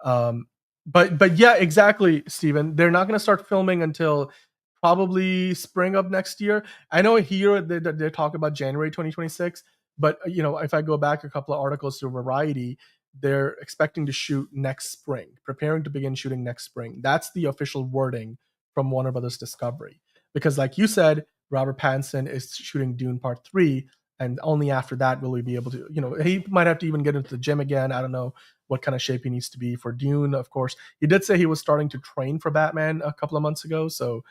But yeah, exactly, Steven. They're not going to start filming until probably spring of next year. I know here they're talking about January 2026, but if I go back a couple of articles to Variety, they're expecting to shoot next spring, preparing to begin shooting next spring. That's the official wording from Warner Brothers Discovery. Because like you said, Robert Pattinson is shooting Dune Part 3, and only after that will we be able to, he might have to even get into the gym again. I don't know what kind of shape he needs to be for Dune. Of course, he did say he was starting to train for Batman a couple of months ago. So,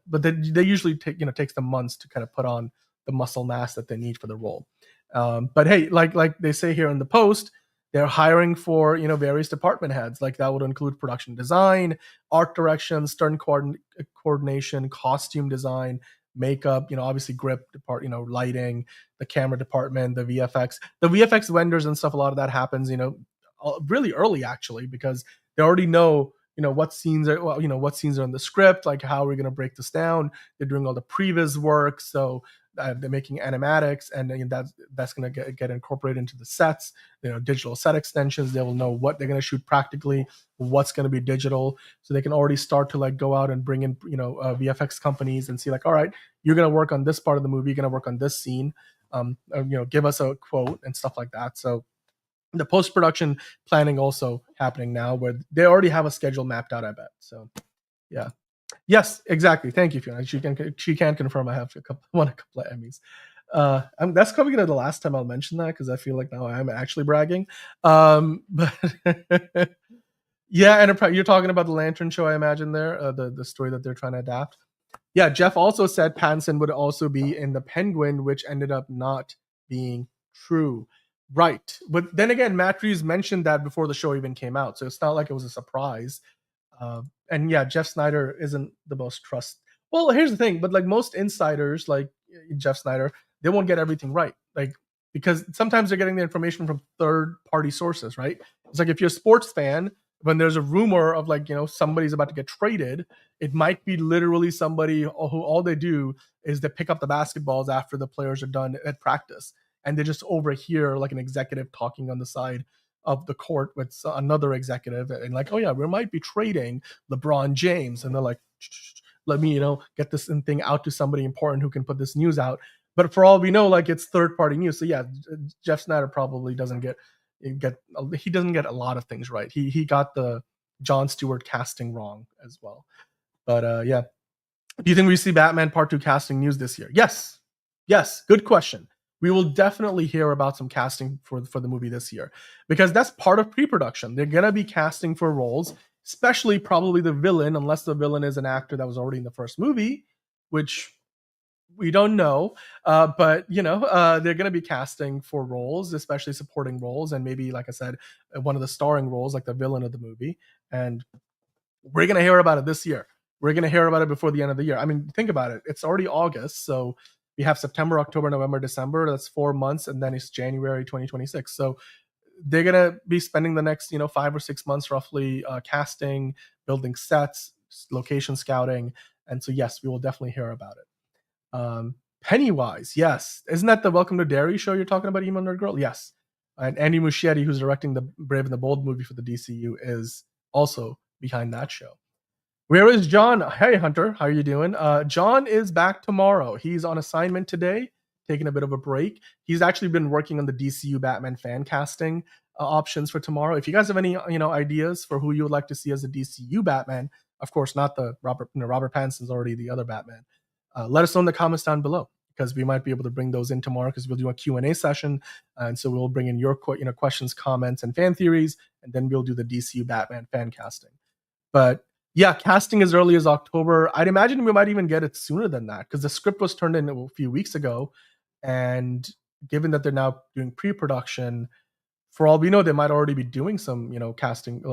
but they usually takes them months to kind of put on the muscle mass that they need for the role. But hey, like they say here in the post, they're hiring for various department heads. Like that would include production design, art direction, stunt coordination, costume design, makeup, obviously grip lighting, the camera department, the VFX vendors and stuff. A lot of that happens really early, actually, because they already know what scenes are what scenes are in the script, like how are we going to break this down. They're doing all the previs work, so they're making animatics, and that's going to get incorporated into the sets, digital set extensions. They will know what they're going to shoot practically, what's going to be digital, so they can already start to go out and bring in VFX companies and see all right, you're going to work on this part of the movie, you're going to work on this scene, give us a quote and stuff like that. So the post-production planning also happening now, where they already have a schedule mapped out, I bet. So yeah. Yes, exactly. Thank you, Fiona. She can confirm I have won a couple of Emmys. That's probably gonna be the last time I'll mention that, because I feel like now I'm actually bragging. But yeah, Enterprise. You're talking about the Lantern show, I imagine there, the story that they're trying to adapt. Yeah, Jeff also said Pattinson would also be in the Penguin, which ended up not being true. Right, but then again, Matt Reeves mentioned that before the show even came out, so it's not like it was a surprise. And yeah, Jeff Snyder isn't the most trust. Well, here's the thing, but most insiders, like Jeff Snyder, they won't get everything right, because sometimes they're getting the information from third-party sources, right? It's like if you're a sports fan, when there's a rumor of somebody's about to get traded, it might be literally somebody who all they do is they pick up the basketballs after the players are done at practice, and they just overhear an executive talking on the side of the court with another executive, and oh yeah, we might be trading LeBron James, and they're like, let me get this thing out to somebody important who can put this news out. But for all we know, it's third-party news. So yeah, Jeff Snyder probably doesn't get a lot of things right. He got the Jon Stewart casting wrong as well. But yeah, do you think we see Batman Part 2 casting news this year? Yes, good question. We will definitely hear about some casting for the movie this year, because that's part of pre-production. They're going to be casting for roles, especially probably the villain, unless the villain is an actor that was already in the first movie, which we don't know. But they're going to be casting for roles, especially supporting roles, and maybe, like I said, one of the starring roles, like the villain of the movie. And we're going to hear about it this year. We're going to hear about it before the end of the year. I mean, think about it. It's already August, so we have September, October, November, December. That's 4 months, and then it's January 2026. So they're gonna be spending the next 5 or 6 months roughly casting, building sets, location scouting, and so yes, we will definitely hear about it. Pennywise, yes, isn't that the Welcome to Derry show you're talking about, Emo Nerd Girl? Yes, and Andy Muschietti, who's directing the Brave and the Bold movie for the DCU, is also behind that show. Where is John? Hey, Hunter, how are you doing? John is back tomorrow. He's on assignment today, taking a bit of a break. He's actually been working on the DCU Batman fan casting options for tomorrow. If you guys have any, ideas for who you would like to see as a DCU Batman, of course, not the Robert Pattinson's already the other Batman. Let us know in the comments down below, because we might be able to bring those in tomorrow, because we'll do a Q&A session, and so we'll bring in your questions, comments, and fan theories, and then we'll do the DCU Batman fan casting. But yeah, casting as early as October. I'd imagine we might even get it sooner than that, because the script was turned in a few weeks ago, and given that they're now doing pre-production, for all we know, they might already be doing some, casting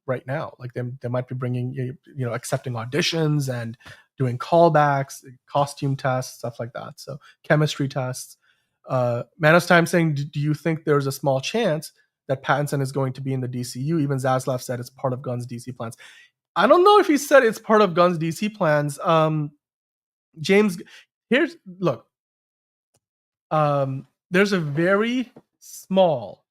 right now. They might be bringing, accepting auditions and doing callbacks, costume tests, stuff like that. So chemistry tests. Manos Time saying, do you think there's a small chance that Pattinson is going to be in the DCU? Even Zaslav said it's part of Gunn's DC plans. I don't know if he said it's part of Gunn's DC plans. James, look. There's a very small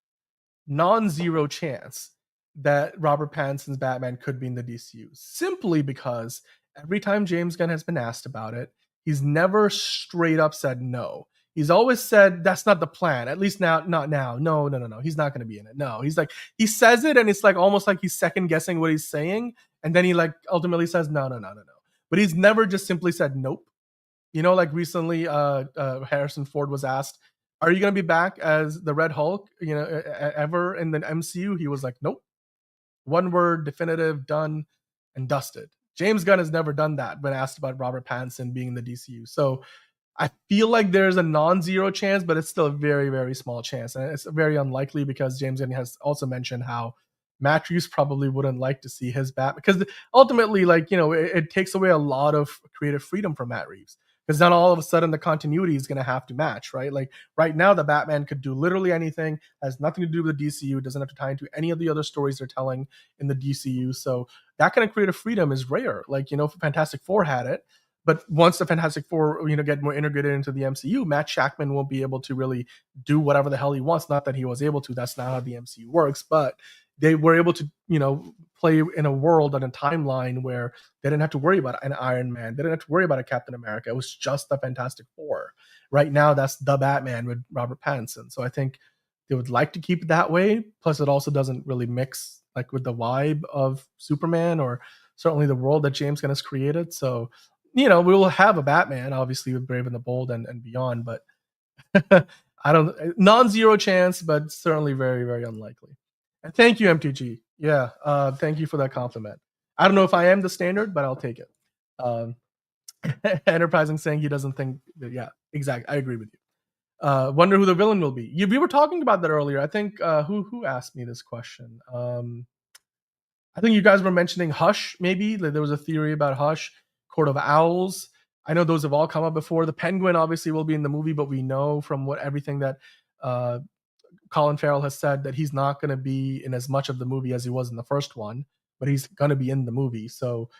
non-zero chance that Robert Pattinson's Batman could be in the DCU, simply because every time James Gunn has been asked about it, he's never straight up said no. He's always said that's not the plan. At least now, not now. No. He's not going to be in it. No. He's like, he says it, and it's like almost like he's second guessing what he's saying, and then he like ultimately says no. But he's never just simply said nope. You know, like recently, Harrison Ford was asked, "Are you going to be back as the Red Hulk? You know, ever in the MCU?" He was like, "Nope. One word, definitive, done, and dusted." James Gunn has never done that when asked about Robert Pattinson being in the DCU. So I feel like there's a non-zero chance, but it's still a very, very small chance. And it's very unlikely because James Gunn has also mentioned how Matt Reeves probably wouldn't like to see his Batman, because ultimately, like, you know, it takes away a lot of creative freedom from Matt Reeves. Because then all of a sudden the continuity is going to have to match, right? Like right now, the Batman could do literally anything, has nothing to do with the DCU, doesn't have to tie into any of the other stories they're telling in the DCU. So that kind of creative freedom is rare. Like, you know, Fantastic Four had it, but once the Fantastic Four, you know, get more integrated into the MCU, Matt Shackman won't be able to really do whatever the hell he wants. Not that he was able to, that's not how the MCU works, but they were able to, you know, play in a world and a timeline where they didn't have to worry about an Iron Man. They didn't have to worry about a Captain America. It was just the Fantastic Four. Right now, that's the Batman with Robert Pattinson. So I think they would like to keep it that way. Plus, it also doesn't really mix like with the vibe of Superman or certainly the world that James Gunn has created. So, you know, we will have a Batman, obviously, with Brave and the Bold and beyond. But I don't, non-zero chance, but certainly very, very unlikely. And thank you, MTG. Yeah, thank you for that compliment. I don't know if I am the standard, but I'll take it. Enterprising saying he doesn't think that, yeah, exactly. I agree with you. Wonder who the villain will be. We were talking about that earlier. I think who asked me this question? I think you guys were mentioning Hush, maybe. Like, there was a theory about Hush, Court of Owls. I know those have all come up before. The Penguin obviously will be in the movie, but we know from everything that Colin Farrell has said that he's not going to be in as much of the movie as he was in the first one, but he's going to be in the movie. So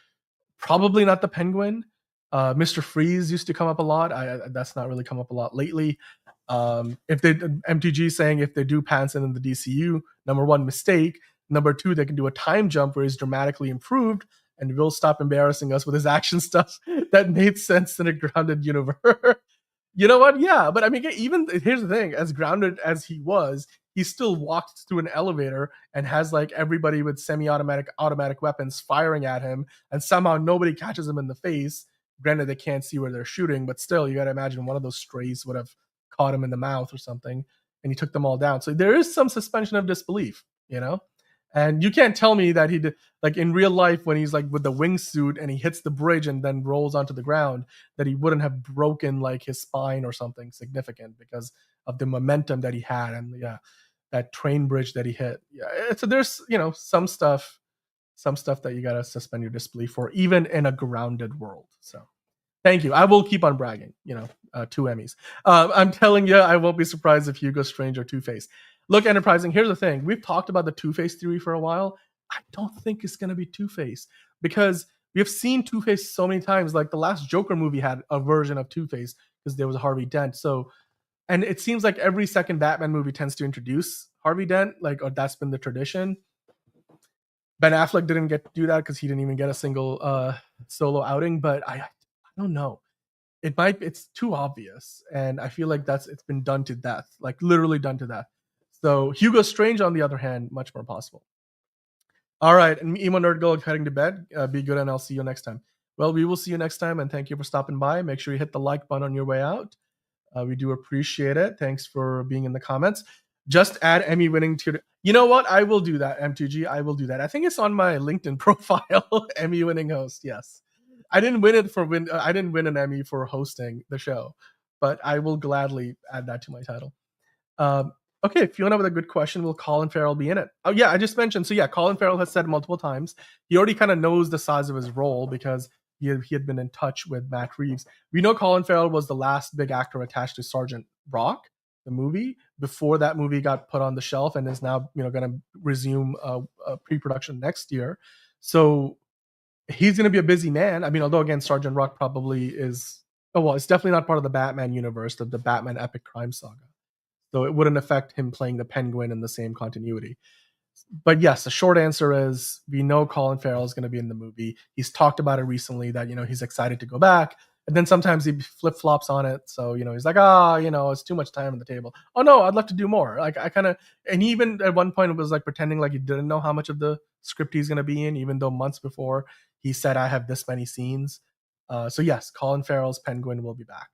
probably not the Penguin. Mr. Freeze used to come up a lot. That's not really come up a lot lately. If they MTG saying if they do Pattinson in the DCU, number one, mistake. Number two, they can do a time jump where he's dramatically improved and will stop embarrassing us with his action stuff that made sense in a grounded universe. You know what? Yeah, but I mean, even here's the thing: as grounded as he was, he still walked through an elevator and has like everybody with automatic weapons firing at him, and somehow nobody catches him in the face. Granted, they can't see where they're shooting, but still, you got to imagine one of those strays would have caught him in the mouth or something, and he took them all down. So there is some suspension of disbelief, you know. And you can't tell me that he did, like in real life, when he's like with the wingsuit and he hits the bridge and then rolls onto the ground, that he wouldn't have broken like his spine or something significant because of the momentum that he had and that train bridge that he hit. Yeah, so there's, you know, some stuff that you gotta suspend your disbelief for, even in a grounded world. So thank you. I will keep on bragging. You know, 2 Emmys. I'm telling you, I won't be surprised if Hugo Strange or Two-Face. Look, Enterprising, here's the thing. We've talked about the Two-Face theory for a while. I don't think it's going to be Two-Face because we have seen Two-Face so many times. Like the last Joker movie had a version of Two-Face because there was Harvey Dent. So, and it seems like every second Batman movie tends to introduce Harvey Dent, or that's been the tradition. Ben Affleck didn't get to do that because he didn't even get a single solo outing, but I don't know. It's too obvious. And I feel like it's been done to death, like literally done to death. So Hugo Strange, on the other hand, much more possible. All right, and Emo Nerd Girl heading to bed. Be good, and I'll see you next time. Well, we will see you next time, and thank you for stopping by. Make sure you hit the like button on your way out. We do appreciate it. Thanks for being in the comments. Just add Emmy winning to. You know what? I will do that, MTG. I will do that. I think it's on my LinkedIn profile. Emmy winning host. Yes, I didn't win it I didn't win an Emmy for hosting the show, but I will gladly add that to my title. Okay, Fiona with a good question. Will Colin Farrell be in it? Oh, yeah, I just mentioned. So, yeah, Colin Farrell has said multiple times. He already kind of knows the size of his role because he had been in touch with Matt Reeves. We know Colin Farrell was the last big actor attached to Sergeant Rock, the movie, before that movie got put on the shelf and is now, you know, going to resume pre-production next year. So he's going to be a busy man. I mean, although, again, Sergeant Rock probably is... Oh, well, it's definitely not part of the Batman universe, the Batman epic crime saga. So it wouldn't affect him playing the Penguin in the same continuity. But yes, the short answer is we know Colin Farrell is going to be in the movie. He's talked about it recently that, he's excited to go back. And then sometimes he flip-flops on it. So, he's like, it's too much time on the table. Oh, no, I'd love to do more. Like, and even at one point it was like pretending like he didn't know how much of the script he's going to be in, even though months before he said, I have this many scenes. So yes, Colin Farrell's Penguin will be back.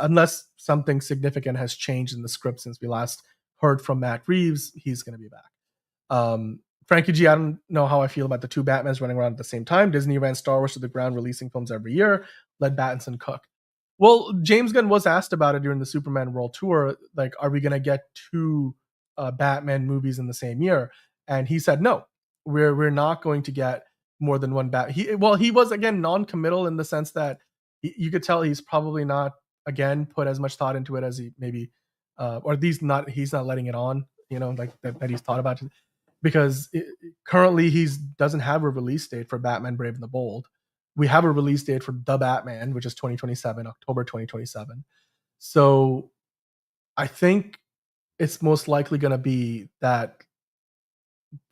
Unless something significant has changed in the script since we last heard from Matt Reeves, he's going to be back. Frankie G, I don't know how I feel about the two Batmans running around at the same time. Disney ran Star Wars to the ground, releasing films every year, let Battinson cook. Well, James Gunn was asked about it during the Superman World Tour. Like, are we going to get two Batman movies in the same year? And he said, no, we're not going to get more than one He was, again, non-committal in the sense that you could tell he's probably not, again, put as much thought into it as he maybe, or at least he's not letting it on, like that he's thought about it. Because currently he doesn't have a release date for Batman Brave and the Bold. We have a release date for The Batman, which is 2027, October 2027. So I think it's most likely going to be that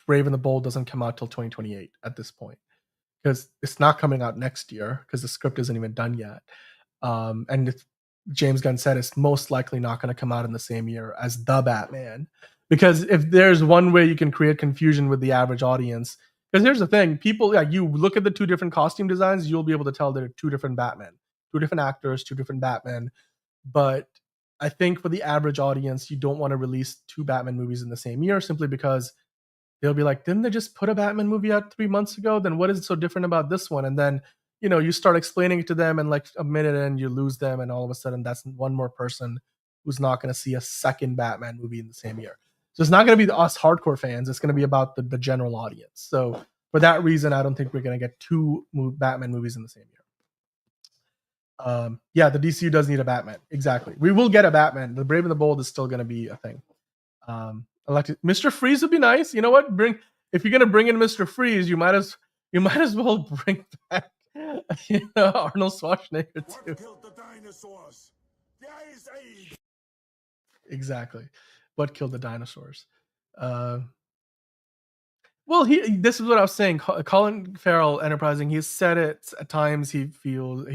Brave and the Bold doesn't come out till 2028 at this point. Because it's not coming out next year because the script isn't even done yet. And James Gunn said it's most likely not going to come out in the same year as The Batman. Because if there's one way you can create confusion with the average audience, because here's the thing, people, you look at the two different costume designs, you'll be able to tell they're two different Batman, two different actors, two different Batman. But I think for the average audience, you don't want to release two Batman movies in the same year simply because they'll be like, didn't they just put a Batman movie out 3 months ago? Then what is so different about this one? And then, you start explaining it to them and like a minute in, you lose them. And all of a sudden that's one more person who's not going to see a second Batman movie in the same year. So it's not going to be us hardcore fans. It's going to be about the general audience. So for that reason, I don't think we're going to get two Batman movies in the same year. The DCU does need a Batman. Exactly. We will get a Batman. The Brave and the Bold is still going to be a thing. Mr. Freeze would be nice. You know what? If you're going to bring in Mr. Freeze, you might as well bring back Arnold Schwarzenegger too. Killed the dinosaurs? The Ice Age. Exactly. What killed the dinosaurs? This is what I was saying. Colin Farrell, enterprising, he's said it at times. He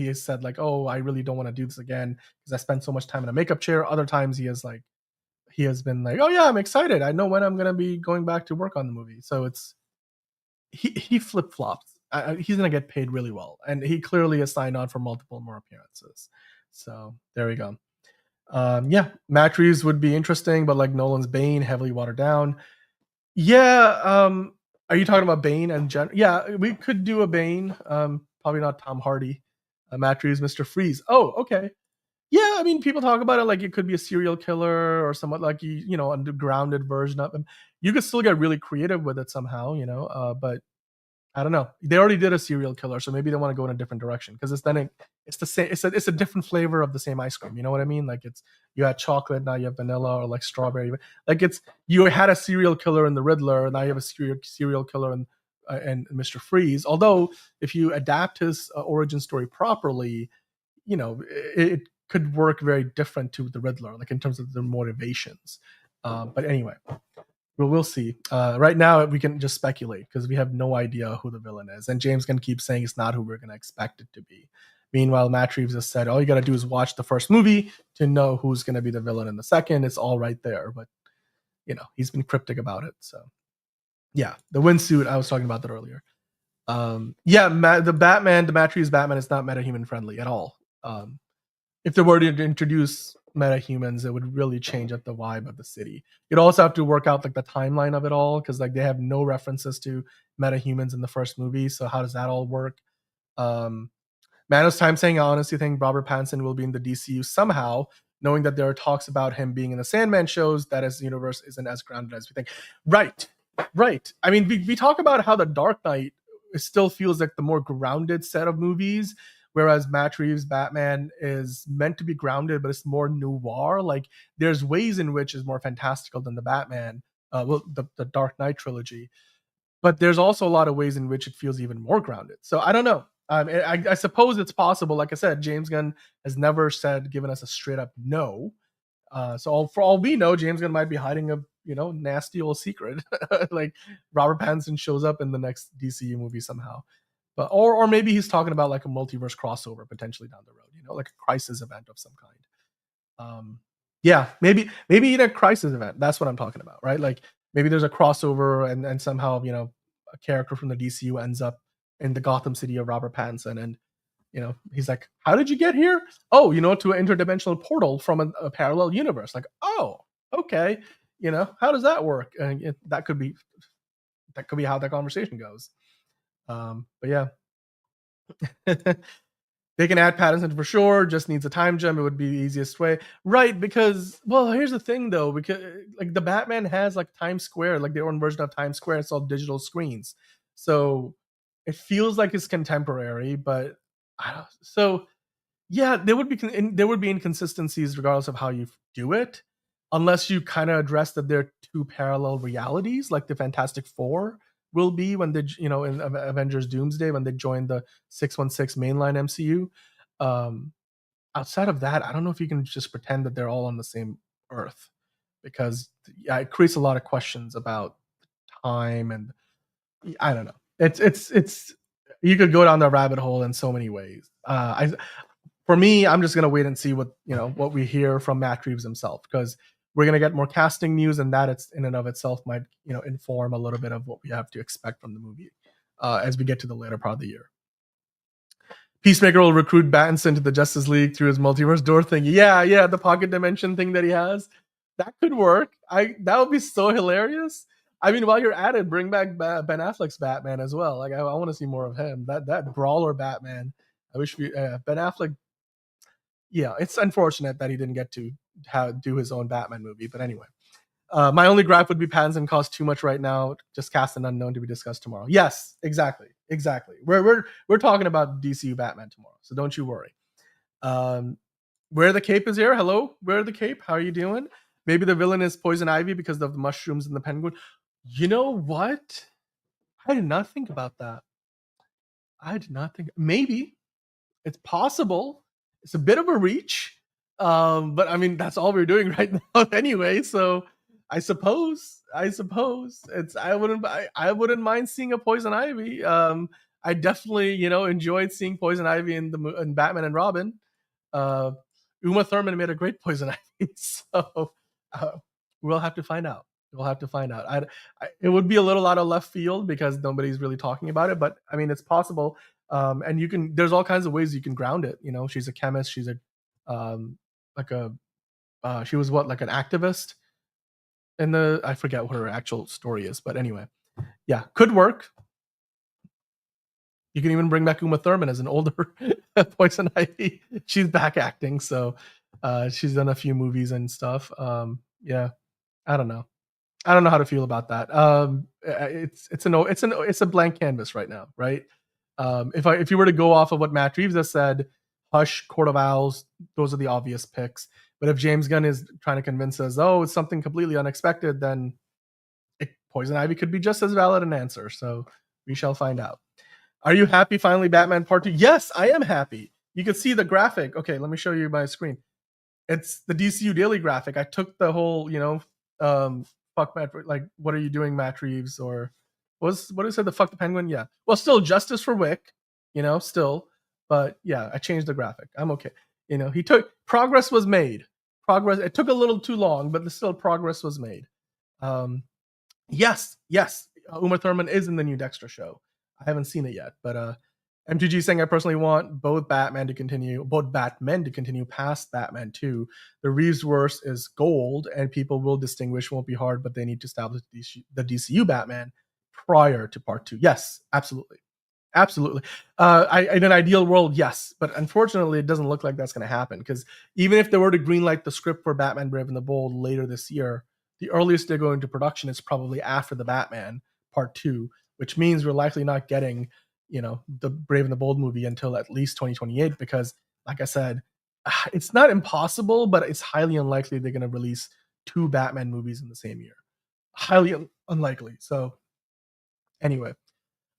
has said like, "Oh, I really don't want to do this again because I spent so much time in a makeup chair." Other times he has been like, "Oh yeah, I'm excited. I know when I'm gonna be going back to work on the movie." So it's he flip flops. He's gonna get paid really well, and he clearly has signed on for multiple more appearances. So there we go. Matt Reeves would be interesting, but like Nolan's Bane, heavily watered down. Are you talking about Bane and Yeah, we could do a Bane. Probably not Tom Hardy. Matt Reeves, Mr. Freeze. Oh, okay. Yeah, I mean, people talk about it like it could be a serial killer or somewhat like a grounded version of him. You could still get really creative with it somehow, but I don't know. They already did a serial killer, so maybe they want to go in a different direction because it's the same. It's a different flavor of the same ice cream. You know what I mean? Like you had chocolate, now you have vanilla, or like strawberry. Like you had a serial killer in the Riddler, now you have a serial killer in Mr. Freeze. Although if you adapt his origin story properly, it could work very different to the Riddler, like in terms of their motivations. But anyway. Well, we'll see. Right now, we can just speculate because we have no idea who the villain is. And James Gunn keeps saying it's not who we're going to expect it to be. Meanwhile, Matt Reeves has said, all you got to do is watch the first movie to know who's going to be the villain in the second. It's all right there. But, he's been cryptic about it. So, yeah, the windsuit, I was talking about that earlier. The Matt Reeves Batman is not metahuman friendly at all. If they were to introduce metahumans, it would really change up the vibe of the city. You'd also have to work out like the timeline of it all because like they have no references to metahumans in the first movie. So how does that all work? Manos Time saying, I honestly think Robert Pattinson will be in the DCU somehow, knowing that there are talks about him being in the Sandman shows, that his universe isn't as grounded as we think. Right. I mean, we talk about how the Dark Knight still feels like the more grounded set of movies, whereas Matt Reeves' Batman is meant to be grounded, but it's more noir. Like there's ways in which is more fantastical than the Batman, the Dark Knight trilogy. But there's also a lot of ways in which it feels even more grounded. So I don't know. I suppose it's possible. Like I said, James Gunn has never given us a straight up no. So for all we know, James Gunn might be hiding a nasty old secret, like Robert Pattinson shows up in the next DCU movie somehow, but or maybe he's talking about like a multiverse crossover potentially down the road, like a crisis event of some kind. Yeah, maybe in a crisis event. That's what I'm talking about, right? Like maybe there's a crossover and somehow a character from the DCU ends up in the Gotham City of Robert Pattinson, and he's like, how did you get here? Oh, to an interdimensional portal from a parallel universe. Like, oh, okay. How does that work? That could be how that conversation goes. But yeah. They can add Pattinson for sure, just needs a time jump. It would be the easiest way. Right, because, well, here's the thing though, because like the Batman has like Times Square, like their own version of Times Square, it's all digital screens. So it feels like it's contemporary, but so yeah, there would be inconsistencies regardless of how you do it, unless you kind of address that there are two parallel realities, like the Fantastic Four will be when they, in Avengers Doomsday, when they join the 616 mainline MCU. Outside of that, I don't know if you can just pretend that they're all on the same Earth, because it creates a lot of questions about time, and I don't know. It's you could go down the rabbit hole in so many ways. For me, I'm just gonna wait and see what we hear from Matt Reeves himself, because we're gonna get more casting news, and that it's in and of itself might inform a little bit of what we have to expect from the movie as we get to the later part of the year. Peacemaker will recruit Battinson to the Justice League through his multiverse door thing. Yeah, the pocket dimension thing that he has. That could work. That would be so hilarious. I mean, while you're at it, bring back Ben Affleck's Batman as well. Like I want to see more of him. That brawler Batman. I wish Ben Affleck. Yeah, it's unfortunate that he didn't get to do his own Batman movie. But anyway, my only gripe would be Pattinson costs too much right now. Just cast an unknown to be discussed tomorrow. Yes, exactly. We're talking about DCU Batman tomorrow, so don't you worry. Where the Cape is here. Hello, Where the Cape? How are you doing? Maybe the villain is Poison Ivy because of the mushrooms and the penguin. You know what? I did not think about that. Maybe it's possible. It's a bit of a reach, but I mean that's all we're doing right now anyway. So I suppose it's I wouldn't mind seeing a Poison Ivy. I definitely enjoyed seeing Poison Ivy in Batman and Robin. Uma Thurman made a great Poison Ivy, so we'll have to find out. It would be a little out of left field because nobody's really talking about it, but I mean it's possible. And there's all kinds of ways you can ground it. She's a chemist. She's she was like an activist I forget what her actual story is, but anyway, yeah, could work. You can even bring back Uma Thurman as an older Poison Ivy. She's back acting, so she's done a few movies and stuff. Yeah, I don't know how to feel about that. It's a blank canvas right now, right? If you were to go off of what Matt Reeves has said, Hush, Court of Owls, those are the obvious picks. But if James Gunn is trying to convince us, it's something completely unexpected, then Poison Ivy could be just as valid an answer. So we shall find out. Are you happy finally Batman Part 2? Yes, I am happy. You can see the graphic. Okay, let me show you my screen. It's the DCU Daily graphic. I took the whole, fuck Matt, like, what are you doing, Matt Reeves? Or what is it? The fuck the Penguin? Yeah. Well, still justice for Wick, still. But yeah, I changed the graphic. I'm okay. Progress was made. It took a little too long, but still progress was made. Yes. Uma Thurman is in the new Dexter show. I haven't seen it yet, but MTG saying I personally want both Batmen to continue past Batman 2. The Reeves-verse is gold, and people will distinguish. Won't be hard, but they need to establish the DCU Batman prior to Part 2. Yes, absolutely. In an ideal world, yes, but unfortunately, it doesn't look like that's going to happen, because even if they were to greenlight the script for Batman Brave and the Bold later this year, the earliest they're going to production is probably after the Batman Part 2, which means we're likely not getting the Brave and the Bold movie until at least 2028, because like I said, it's not impossible, but it's highly unlikely they're going to release two Batman movies in the same year. Highly unlikely. So anyway,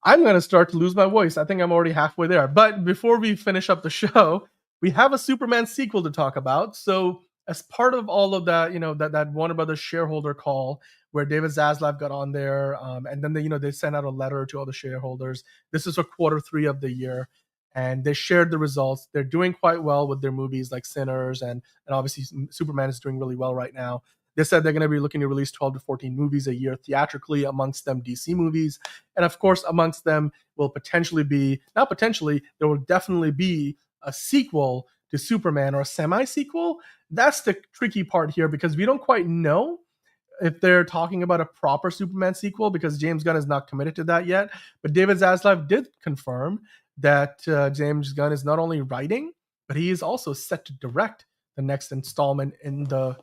I'm going to start to lose my voice. I think I'm already halfway there. But before we finish up the show, we have a Superman sequel to talk about. So as part of all of that, that Warner Brothers shareholder call where David Zaslav got on there, and then they sent out a letter to all the shareholders. This is for Q3 of the year, and they shared the results. They're doing quite well with their movies like Sinners, and obviously Superman is doing really well right now. They said they're going to be looking to release 12 to 14 movies a year theatrically, amongst them DC movies. And of course, amongst them will there will definitely be a sequel to Superman, or a semi-sequel. That's the tricky part here, because we don't quite know if they're talking about a proper Superman sequel, because James Gunn is not committed to that yet. But David Zaslav did confirm that James Gunn is not only writing, but he is also set to direct the next installment in the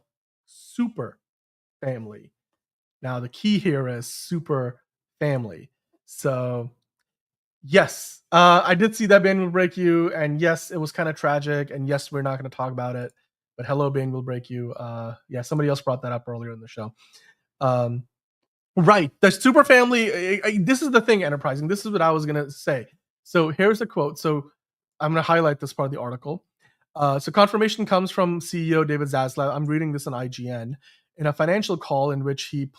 Super family. Now, the key here is Super family. So, yes, I did see that Bane Will Break You, and yes, it was kind of tragic, and yes, we're not going to talk about it. But hello, Bane Will Break You. Yeah, somebody else brought that up earlier in the show. Right, the Super family. This is the thing, Enterprising. This is what I was going to say. So here's a quote. So I'm going to highlight this part of the article. So confirmation comes from CEO David Zaslav. I'm reading this on IGN. In a financial call in which he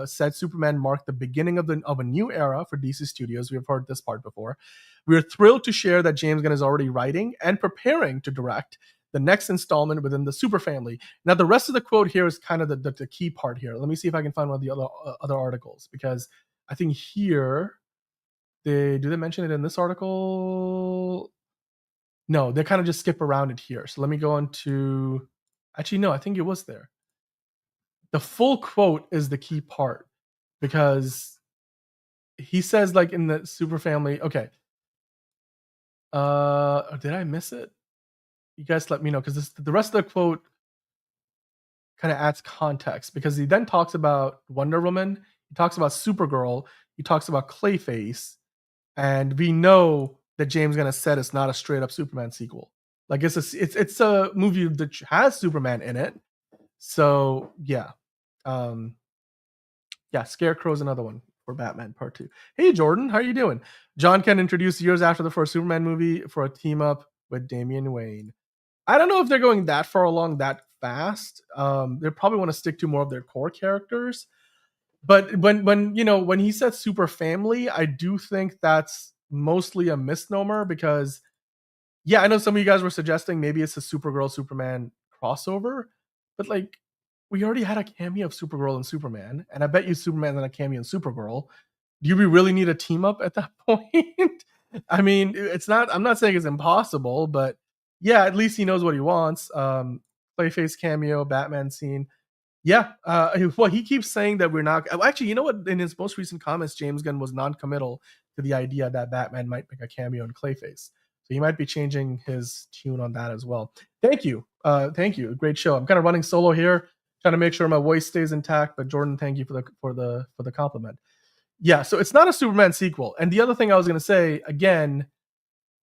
said Superman marked the beginning of a new era for DC Studios. We have heard this part before. We are thrilled to share that James Gunn is already writing and preparing to direct the next installment within the Super family. Now, the rest of the quote here is kind of the key part here. Let me see if I can find one of the other articles, because I think here do they mention it in this article? No, they kind of just skip around it here. So let me go on to, actually, no, I think it was there. The full quote is the key part, because he says, like, in the Super family, okay. Did I miss it? You guys let me know, because the rest of the quote kind of adds context, because he then talks about Wonder Woman, he talks about Supergirl, he talks about Clayface, and we know that James Gunn has said it's not a straight up Superman sequel. Like, it's a movie that has Superman in it. So yeah. Yeah, Scarecrow's another one for Batman Part 2. Hey Jordan, how are you doing? John Kent introduced years after the first Superman movie for a team up with Damian Wayne. I don't know if they're going that far along that fast. They probably want to stick to more of their core characters. But when he said Super Family, I do think that's mostly a misnomer, because yeah, I know some of you guys were suggesting maybe it's a Supergirl Superman crossover, but like, we already had a cameo of Supergirl and Superman, and I bet you Superman's in a cameo in Supergirl. Do we really need a team up at that point? I mean, I'm not saying it's impossible, but yeah, at least he knows what he wants. Clayface cameo, Batman scene. Yeah, well, he keeps saying that we're not. Actually, you know what? In his most recent comments, James Gunn was non-committal to the idea that Batman might make a cameo in Clayface. So he might be changing his tune on that as well. Thank you. Great show. I'm kind of running solo here, trying to make sure my voice stays intact. But Jordan, thank you for the compliment. Yeah, so it's not a Superman sequel. And the other thing I was going to say, again,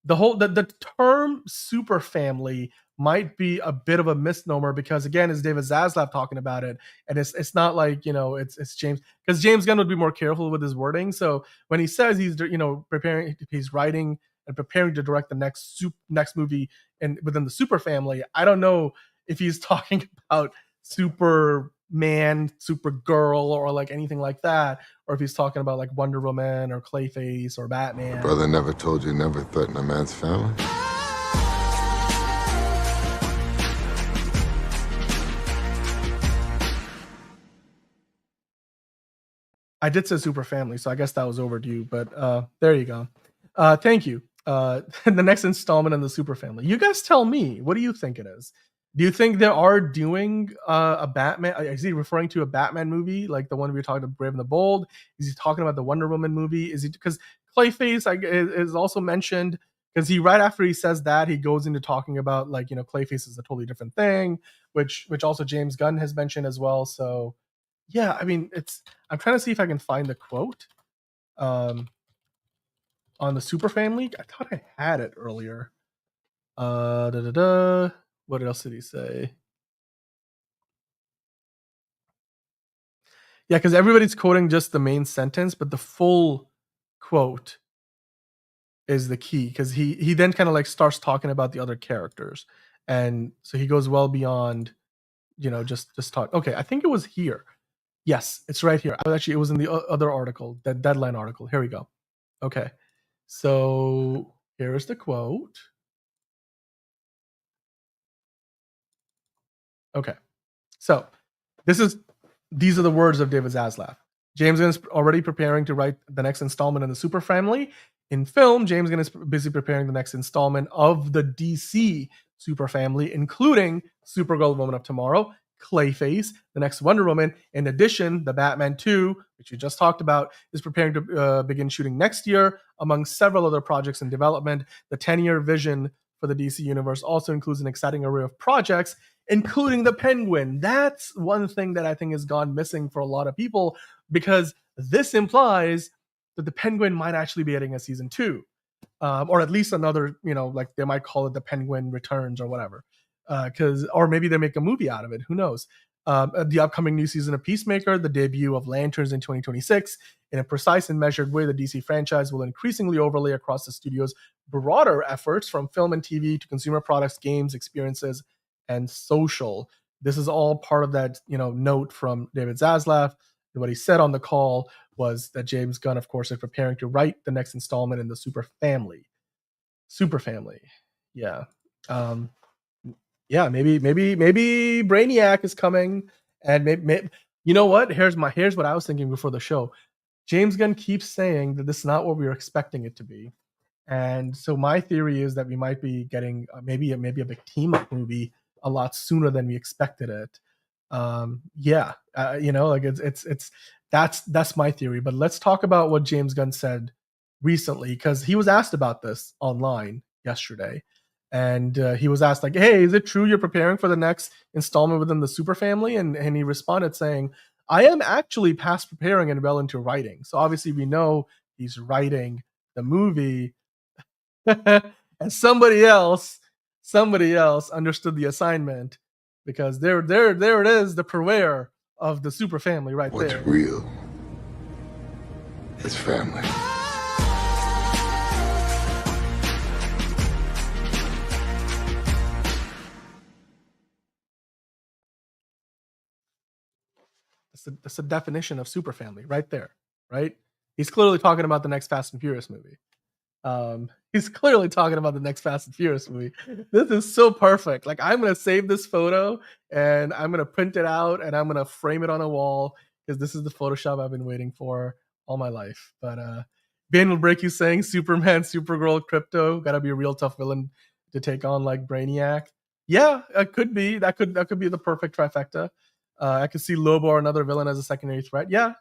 the term Super Family might be a bit of a misnomer, because again, it's David Zaslav talking about it, and it's not like, it's James, because James Gunn would be more careful with his wording. So when he says he's preparing, he's writing and preparing to direct the next movie within the Super Family, I don't know if he's talking about Superman, Supergirl, or like anything like that, or if he's talking about like Wonder Woman or Clayface or Batman. Brother never told you never threaten a man's family? I did say Super Family, so I guess that was overdue, but there you go. Thank you. The next installment in the Super Family. You guys tell me, what do you think it is? Do you think they are doing a Batman? Is he referring to a Batman movie like the one we were talking about, Brave and the Bold? Is he talking about the Wonder Woman movie? Is he, because Clayface is also mentioned, because right after he says that, he goes into talking about like, Clayface is a totally different thing, which also James Gunn has mentioned as well. So yeah, I mean, I'm trying to see if I can find the quote on the Super Family. I thought I had it earlier. What else did he say? Yeah, because everybody's quoting just the main sentence, but the full quote is the key, because he then kind of like starts talking about the other characters, and so he goes well beyond just talk. Okay, I think it was here. Yes, it's right here. Actually, it was in the other article, that Deadline article. Here we go. Okay, so here's the quote. Okay, so these are the words of David Zaslav. James Gunn is already preparing to write the next installment in the Super Family. In film, James Gunn is busy preparing the next installment of the DC Super Family, including Supergirl, Woman of Tomorrow, Clayface, the next Wonder Woman. In addition, the Batman 2, which we just talked about, is preparing to begin shooting next year, among several other projects in development. The 10-year vision for the DC Universe also includes an exciting array of projects, including the Penguin. That's one thing that I think has gone missing for a lot of people, because this implies that the Penguin might actually be getting a season 2, or at least another, like they might call it the Penguin Returns or whatever, or maybe they make a movie out of it. Who knows? The upcoming new season of Peacemaker, the debut of Lanterns in 2026, in a precise and measured way, the DC franchise will increasingly overlay across the studio's broader efforts, from film and TV to consumer products, games, experiences, and social. This is all part of that, note from David Zaslav. And what he said on the call was that James Gunn, of course, is preparing to write the next installment in the Super Family. Yeah. Maybe Brainiac is coming, and maybe you know what? Here's what I was thinking before the show. James Gunn keeps saying that this is not what we were expecting it to be, and so my theory is that we might be getting maybe a big team up movie a lot sooner than we expected it. It's that's my theory. But let's talk about what James Gunn said recently, because he was asked about this online yesterday. And he was asked, like, hey, is it true you're preparing for the next installment within the Super Family? And he responded saying, I am actually past preparing and well into writing. So obviously we know he's writing the movie. And somebody else understood the assignment, because there it is, the purveyor of the Super Family right there. What's real is family. That's the definition of Super Family right there, right? He's clearly talking about the next Fast and Furious movie. This is so perfect. Like, I'm going to save this photo and I'm going to print it out and I'm going to frame it on a wall, because this is the Photoshop I've been waiting for all my life. But Bane will break you saying Superman, Supergirl, Crypto, gotta be a real tough villain to take on, like Brainiac. Yeah, it could be. That could be the perfect trifecta. I could see Lobo or another villain as a secondary threat. Yeah,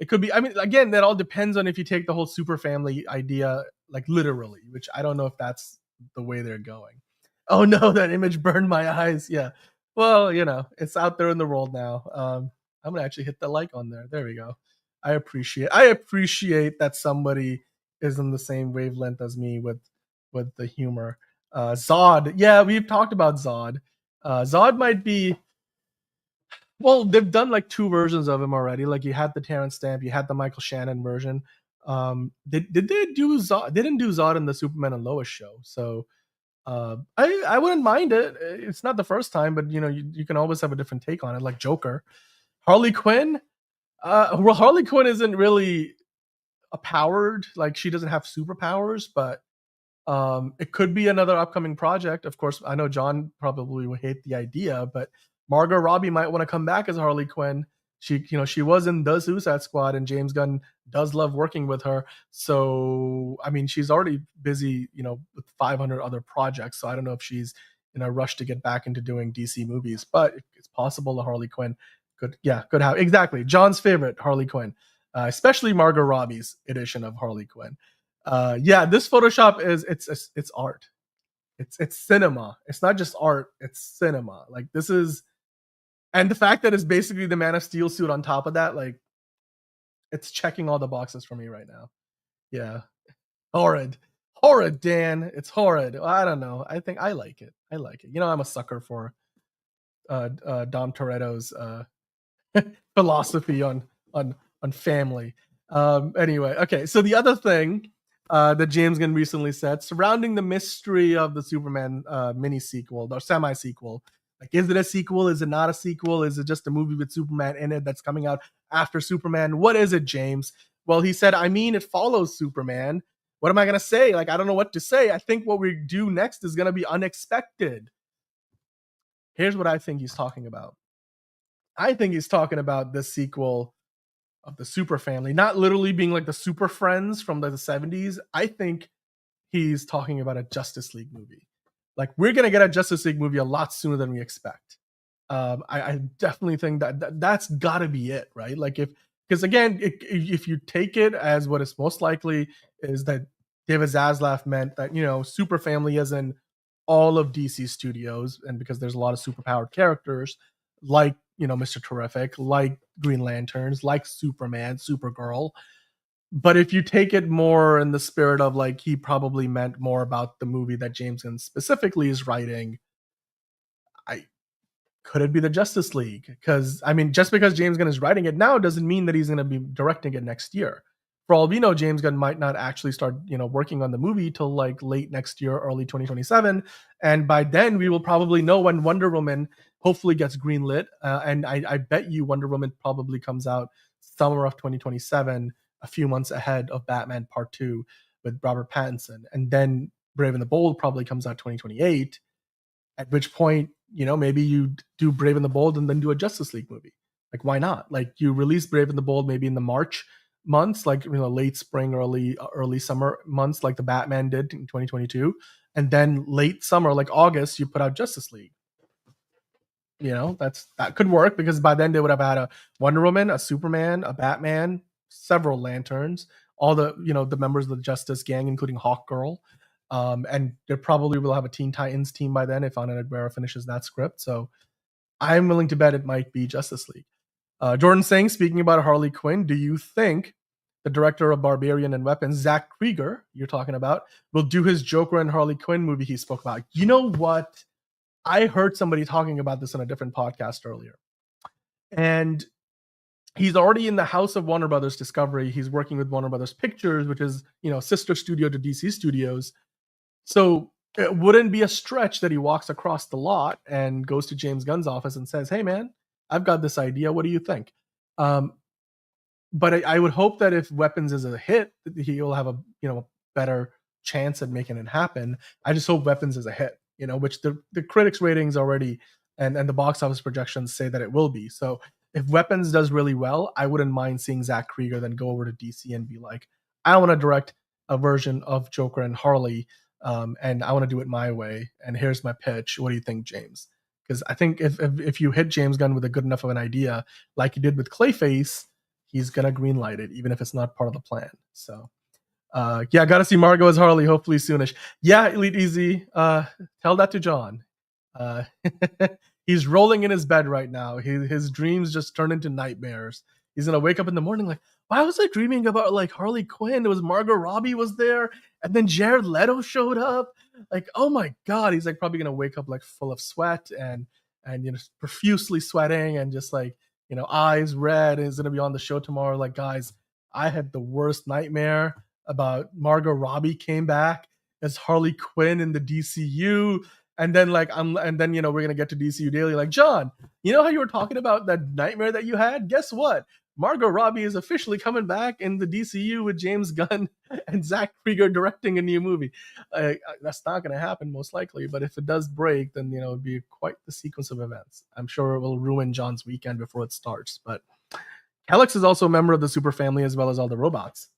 it could be. I mean, again, that all depends on if you take the whole Super Family idea like literally, which I don't know if that's the way they're going. Oh no, that image burned my eyes. Yeah. Well, it's out there in the world now. I'm gonna actually hit the like on there. There we go. I appreciate that somebody is in the same wavelength as me with the humor. Zod. Yeah, we've talked about Zod. Zod might be. Well, they've done like 2 versions of him already. Like, you had the Terrence Stamp, you had the Michael Shannon version. Did they do Zod? They didn't do Zod in the Superman and Lois show, so I wouldn't mind it. It's not the first time, but you can always have a different take on it, like Joker. Harley Quinn. Well, Harley Quinn isn't really a powered, like, she doesn't have superpowers, but it could be another upcoming project. Of course, I know John probably would hate the idea, but Margot Robbie might want to come back as Harley Quinn. She was in the Suicide Squad, and James Gunn does love working with her. So, I mean, she's already busy, with 500 other projects. So I don't know if she's in a rush to get back into doing DC movies, but it's possible that Harley Quinn could have exactly John's favorite Harley Quinn, especially Margot Robbie's edition of Harley Quinn. This Photoshop it's art. It's cinema. It's not just art. It's cinema. Like, this is. And the fact that it's basically the Man of Steel suit on top of that, like, it's checking all the boxes for me right now. Yeah. Horrid, Dan. It's horrid. I don't know. I think I like it. I'm a sucker for Dom Toretto's philosophy on family. Anyway, okay. So the other thing that James Gunn recently said surrounding the mystery of the Superman mini sequel or semi sequel Like, is it a sequel? Is it not a sequel? Is it just a movie with Superman in it that's coming out after Superman? What is it, James? Well, he said, I mean, it follows Superman. What am I going to say? Like, I don't know what to say. I think what we do next is going to be unexpected. Here's what I think he's talking about. I think he's talking about the sequel of the Super Family, not literally being like the Super Friends from the 70s. I think he's talking about a Justice League movie. Like, we're going to get a Justice League movie a lot sooner than we expect. I definitely think that's got to be it, right? Like, because again, if you take it as what is most likely is that David Zaslav meant that, Super Family is in all of DC Studios, and because there's a lot of superpowered characters like, Mr. Terrific, like Green Lanterns, like Superman, Supergirl. But if you take it more in the spirit of like, he probably meant more about the movie that James Gunn specifically is writing, could it be the Justice League? Because, I mean, just because James Gunn is writing it now doesn't mean that he's going to be directing it next year. For all we know, James Gunn might not actually start, working on the movie till like late next year, early 2027. And by then, we will probably know when Wonder Woman hopefully gets greenlit. And I bet you Wonder Woman probably comes out summer of 2027, a few months ahead of Batman Part 2 with Robert Pattinson. And then Brave and the Bold probably comes out 2028, at which point, maybe you do Brave and the Bold and then do a Justice League movie. Like, why not? Like, you release Brave and the Bold maybe in the March months, like, late spring, early summer months, like the Batman did in 2022. And then late summer, like August, you put out Justice League. That could work, because by then they would have had a Wonder Woman, a Superman, a Batman, several Lanterns, all the, the members of the Justice Gang, including Hawkgirl. And they probably will have a Teen Titans team by then if Ana Aguilera finishes that script. So I'm willing to bet it might be Justice League. Jordan saying, speaking about Harley Quinn, do you think the director of Barbarian and Weapons, Zach Krieger, you're talking about, will do his Joker and Harley Quinn movie he spoke about? You know what? I heard somebody talking about this on a different podcast earlier. And he's already in the house of Warner Brothers Discovery. He's working with Warner Brothers Pictures, which is, sister studio to DC Studios. So it wouldn't be a stretch that he walks across the lot and goes to James Gunn's office and says, hey, man, I've got this idea. What do you think? But I would hope that if Weapons is a hit, he'll have a better chance at making it happen. I just hope Weapons is a hit, which the critics ratings already and the box office projections say that it will be. So if Weapons does really well, I wouldn't mind seeing Zach Krieger then go over to DC and be like, I want to direct a version of Joker and Harley. And I want to do it my way. And here's my pitch. What do you think, James? Because I think if you hit James Gunn with a good enough of an idea, like you did with Clayface, he's going to greenlight it, even if it's not part of the plan. So, got to see Margot as Harley, hopefully soonish. Yeah, Elite Easy, tell that to John. He's rolling in his bed right now. His dreams just turn into nightmares. He's going to wake up in the morning like, why was I dreaming about like Harley Quinn? It was Margot Robbie was there. And then Jared Leto showed up. Like, oh my God. He's like probably going to wake up like full of sweat and profusely sweating and just like, eyes red. And he's going to be on the show tomorrow. Like, guys, I had the worst nightmare about Margot Robbie came back as Harley Quinn in the DCU. And then we're going to get to DCU Daily. Like, John, how you were talking about that nightmare that you had? Guess what? Margot Robbie is officially coming back in the DCU with James Gunn and Zach Krieger directing a new movie. That's not going to happen most likely, but if it does break, then it'll be quite the sequence of events. I'm sure it will ruin John's weekend before it starts. But Kellex is also a member of the Super Family as well as all the robots.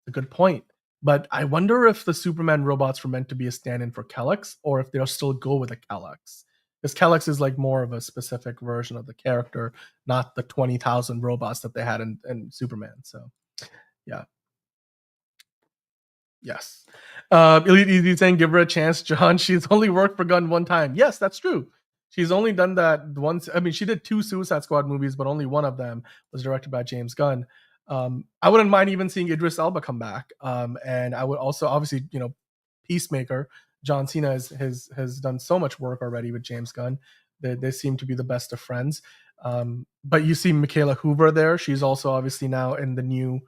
A good point. But I wonder if the Superman robots were meant to be a stand-in for Kellex, or if they'll still go with a Kellex. Because Kellex is like more of a specific version of the character, not the 20,000 robots that they had in Superman. So, yeah. Yes. Elite Easy saying, give her a chance, John. She's only worked for Gunn one time. Yes, that's true. She's only done that once. I mean, she did 2 Suicide Squad movies, but only one of them was directed by James Gunn. I wouldn't mind even seeing Idris Elba come back. And I would also, obviously, Peacemaker. John Cena has done so much work already with James Gunn. They seem to be the best of friends. But you see Michaela Hoover there. She's also obviously now in the new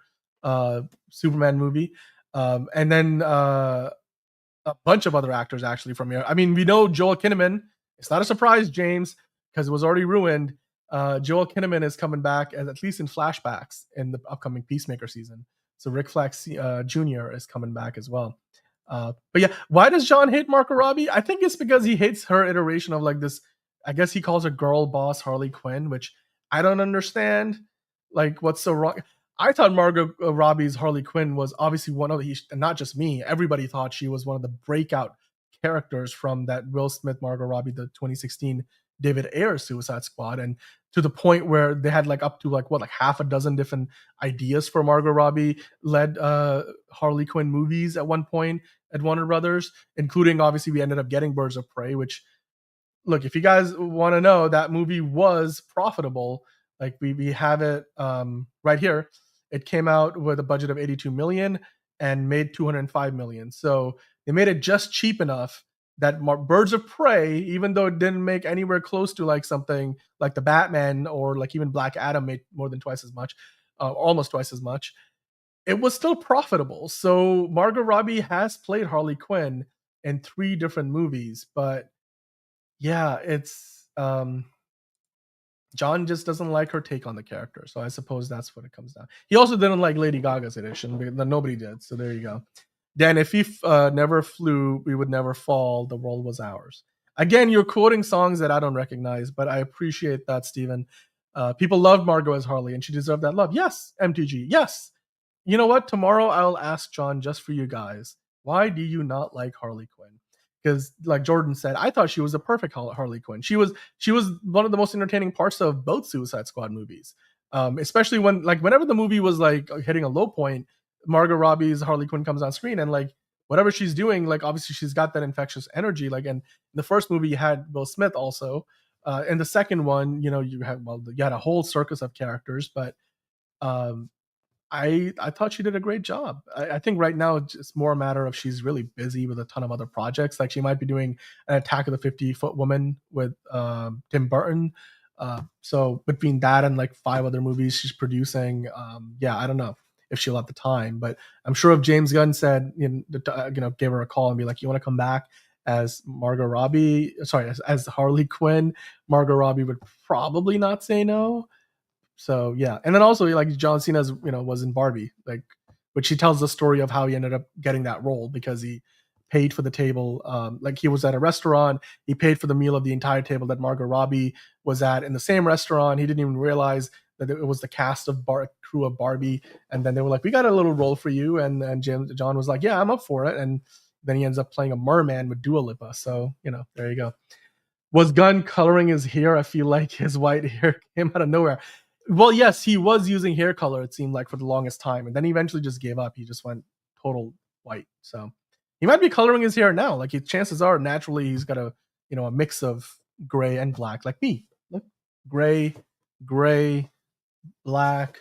Superman movie. And then a bunch of other actors actually from here. I mean, we know Joel Kinnaman It's not a surprise, James, because it was already ruined. Joel Kinnaman is coming back, at least in flashbacks, in the upcoming Peacemaker season. So Rick Flex Jr. is coming back as well. But yeah, why does John hate Margot Robbie? I think it's because he hates her iteration of like this. I guess he calls her girl boss Harley Quinn, which I don't understand. Like, what's so wrong? I thought Margot Robbie's Harley Quinn was obviously one of the, and not just me, everybody thought she was one of the breakout characters from that Will Smith, Margot Robbie, the 2016 David Ayer Suicide Squad. And to the point where they had like up to like half a dozen different ideas for Margot Robbie led Harley Quinn movies at one point at Warner Brothers, including obviously we ended up getting Birds of Prey, which, look, if you guys want to know, that movie was profitable. Like we have it right here. It came out with a budget of 82 million and made 205 million. So they made it just cheap enough that Birds of Prey, even though it didn't make anywhere close to like something like the Batman or like even Black Adam made more than twice as much, almost twice as much, it was still profitable. So Margot Robbie has played Harley Quinn in 3 different movies, but yeah, it's John just doesn't like her take on the character. So I suppose that's what it comes down. He also didn't like Lady Gaga's edition, but nobody did. So there you go. Dan, if he never flew, we would never fall. The world was ours. Again, you're quoting songs that I don't recognize, but I appreciate that, Steven. People loved Margot as Harley, and she deserved that love. Yes, MTG. Yes. You know what? Tomorrow I'll ask John just for you guys. Why do you not like Harley Quinn? Because, like Jordan said, I thought she was a perfect Harley Quinn. She was one of the most entertaining parts of both Suicide Squad movies. Especially whenever the movie was like hitting a low point, Margot Robbie's Harley Quinn comes on screen, and like whatever she's doing, like obviously she's got that infectious energy. Like, and in the first movie you had Will Smith also. In the second one, you had a whole circus of characters, but I thought she did a great job. I think right now it's more a matter of she's really busy with a ton of other projects. Like she might be doing an Attack of the 50-Foot Woman with Tim Burton. So between that and like 5 other movies she's producing, I don't know if she'll have the time. But I'm sure if James Gunn said, gave her a call and be like, you want to come back as Margot Robbie? Sorry, as Harley Quinn, Margot Robbie would probably not say no. So yeah, and then also like John Cena's was in Barbie, like, which he tells the story of how he ended up getting that role because he paid for the table. Like he was at a restaurant, he paid for the meal of the entire table that Margot Robbie was at in the same restaurant. He didn't even realize that it was the cast of crew of Barbie, and then they were like, "We got a little role for you," and John was like, "Yeah, I'm up for it," and then he ends up playing a merman with Dua Lipa. So there you go. Was Gunn coloring his hair? I feel like his white hair came out of nowhere. Well, yes, he was using hair color, it seemed like, for the longest time. And then he eventually just gave up. He just went total white. So he might be coloring his hair now. Like, chances are, naturally, he's got a mix of gray and black, like me. Look, gray, black.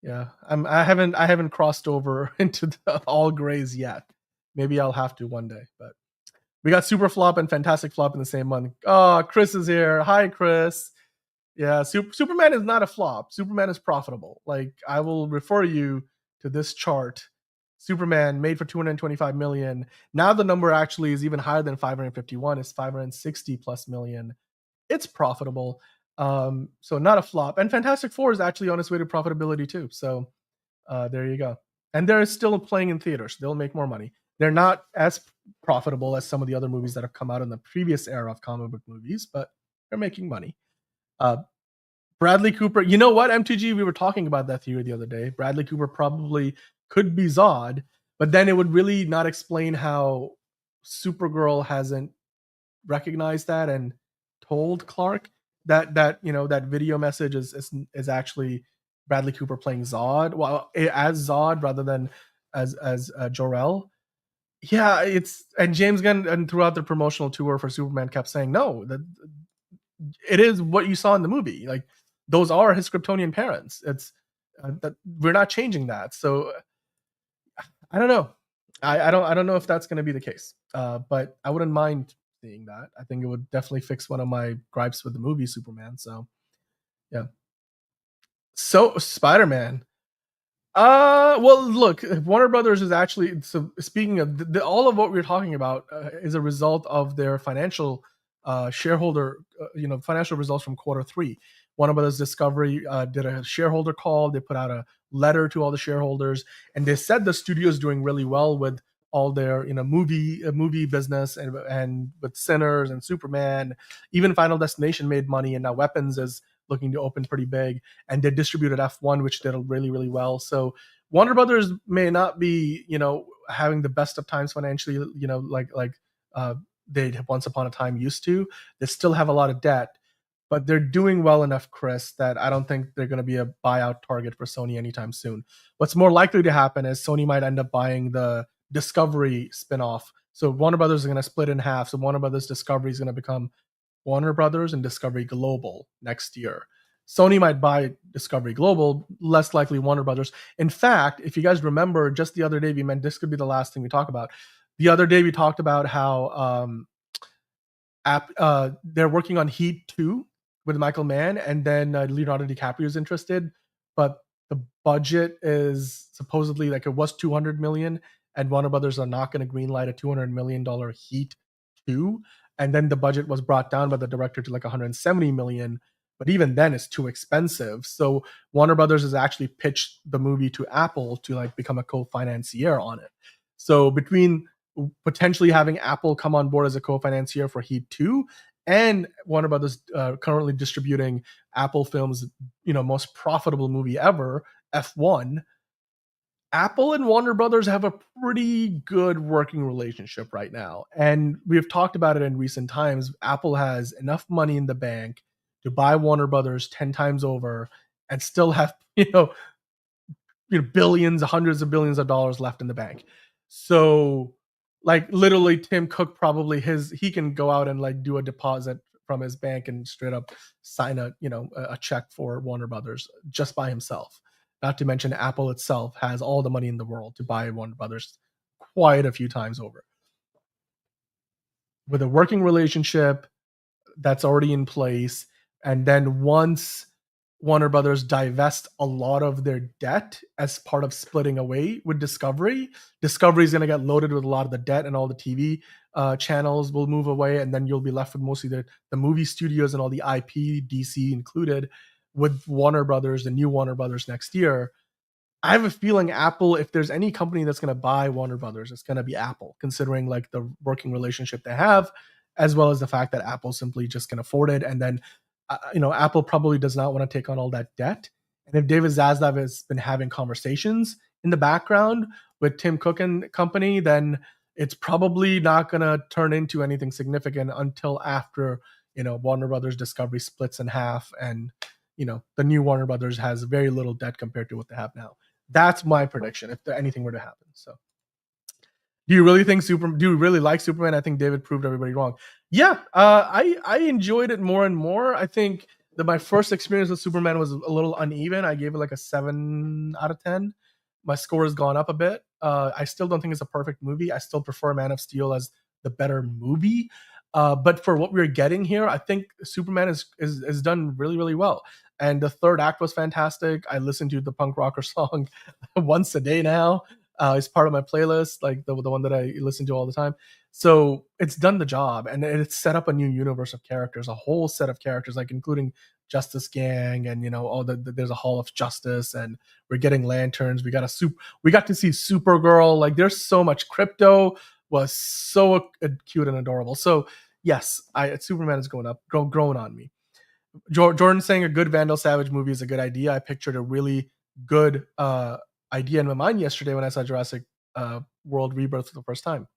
Yeah, I haven't crossed over into the all grays yet. Maybe I'll have to one day. But we got Super Flop and Fantastic Flop in the same month. Oh, Chris is here. Hi, Chris. Yeah, Superman is not a flop. Superman is profitable. Like, I will refer you to this chart. Superman made for 225 million. Now the number actually is even higher than 551. It's 560 plus million. It's profitable. So not a flop. And Fantastic Four is actually on its way to profitability too. So there you go. And they're still playing in theaters. They'll make more money. They're not as profitable as some of the other movies that have come out in the previous era of comic book movies, but they're making money. Bradley Cooper, you know what, MTG, we were talking about that theory the other day. Bradley Cooper probably could be Zod, but then it would really not explain how Supergirl hasn't recognized that and told Clark that that video message is actually Bradley Cooper playing Zod, well, as Zod rather than as Jor-El. Yeah, and James Gunn and throughout the promotional tour for Superman kept saying no, that it is what you saw in the movie. Like, those are his Kryptonian parents. It's that we're not changing that. So I don't know. I don't know if that's going to be the case. But I wouldn't mind seeing that. I think it would definitely fix one of my gripes with the movie Superman. So yeah. So Spider-Man. Well, look, Warner Brothers is actually, so speaking of all of what we're talking about is a result of their financial shareholder, financial results from quarter 3. Warner Brothers Discovery did a shareholder call. They put out a letter to all the shareholders, and they said the studio is doing really well with all their movie business, and with Sinners and Superman. Even Final Destination made money, and now Weapons is looking to open pretty big, and they distributed F1, which did really, really well. So Warner Brothers may not be having the best of times financially, like they once upon a time used to. They still have a lot of debt, but they're doing well enough, Chris, that I don't think they're going to be a buyout target for Sony anytime soon. What's more likely to happen is Sony might end up buying the Discovery spinoff. So Warner Brothers is going to split in half. So Warner Brothers Discovery is going to become Warner Brothers and Discovery Global next year. Sony might buy Discovery Global, less likely Warner Brothers. In fact, if you guys remember, just the other day, this could be the last thing we talk about. The other day we talked about how they're working on Heat 2 with Michael Mann, and then Leonardo DiCaprio is interested, but the budget is supposedly, like, it was $200 million, and Warner Brothers are not going to greenlight a $200 million Heat 2. And then the budget was brought down by the director to like $170 million. But even then, it's too expensive. So Warner Brothers has actually pitched the movie to Apple to like become a co-financier on it. So between potentially having Apple come on board as a co-financier for Heat 2 and Warner Brothers currently distributing Apple Films' most profitable movie ever, F1, Apple and Warner Brothers have a pretty good working relationship right now. And we've talked about it in recent times. Apple has enough money in the bank to buy Warner Brothers 10 times over and still have, billions, hundreds of billions of dollars left in the bank. So like literally Tim Cook probably he can go out and like do a deposit from his bank and straight up sign a check for Warner Brothers just by himself. Not to mention Apple itself has all the money in the world to buy Warner Brothers quite a few times over. With a working relationship that's already in place, and then once Warner Brothers divest a lot of their debt as part of splitting away with Discovery is going to get loaded with a lot of the debt, and all the TV channels will move away, and then you'll be left with mostly the movie studios and all the IP, DC included, with Warner Brothers, the new Warner Brothers next year. I have a feeling Apple, if there's any company that's going to buy Warner Brothers, it's going to be Apple, considering like the working relationship they have, as well as the fact that Apple simply just can afford it. And then, Apple probably does not want to take on all that debt. And if David Zaslav has been having conversations in the background with Tim Cook and company, then it's probably not going to turn into anything significant until after, Warner Brothers Discovery splits in half, and the new Warner Brothers has very little debt compared to what they have now. That's my prediction if anything were to happen. So do you really like Superman? I think David proved everybody wrong. Yeah, I enjoyed it more and more. I think that my first experience with Superman was a little uneven. I gave it like a 7 out of 10. My score has gone up a bit. I still don't think it's a perfect movie. I still prefer Man of Steel as the better movie. But for what we're getting here, I think Superman is done really, really well. And the third act was fantastic. I listen to the punk rocker song once a day now. It's part of my playlist, like the one that I listen to all the time. So it's done the job, and it's set up a new universe of characters, a whole set of characters, like including Justice Gang, and there's a Hall of Justice, and we're getting lanterns. We got to see Supergirl. Like there's so much. Crypto was so cute and adorable. So yes, Superman is growing on me. Jordan saying a good Vandal Savage movie is a good idea. I pictured a really good idea in my mind yesterday when I saw Jurassic World Rebirth for the first time.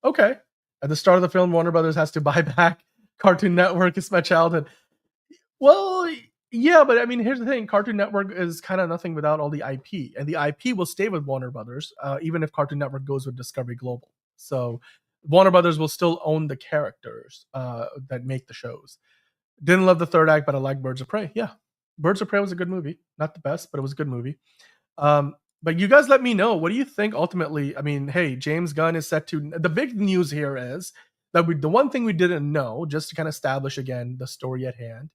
Okay. At the start of the film, Warner Brothers has to buy back Cartoon Network. It's my childhood. Well, yeah, but I mean, here's the thing. Cartoon Network is kind of nothing without all the IP. And the IP will stay with Warner Brothers, even if Cartoon Network goes with Discovery Global. So Warner Brothers will still own the characters that make the shows. Didn't love the third act, but I like Birds of Prey. Yeah, Birds of Prey was a good movie. Not the best, but it was a good movie. But you guys let me know. What do you think ultimately? I mean, hey, James Gunn is set to... The big news here is that the one thing we didn't know, just to kind of establish again the story at hand,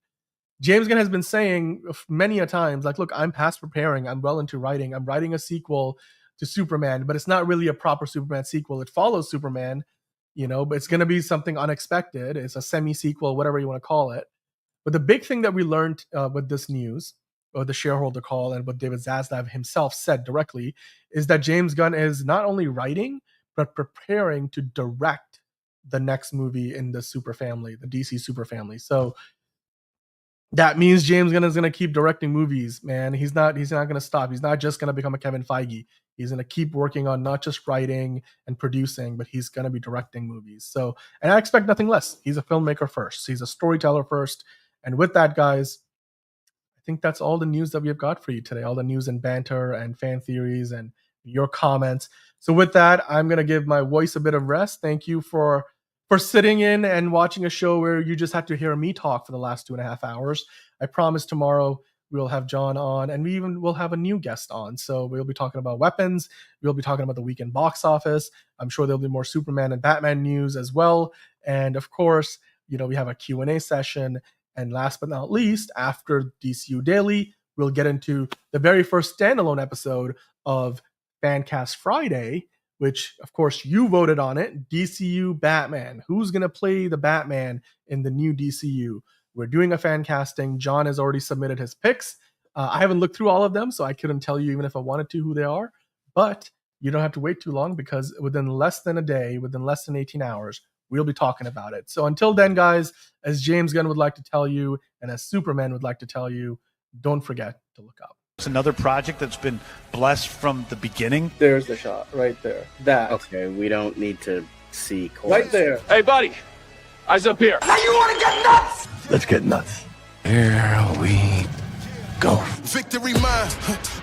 James Gunn has been saying many a times, like, look, I'm past preparing. I'm well into writing. I'm writing a sequel to Superman, but it's not really a proper Superman sequel. It follows Superman, but it's going to be something unexpected. It's a semi-sequel, whatever you want to call it. But the big thing that we learned with this news, or the shareholder call, and what David Zaslav himself said directly, is that James Gunn is not only writing, but preparing to direct the next movie in the super family, the DC super family. So that means James Gunn is going to keep directing movies, man. He's not going to stop. He's not just going to become a Kevin Feige. He's going to keep working on not just writing and producing, but he's going to be directing movies. So, and I expect nothing less. He's a filmmaker first. He's a storyteller first. And with that, guys, I think that's all the news that we have got for you today. All the news and banter and fan theories and your comments. So with that, I'm going to give my voice a bit of rest. Thank you for sitting in and watching a show where you just had to hear me talk for the last 2.5 hours. I promise tomorrow we'll have John on, and we even will have a new guest on. So we'll be talking about weapons. We'll be talking about the weekend box office. I'm sure there'll be more Superman and Batman news as well. And of course, we have a Q&A session. And last but not least, after DCU Daily, we'll get into the very first standalone episode of Fancast Friday, which, of course, you voted on it, DCU Batman. Who's going to play the Batman in the new DCU? We're doing a fan casting. John has already submitted his picks. I haven't looked through all of them, so I couldn't tell you even if I wanted to who they are. But you don't have to wait too long, because within less than a day, within less than 18 hours, we'll be talking about it. So until then, guys, as James Gunn would like to tell you, and as Superman would like to tell you, don't forget to look up. It's another project that's been blessed from the beginning. There's the shot right there. That. Okay, we don't need to see right there. Hey, buddy. Eyes up here. Now you want to get nuts? Let's get nuts. Here we go. Victory mine.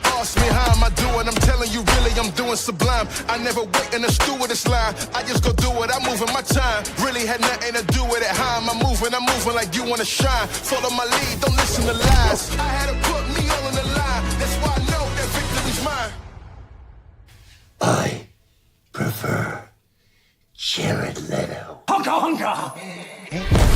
Ask me how am I doing? I'm telling you, really, I'm doing sublime. I never wait in a stewardess line. I just go do it. I'm moving my time. Really had nothing to do with it. How am I moving? I'm moving like you want to shine. Follow my lead. Don't listen to lies. I had to put me all in the line. That's why I know that victory's mine. I prefer Jared Leto. Hunka hunka!